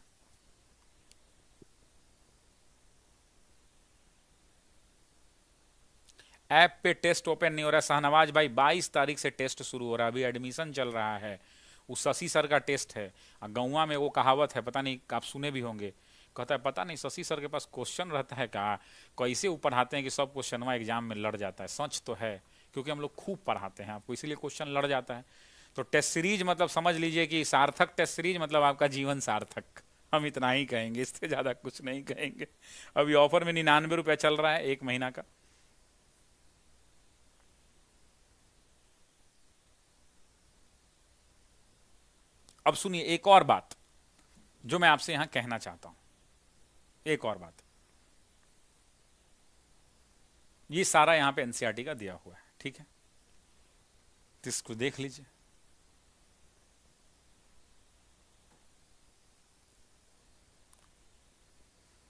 ऐप पे टेस्ट ओपन नहीं हो रहा है शाहनवाज भाई, 22 तारीख से टेस्ट शुरू हो रहा है, अभी एडमिशन चल रहा है। वो शशि सर का टेस्ट है। गौवा में वो कहावत है, पता नहीं आप सुने भी होंगे, कहता है पता नहीं शशि सर के पास क्वेश्चन रहता है क्या, कैसे वो पढ़ाते हैं कि सब क्वेश्चन एग्जाम में लड़ जाता है। सच तो है, क्योंकि हम लोग खूब पढ़ाते हैं आपको, इसीलिए क्वेश्चन लड़ जाता है। तो टेस्ट सीरीज मतलब समझ लीजिए कि सार्थक टेस्ट सीरीज मतलब आपका जीवन सार्थक। हम इतना ही कहेंगे, इससे ज्यादा कुछ नहीं कहेंगे। अभी ऑफर में 99 रुपया चल रहा है 1 महीना का। अब सुनिए एक और बात जो मैं आपसे यहां कहना चाहता हूं, एक और बात। ये सारा यहां पे एनसीईआरटी का दिया हुआ है, ठीक है, तो इसको देख लीजिए।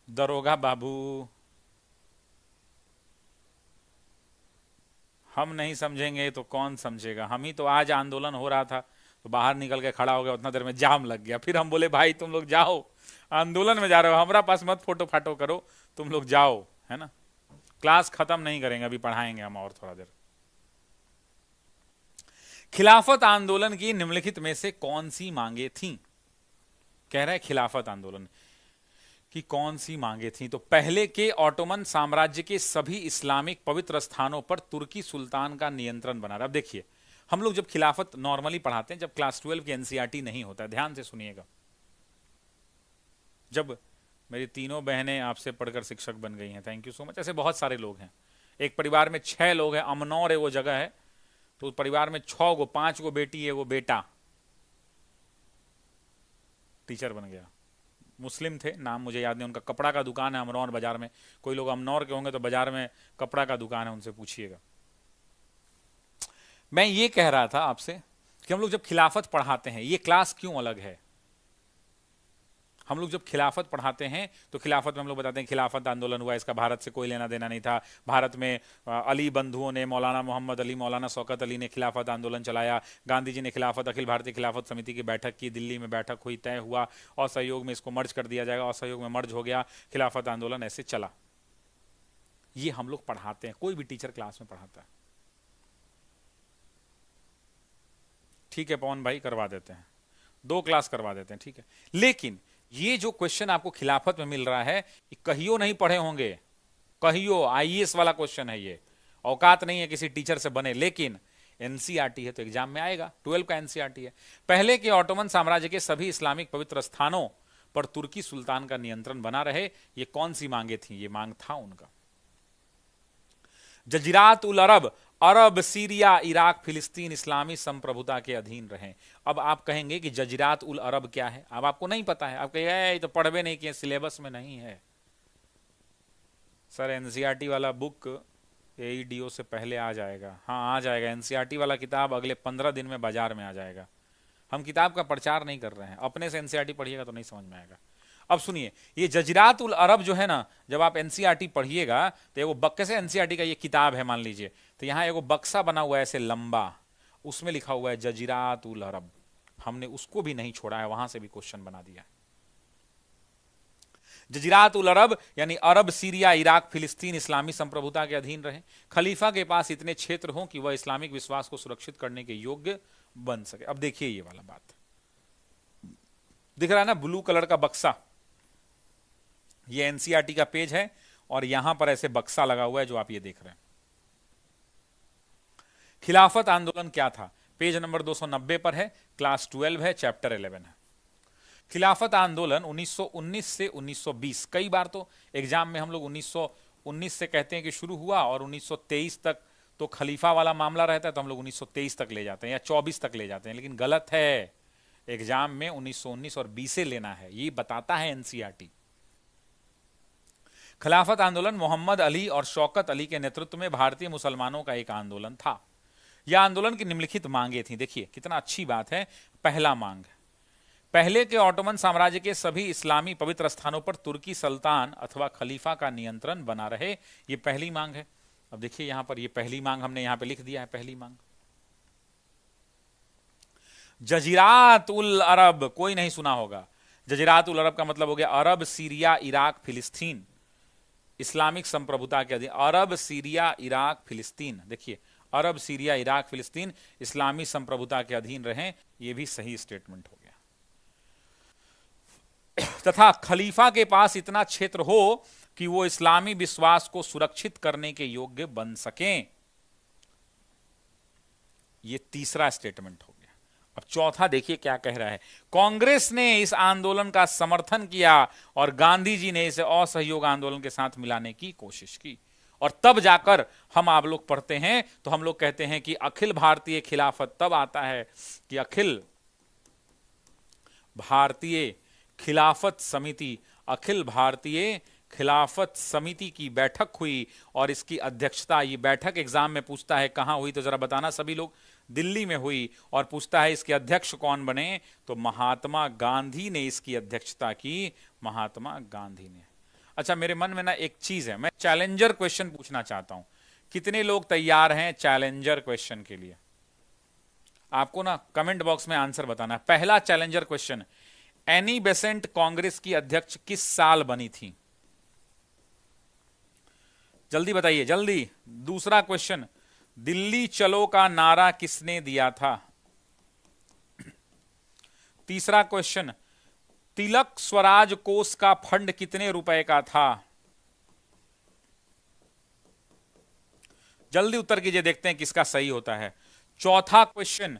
दरोगा बाबू, हम नहीं समझेंगे तो कौन समझेगा? हम ही तो आज आंदोलन हो रहा था तो बाहर निकल के खड़ा हो गया, उतना देर में जाम लग गया, फिर हम बोले भाई तुम लोग जाओ, आंदोलन में जा रहे हो, हमारा पास मत फोटो फाटो करो, तुम लोग जाओ, है ना। क्लास खत्म नहीं करेंगे, अभी पढ़ाएंगे हम और थोड़ा देर। खिलाफत आंदोलन की निम्नलिखित में से कौन सी मांगे थीं? कह रहे हैं खिलाफत आंदोलन की कौन सी मांगे थीं? तो पहले के ऑटोमन साम्राज्य के सभी इस्लामिक पवित्र स्थानों पर तुर्की सुल्तान का नियंत्रण बना रहा। अब देखिए, हम लोग जब खिलाफत नॉर्मली पढ़ाते हैं, जब क्लास 12 की एनसीईआरटी नहीं होता है, ध्यान से सुनिएगा। जब मेरी तीनों बहनें आपसे पढ़कर शिक्षक बन गई हैं, थैंक यू सो मच, ऐसे बहुत सारे लोग हैं। एक परिवार में 6 लोग हैं, अमनौर है वो जगह है, तो उस परिवार में 6 गो 5 गो बेटी है, वो बेटा टीचर बन गया। मुस्लिम थे, नाम मुझे याद नहीं, उनका कपड़ा का दुकान है अमनौर बाजार में। कोई लोग अमनौर के होंगे तो बाजार में कपड़ा का दुकान है, उनसे पूछिएगा। मैं ये कह रहा था आपसे कि हम लोग जब खिलाफत पढ़ाते हैं, ये क्लास क्यों अलग है? हम लोग जब खिलाफत पढ़ाते हैं तो खिलाफत में हम लोग बताते हैं खिलाफत आंदोलन हुआ, इसका भारत से कोई लेना देना नहीं था। भारत में अली बंधुओं ने, मौलाना मोहम्मद अली, मौलाना शौकत अली ने खिलाफत आंदोलन चलाया। गांधी जी ने खिलाफत, अखिल भारतीय खिलाफत समिति की बैठक की, दिल्ली में बैठक हुई, तय हुआ असहयोग में इसको मर्ज कर दिया जाएगा, असहयोग में मर्ज हो गया, खिलाफत आंदोलन ऐसे चला। ये हम लोग पढ़ाते हैं, कोई भी टीचर क्लास में पढ़ाता है। ठीक है पवन भाई, करवा देते हैं, 2 क्लास करवा देते हैं, ठीक है। लेकिन ये जो क्वेश्चन आपको खिलाफत में मिल रहा है, ये कहियो नहीं पढ़े होंगे, कहियो आईएएस वाला क्वेश्चन है, ये औकात नहीं है किसी टीचर से बने, लेकिन एनसीईआरटी है तो एग्जाम में आएगा। 12 का एनसीईआरटी है। पहले के ऑटोमन साम्राज्य के सभी इस्लामिक पवित्र स्थानों पर तुर्की सुल्तान का नियंत्रण बना रहे। ये कौन सी मांगे थी? ये मांग था उनका जजीरात उल अरब, अरब, सीरिया, इराक, फिलिस्तीन इस्लामी संप्रभुता के अधीन रहे। अब आप कहेंगे कि जजीरात उल अरब क्या है? अब आपको नहीं पता है, आप कहेंगे ये तो पढ़वे नहीं किए, सिलेबस में नहीं है। सर एनसीईआरटी वाला बुक एईडीओ से पहले आ जाएगा। हाँ आ जाएगा, एनसीईआरटी वाला किताब अगले 15 दिन में बाजार में आ जाएगा। हम किताब का प्रचार नहीं कर रहे हैं, अपने से एनसीईआरटी पढ़िएगा तो नहीं समझ में आएगा। अब सुनिए, ये जजीरात उल अरब जो है ना, जब आप एनसीईआरटी पढ़िएगा तो एगो बक्से से, एनसीईआरटी का ये किताब है मान लीजिए, तो यहाँ एगो बक्सा बना हुआ है ऐसे लंबा, उसमें लिखा हुआ है जजीरात उल अरब। हमने उसको भी नहीं छोड़ा है, वहां से भी क्वेश्चन बना दिया। जजीरात उल अरब यानी अरब, सीरिया, इराक, फिलिस्तीन इस्लामी संप्रभुता के अधीन रहे। खलीफा के पास इतने क्षेत्र हों कि वह इस्लामिक विश्वास को सुरक्षित करने के योग्य बन सके। अब देखिए ये वाला बात दिख रहा है ना, ब्लू कलर का बक्सा, ये एनसीईआरटी का पेज है और यहां पर ऐसे बक्सा लगा हुआ है जो आप ये देख रहे हैं। खिलाफत आंदोलन क्या था? पेज नंबर 290 पर है, क्लास 12 है, चैप्टर 11 है। खिलाफत आंदोलन 1919 से 1920, कई बार तो एग्जाम में हम लोग 1919 से कहते हैं कि शुरू हुआ और 1923 तक तो खलीफा वाला मामला रहता है, तो हम लोग 1923 तक ले जाते हैं या 24 तक ले जाते हैं, लेकिन गलत है। एग्जाम में 1919 और 20 से लेना है, ये बताता है एनसीईआरटी। खिलाफत आंदोलन मोहम्मद अली और शौकत अली के नेतृत्व में भारतीय मुसलमानों का एक आंदोलन था। यह आंदोलन की निम्नलिखित मांगे थी। देखिए कितना अच्छी बात है। पहला मांग, पहले के ऑटोमन साम्राज्य के सभी इस्लामी पवित्र स्थानों पर तुर्की सुल्तान अथवा खलीफा का नियंत्रण बना रहे, यह पहली मांग है। अब देखिए यहां पर, यह पहली मांग हमने यहां पे लिख दिया है, पहली मांग। जजीरात उल अरब, कोई नहीं सुना होगा। जजीरात उल अरब का मतलब हो गया अरब, सीरिया, इराक, फिलिस्तीन, इस्लामिक संप्रभुता के अधीन। अरब, सीरिया, इराक, फिलिस्तीन, देखिए अरब, सीरिया, इराक, फिलिस्तीन इस्लामी संप्रभुता के अधीन रहें, यह भी सही स्टेटमेंट हो गया। तथा खलीफा के पास इतना क्षेत्र हो कि वो इस्लामी विश्वास को सुरक्षित करने के योग्य बन सकें, यह तीसरा स्टेटमेंट हो गया। अब चौथा देखिए क्या कह रहा है। कांग्रेस ने इस आंदोलन का समर्थन किया और गांधी जी ने इसे असहयोग आंदोलन के साथ मिलाने की कोशिश की, और तब जाकर हम आप लोग पढ़ते हैं तो हम लोग कहते हैं कि अखिल भारतीय खिलाफत तब आता है कि अखिल भारतीय खिलाफत समिति, अखिल भारतीय खिलाफत समिति की बैठक हुई और इसकी अध्यक्षता, ये बैठक एग्जाम में पूछता है कहां हुई, तो जरा बताना सभी लोग। दिल्ली में हुई। और पूछता है इसके अध्यक्ष कौन बने, तो महात्मा गांधी ने इसकी अध्यक्षता की, महात्मा गांधी ने। अच्छा, मेरे मन में ना एक चीज है, मैं चैलेंजर क्वेश्चन पूछना चाहता हूं। कितने लोग तैयार हैं चैलेंजर क्वेश्चन के लिए? आपको ना कमेंट बॉक्स में आंसर बताना है। पहला challenger question, Annie Besant Congress की अध्यक्ष किस साल बनी थी? जल्दी बताइए, जल्दी। दूसरा क्वेश्चन, दिल्ली चलो का नारा किसने दिया था? तीसरा क्वेश्चन, तिलक स्वराज कोष का फंड कितने रुपए का था? जल्दी उत्तर कीजिए, देखते हैं किसका सही होता है। चौथा क्वेश्चन,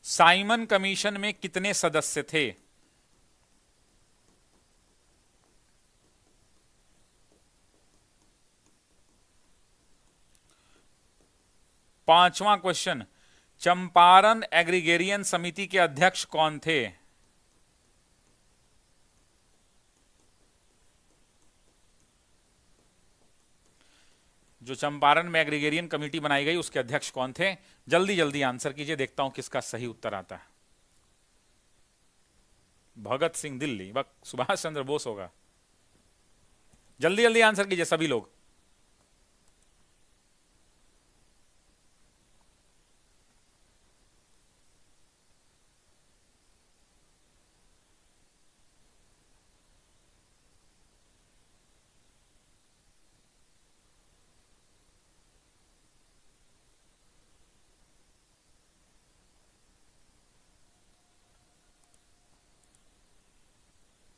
साइमन कमीशन में कितने सदस्य थे? पांचवां क्वेश्चन, चंपारण एग्रीगेरियन समिति के अध्यक्ष कौन थे? जो चंपारण में एग्रीगेरियन कमेटी बनाई गई उसके अध्यक्ष कौन थे? जल्दी जल्दी आंसर कीजिए, देखता हूं किसका सही उत्तर आता है। भगत सिंह दिल्ली, वक्त सुभाष चंद्र बोस होगा। जल्दी जल्दी आंसर कीजिए सभी लोग।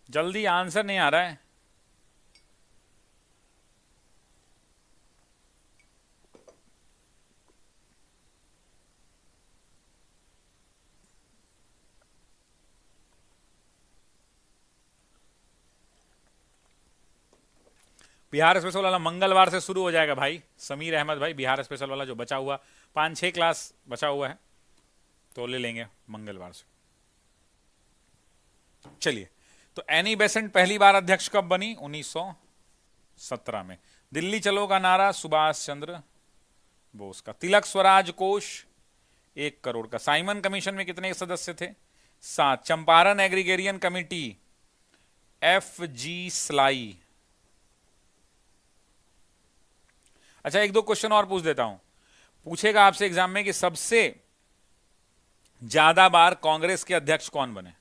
जल्दी, आंसर नहीं आ रहा है। बिहार स्पेशल वाला मंगलवार से शुरू हो जाएगा भाई। समीर अहमद भाई, बिहार स्पेशल वाला जो बचा हुआ 5-6 क्लास बचा हुआ है तो ले लेंगे मंगलवार से। चलिए, तो एनी बेसेंट पहली बार अध्यक्ष कब बनी? 1917 में। दिल्ली चलो का नारा सुभाष चंद्र बोस का। तिलक स्वराज कोष 1 करोड़ का। साइमन कमीशन में कितने सदस्य थे? 7। Champaran agrarian committee FG sly. अच्छा, 1-2 क्वेश्चन और पूछ देता हूं। पूछेगा आपसे एग्जाम में कि सबसे ज्यादा बार कांग्रेस के अध्यक्ष कौन बने?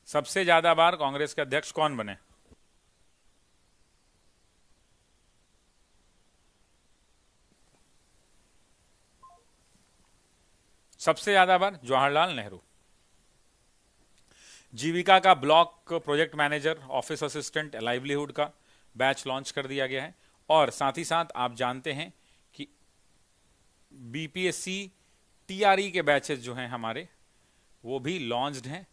सबसे ज्यादा बार कांग्रेस के अध्यक्ष कौन बने? सबसे ज्यादा बार जवाहरलाल नेहरू। जीविका का block project manager, office assistant, livelihood का बैच लॉन्च कर दिया गया है। और साथ ही साथ आप जानते हैं कि बीपीएससी टीआरई के बैचेस जो हैं हमारे वो भी लॉन्च्ड हैं।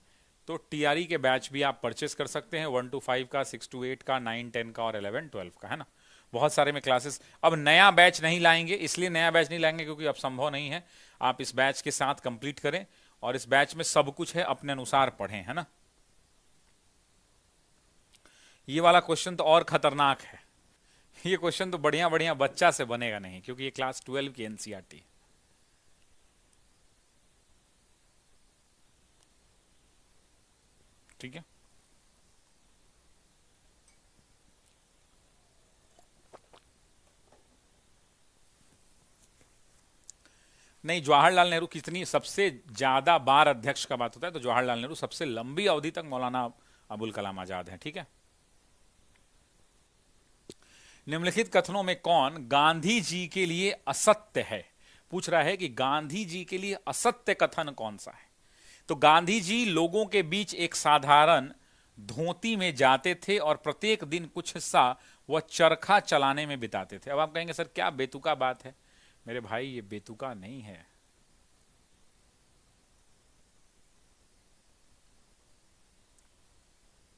तो टीआरई के बैच भी आप परचेस कर सकते हैं, 1 to 5 का, 6 to 8 का, 9, 10 का और 11, 12 का, है ना। बहुत सारे में क्लासेस। अब नया बैच नहीं लाएंगे, इसलिए नया बैच नहीं लाएंगे क्योंकि अब संभव नहीं है। आप इस बैच के साथ कंप्लीट करें और इस बैच में सब कुछ है, अपने अनुसार पढ़ें, है ना। ये वाला क्वेश्चन तो और खतरनाक है। ये क्वेश्चन तो बढ़िया बढ़िया बच्चा से बनेगा नहीं, क्योंकि ये क्लास 12 की एनसीईआरटी है। ठीक है। नहीं, जवाहरलाल नेहरू कितनी सबसे ज्यादा बार अध्यक्ष का बात होता है तो जवाहरलाल नेहरू, सबसे लंबी अवधि तक मौलाना अबुल कलाम आजाद हैं। ठीक है। निम्नलिखित कथनों में कौन गांधी जी के लिए असत्य है? पूछ रहा है कि गांधी जी के लिए असत्य कथन कौन सा है। तो गांधी जी लोगों के बीच एक साधारण धोती में जाते थे और प्रत्येक दिन कुछ हिस्सा वह चरखा चलाने में बिताते थे। अब आप कहेंगे सर क्या बेतुका बात है। मेरे भाई ये बेतुका नहीं है।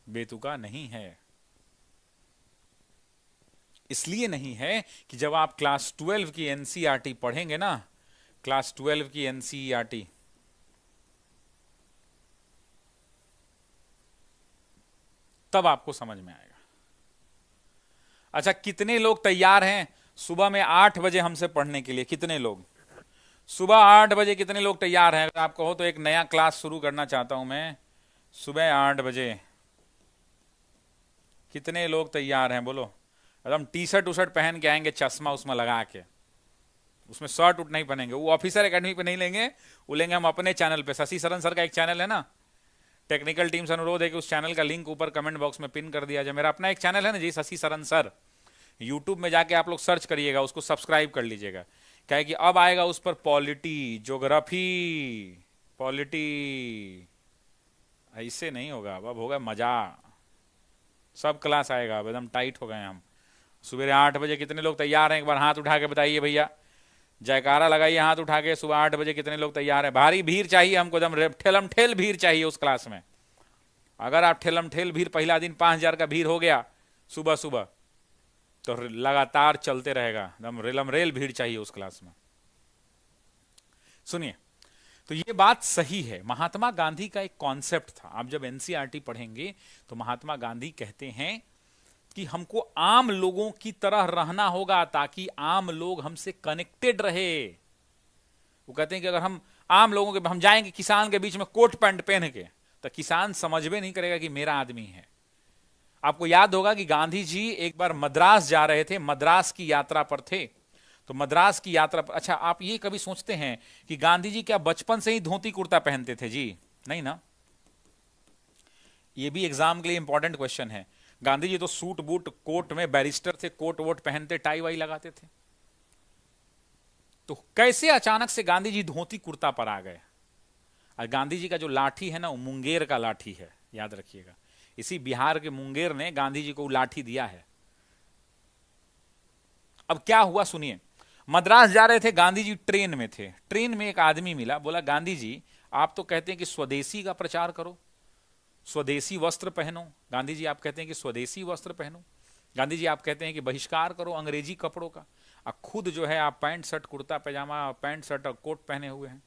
बेतुका नहीं है। इसलिए नहीं है कि जब आप क्लास 12 की एनसीईआरटी पढ़ेंगे ना, क्लास 12 की एनसीईआरटी, तब आपको समझ में आएगा। अच्छा, कितने लोग तैयार हैं सुबह में 8 बजे हमसे पढ़ने के लिए? कितने लोग सुबह 8 बजे, कितने लोग तैयार हैं? अगर आप कहो तो एक नया क्लास शुरू करना चाहता हूं मैं सुबह 8 बजे। कितने लोग तैयार हैं बोलो? एकदम टी शर्ट उशर्ट पहन के आएंगे, चश्मा उसमें लगा के, उसमें शर्ट उट नहीं पहनेंगे, वो ऑफिसर एकेडमी पे नहीं लेंगे, वो लेंगे हम अपने चैनल पे। शशि शरण सर का एक चैनल है ना, टेक्निकल टीम से अनुरोध है कि उस चैनल का लिंक ऊपर कमेंट बॉक्स में पिन कर दिया जाए। मेरा अपना एक चैनल है ना जी, शशि शरण सर, यूट्यूब में जाके आप लोग सर्च करिएगा, उसको सब्सक्राइब कर लीजिएगा। क्या है कि अब आएगा उस पर पॉलिटी, ज्योग्राफी, पॉलिटी, ऐसे नहीं होगा, अब होगा मजा। सब क्लास आएगा, एकदम टाइट हो गए हम। सुबह 8 बजे कितने लोग तैयार हैं? एक बार हाथ उठा के बताइए भैया, जयकारा लगाइए हाथ उठा के। सुबह 8 बजे कितने लोग तैयार हैं? भारी भीड़ चाहिए हमको, एकदम ठेलम ठेल भीड़ चाहिए उस क्लास में। अगर आप ठेलम ठेल भीड़, पहला दिन 5000 का भीड़ हो गया सुबह सुबह, तो लगातार चलते रहेगा, एकदम रेलम रेल भीड़ चाहिए उस क्लास में। सुनिए, तो ये बात सही है। महात्मा गांधी का एक कॉन्सेप्ट था। आप जब एनसीईआरटी पढ़ेंगे तो महात्मा गांधी कहते हैं कि हमको आम लोगों की तरह रहना होगा ताकि आम लोग हमसे कनेक्टेड रहे। वो कहते हैं कि अगर हम आम लोगों के, हम जाएंगे किसान के बीच में कोट पैंट पहन के, तो किसान समझ में नहीं करेगा कि मेरा आदमी है। आपको याद होगा कि गांधी जी एक बार मद्रास जा रहे थे, मद्रास की यात्रा पर थे। तो मद्रास की यात्रा पर, अच्छा आप ये कभी सोचते हैं कि गांधी जी क्या बचपन से ही धोती कुर्ता पहनते थे? जी नहीं ना। ये भी एग्जाम के लिए इंपॉर्टेंट क्वेश्चन है। गांधी जी तो सूट बूट कोट में बैरिस्टर थे, कोट वोट पहनते, टाई वाई लगाते थे। तो कैसे अचानक से गांधी जी धोती कुर्ता पर आ गए? और गांधी जी का जो लाठी है ना, वो मुंगेर का लाठी है, याद रखिएगा। इसी बिहार के मुंगेर ने गांधी जी को लाठी दिया है। अब क्या हुआ सुनिए। मद्रास जा रहे थे, गांधी जी ट्रेन में थे। ट्रेन में एक आदमी मिला, बोला गांधी जी आप तो कहते हैं कि स्वदेशी का प्रचार करो, स्वदेशी वस्त्र पहनो। गांधी जी आप कहते हैं कि स्वदेशी वस्त्र पहनो। गांधी जी आप कहते हैं कि बहिष्कार करो अंग्रेजी कपड़ों का, और खुद जो है आप पैंट शर्ट कुर्ता पैजामा, पैंट शर्ट और कोट पहने हुए हैं।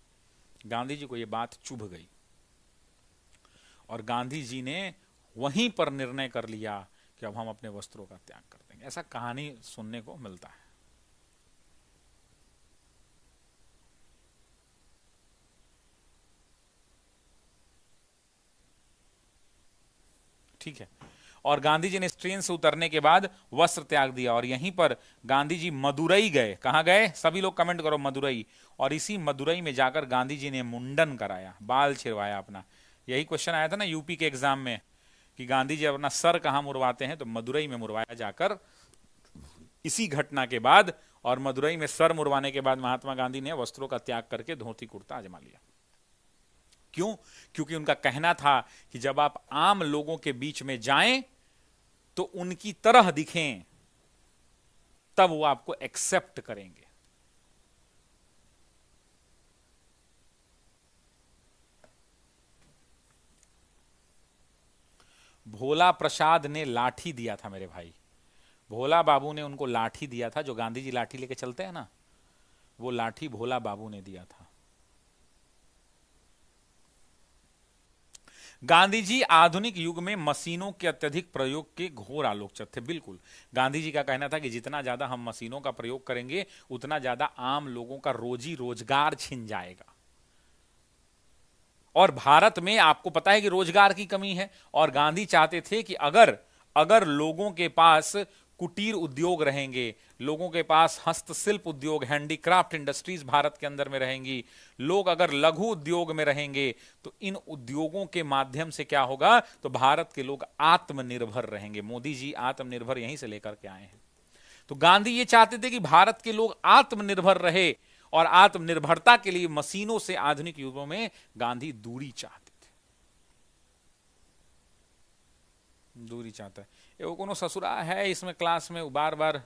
गांधी जी को यह बात चुभ गई और गांधी जी ने वहीं पर निर्णय कर लिया कि अब हम अपने वस्त्रों का त्याग कर देंगे। ऐसा कहानी सुनने को मिलता है। ठीक है। और गांधी जी ने ट्रेन से उतरने के बाद वस्त्र त्याग दिया और यहीं पर गांधी जी मदुरई गए। कहां गए? सभी लोग कमेंट करो, मदुरई। और इसी मदुरई में जाकर गांधी जी ने मुंडन कराया, बाल छिड़वाया अपना। यही क्वेश्चन आया था ना यूपी के एग्जाम में कि गांधी जी अपना सर कहां मुड़वाते हैं, तो मदुरई में मुड़वाया जाकर। इसी घटना के बाद और मदुरई में सर मुड़वाने के बाद महात्मा गांधी ने वस्त्रों का त्याग करके धोती कुर्ता आजमा लिया। क्यों? क्योंकि उनका कहना था कि जब आप आम लोगों के बीच में जाएं तो उनकी तरह दिखें, तब वो आपको एक्सेप्ट करेंगे। भोला प्रसाद ने लाठी दिया था मेरे भाई, भोला बाबू ने उनको लाठी दिया था, जो गांधी जी लाठी लेके चलते हैं ना, वो लाठी भोला बाबू ने दिया था। गांधी जी आधुनिक युग में मशीनों के अत्यधिक प्रयोग के घोर आलोचक थे। बिल्कुल, गांधी जी का कहना था कि जितना ज्यादा हम मशीनों का प्रयोग करेंगे उतना ज्यादा आम लोगों का रोजी रोजगार छिन जाएगा। और भारत में आपको पता है कि रोजगार की कमी है, और गांधी चाहते थे कि अगर अगर लोगों के पास कुटीर उद्योग रहेंगे, लोगों के पास हस्तशिल्प उद्योग, हैंडीक्राफ्ट इंडस्ट्रीज भारत के अंदर में रहेंगी, लोग अगर लघु उद्योग में रहेंगे, तो इन उद्योगों के माध्यम से क्या होगा, तो भारत के लोग आत्मनिर्भर रहेंगे। मोदी जी आत्मनिर्भर यहीं से लेकर के आए हैं। तो गांधी ये चाहते थे कि भारत के लोग आत्मनिर्भर रहे, और आत्मनिर्भरता के लिए मशीनों से आधुनिक युगों में गांधी दूरी चाहते थे। दूरी चाहता है। वो कोनो ससुरा है इसमें क्लास में, बार बार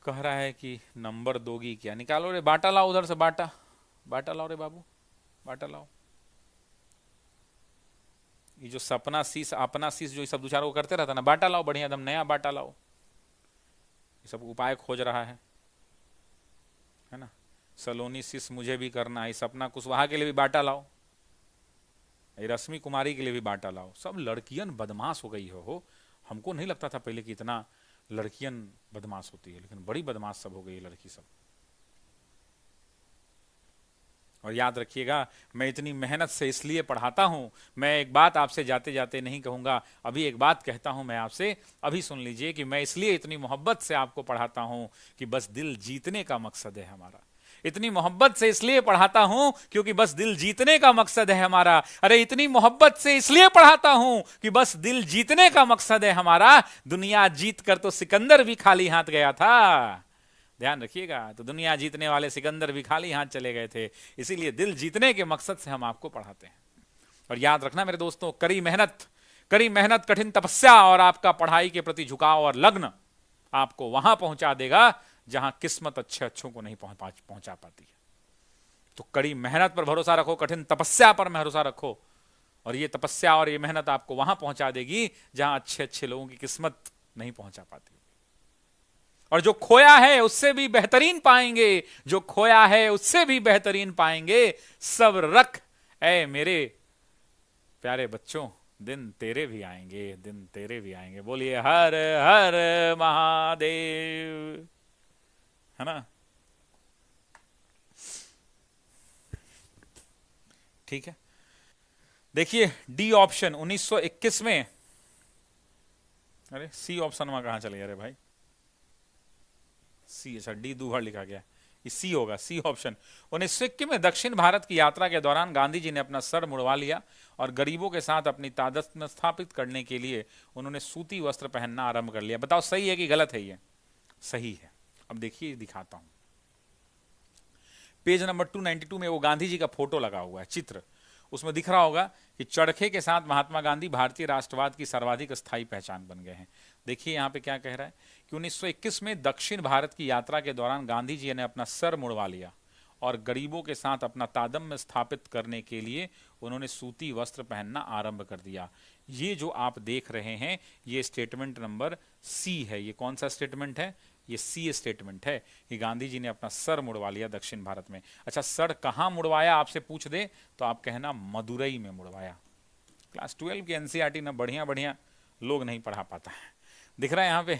कह रहा है कि नंबर दोगी क्या, निकालो रे, बाटा लाओ उधर से, बाटा बाटा लाओ रे बाबू, बाटा लाओ। ये जो सपना शीश अपना शीश जो सब दूसरा को करते रहता ना, बाटा लाओ, बढ़िया एकदम नया बाटा लाओ, ये सब उपाय खोज रहा है ना। सलोनी शीश मुझे भी करना है, सपना कुशवाहा के लिए भी बाटा लाओ, रश्मि कुमारी के लिए भी बाटा लाओ। सब लड़कियन बदमाश हो गई हो। हमको नहीं लगता था पहले कि इतना लड़कियन बदमाश होती है, लेकिन बड़ी बदमाश सब हो गई लड़की सब। और याद रखिएगा, मैं इतनी मेहनत से इसलिए पढ़ाता हूं, मैं एक बात आपसे जाते जाते नहीं कहूंगा, अभी एक बात कहता हूं मैं आपसे, अभी सुन लीजिए कि मैं इसलिए इतनी मोहब्बत से आपको पढ़ाता हूं कि बस दिल जीतने का मकसद है हमारा। इतनी मोहब्बत से इसलिए पढ़ाता हूं क्योंकि बस दिल जीतने का मकसद है हमारा। अरे इतनी मोहब्बत से इसलिए पढ़ाता हूं कि बस दिल जीतने का मकसद है हमारा। दुनिया जीत कर तो सिकंदर भी खाली हाथ गया था, ध्यान रखिएगा। तो दुनिया जीतने वाले सिकंदर भी खाली हाथ चले गए थे, इसीलिए दिल जीतने के मकसद से हम आपको पढ़ाते हैं। और याद रखना मेरे दोस्तों, कड़ी मेहनत, कठिन तपस्या और आपका पढ़ाई के प्रति झुकाव और लगन आपको वहां पहुंचा देगा जहां किस्मत अच्छों को नहीं पहुंचा पाती है। तो कड़ी मेहनत पर भरोसा रखो, कठिन तपस्या पर भरोसा रखो, और ये तपस्या और ये मेहनत आपको वहां पहुंचा देगी जहां अच्छे लोगों की किस्मत नहीं पहुंचा पाती। और जो खोया है उससे भी बेहतरीन पाएंगे, जो खोया है उससे भी बेहतरीन पाएंगे। सब्र रख ऐ मेरे प्यारे बच्चों, दिन तेरे भी आएंगे, दिन तेरे भी आएंगे। बोलिए हर हर महादेव, है ना। ठीक है, देखिए डी ऑप्शन 1921 में, अरे सी ऑप्शन में कहां चले, अरे भाई सी, अच्छा डी दूहर लिखा गया, ये सी होगा, सी ऑप्शन। 1921 में दक्षिण भारत की यात्रा के दौरान गांधी जी ने अपना सर मुड़वा लिया और गरीबों के साथ अपनी तादाद स्थापित करने के लिए उन्होंने सूती वस्त्र पहनना आरंभ कर लिया। बताओ सही है कि गलत है? ये सही है। अब देखिए दिखाता हूं, पेज नंबर 292 में वो गांधी जी का फोटो लगा हुआ है, चित्र, उसमें दिख रहा होगा कि चरखे के साथ महात्मा गांधी भारतीय राष्ट्रवाद की सर्वाधिक स्थायी पहचान बन गए हैं। देखिए यहां पे क्या कह रहा है कि 1921 में दक्षिण भारत की यात्रा के दौरान गांधी जी ने अपना सर मुड़वा लिया और गरीबों के साथ अपना तादात्म्य स्थापित करने के लिए उन्होंने सूती वस्त्र पहनना आरंभ कर दिया। ये जो आप देख रहे हैं ये स्टेटमेंट नंबर सी है। ये कौन सा स्टेटमेंट है? ये सी स्टेटमेंट है कि गांधी जी ने अपना सर मुड़वा लिया दक्षिण भारत में। अच्छा, सर कहां मुड़वाया आपसे पूछ दे तो आप कहना मदुरई में मुड़वाया। क्लास 12 की एनसीईआरटी ना बढ़िया बढ़िया लोग नहीं पढ़ा पाता है। दिख रहा है यहां पे,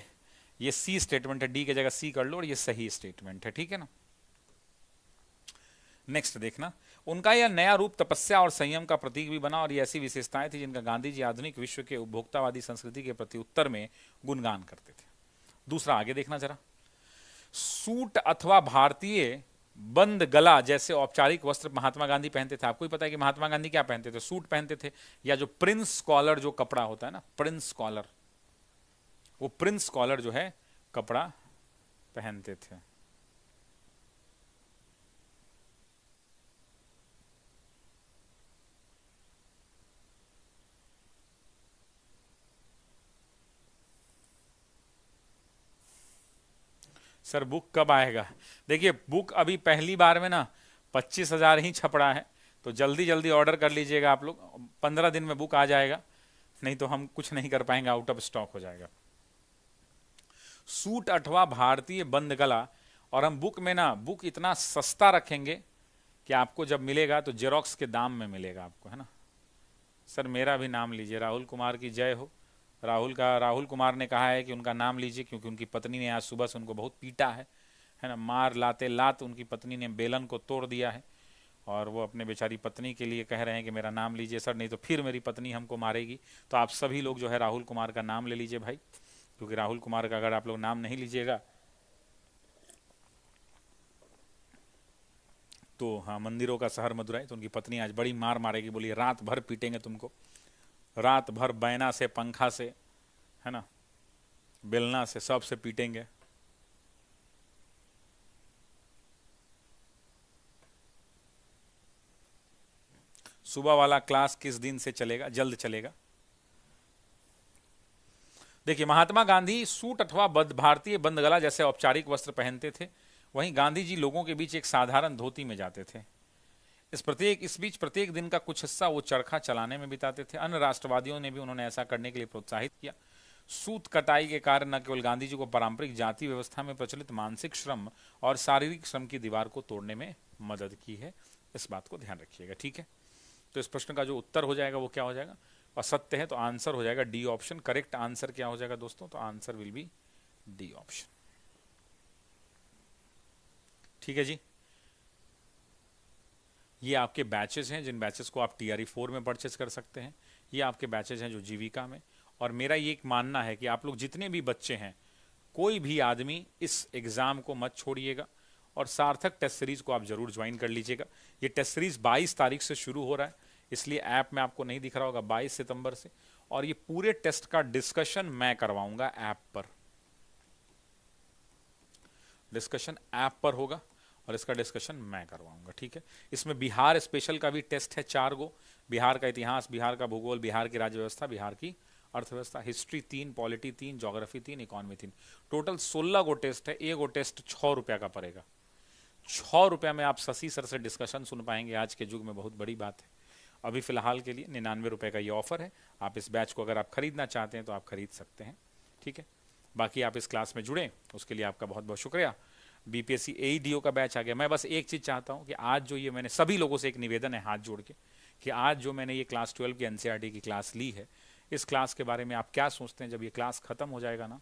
ये सी स्टेटमेंट है, डी की जगह सी कर लो और ये सही स्टेटमेंट है, ठीक है ना। नेक्स्ट देखना, उनका यह नया रूप तपस्या और संयम का प्रतीक भी बना और ये ऐसी विशेषताएं थी जिनका गांधी जी आधुनिक विश्व के उपभोक्तावादी संस्कृति के प्रति उत्तर में गुणगान करते थे। दूसरा आगे देखना जरा, सूट अथवा भारतीय बंद गला जैसे औपचारिक वस्त्र महात्मा गांधी पहनते थे। आपको ही पता है कि महात्मा गांधी क्या पहनते थे? सूट पहनते थे, या जो प्रिंस कॉलर जो कपड़ा होता है ना, प्रिंस कॉलर, वो प्रिंस कॉलर जो है कपड़ा पहनते थे। सर बुक कब आएगा? देखिए बुक अभी पहली बार में ना 25,000 ही छप रहा है, तो जल्दी जल्दी ऑर्डर कर लीजिएगा आप लोग, 15 दिन में बुक आ जाएगा, नहीं तो हम कुछ नहीं कर पाएंगे, आउट ऑफ स्टॉक हो जाएगा। सूट अथवा भारतीय बंद गला, और हम बुक में ना बुक इतना सस्ता रखेंगे कि आपको जब मिलेगा तो जेरोक्स के दाम में मिलेगा आपको, है ना। सर मेरा भी नाम लीजिए, राहुल कुमार की जय हो। राहुल कुमार ने कहा है कि उनका नाम लीजिए, क्योंकि उनकी पत्नी ने आज सुबह से उनको बहुत पीटा है ना, मार लाते लात उनकी पत्नी ने बेलन को तोड़ दिया है, और वो अपने बेचारी पत्नी के लिए कह रहे हैं कि मेरा नाम लीजिए सर, नहीं तो फिर मेरी पत्नी हमको मारेगी। तो आप सभी लोग जो है राहुल कुमार का नाम ले लीजिए भाई, क्योंकि राहुल कुमार का अगर आप लोग नाम नहीं लीजिएगा तो, हाँ, मंदिरों का शहर मदुरई, तो उनकी पत्नी आज बड़ी मार मारेगी, बोली रात भर पीटेंगे तुमको, रात भर बैना से, पंखा से, है ना, बेलना से, सब से पीटेंगे। सुबह वाला क्लास किस दिन से चलेगा? जल्द चलेगा। देखिए महात्मा गांधी सूट अथवा भारतीय बंद गला जैसे औपचारिक वस्त्र पहनते थे, वहीं गांधी जी लोगों के बीच एक साधारण धोती में जाते थे। इस बीच प्रत्येक दिन का कुछ हिस्सा वो चरखा चलाने में बिताते थे। अन्य राष्ट्रवादियों ने भी उन्होंने ऐसा करने के लिए प्रोत्साहित किया। सूत कटाई के कारण न केवल गांधी जी को पारंपरिक जाति व्यवस्था में प्रचलित मानसिक श्रम और शारीरिक श्रम की दीवार को तोड़ने में मदद की है, इस बात को ध्यान रखिएगा, ठीक है। तो इस प्रश्न का जो उत्तर हो जाएगा वो क्या हो जाएगा? असत्य है तो आंसर हो जाएगा डी ऑप्शन। करेक्ट आंसर क्या हो जाएगा दोस्तों? तो answer will be D option, ठीक है जी। ये आपके बैचेस हैं, जिन बैचेस को आप TRE 4 में परचेस कर सकते हैं। ये आपके बैचेस हैं जो जीविका में, और मेरा ये एक मानना है कि आप लोग जितने भी बच्चे हैं, कोई भी आदमी इस एग्ज़ाम को मत छोड़िएगा, और सार्थक टेस्ट सीरीज को आप जरूर ज्वाइन कर लीजिएगा। ये टेस्ट सीरीज 22 तारीख से शुरू हो रहा है, इसलिए ऐप में आपको नहीं दिख रहा होगा, 22 सितंबर से, और ये पूरे टेस्ट का डिस्कशन मैं करवाऊंगा ऐप पर, डिस्कशन ऐप पर होगा और इसका डिस्कशन मैं करवाऊंगा, ठीक है। इसमें बिहार स्पेशल का भी टेस्ट है 4 गो, बिहार का इतिहास, बिहार का भूगोल, बिहार की राज्य व्यवस्था, बिहार की अर्थव्यवस्था, history 3, polity 3, geography 3, economy 3, total 16 गो टेस्ट है। एक गो टेस्ट 6 रुपया का पड़ेगा। 6 रुपया में आप शशि सर से डिस्कशन सुन पाएंगे, आज के युग में बहुत बड़ी बात है। अभी फिलहाल के लिए 99 रुपये का ये ऑफर है। आप इस बैच को अगर आप खरीदना चाहते हैं तो आप खरीद सकते हैं, ठीक है। बाकी आप इस क्लास में जुड़े उसके लिए आपका बहुत बहुत शुक्रिया। BPSC AEDO का बैच आ गया। मैं बस एक चीज़ चाहता हूँ कि आज जो ये मैंने सभी लोगों से एक निवेदन है हाथ जोड़ के, कि आज जो मैंने ये क्लास 12 की NCERT की क्लास ली है, इस क्लास के बारे में आप क्या सोचते हैं? जब ये क्लास ख़त्म हो जाएगा ना,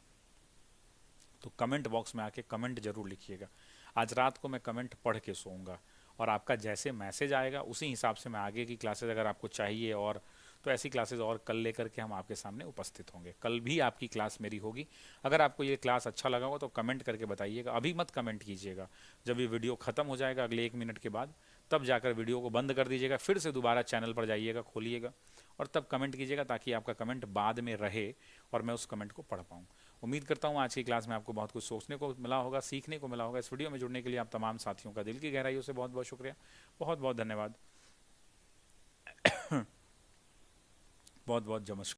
तो कमेंट बॉक्स में आके कमेंट जरूर लिखिएगा। आज रात को मैं कमेंट पढ़ के सोऊंगा, और आपका जैसे मैसेज आएगा उसी हिसाब से मैं आगे की क्लासेज अगर आपको चाहिए और तो ऐसी क्लासेज और कल लेकर के हम आपके सामने उपस्थित होंगे। कल भी आपकी क्लास मेरी होगी। अगर आपको ये क्लास अच्छा लगा हो तो कमेंट करके बताइएगा, अभी मत कमेंट कीजिएगा। जब ये वीडियो ख़त्म हो जाएगा अगले 1 मिनट के बाद, तब जाकर वीडियो को बंद कर दीजिएगा, फिर से दोबारा चैनल पर जाइएगा, खोलिएगा और तब कमेंट कीजिएगा, ताकि आपका कमेंट बाद में रहे और मैं उस कमेंट को पढ़ पाऊँ। उम्मीद करता हूँ आज की क्लास में आपको बहुत कुछ सोचने को मिला होगा, सीखने को मिला होगा। इस वीडियो में जुड़ने के लिए आप तमाम साथियों का दिल की गहराइयों से बहुत बहुत शुक्रिया, बहुत बहुत धन्यवाद, बहुत बहुत नमस्कार।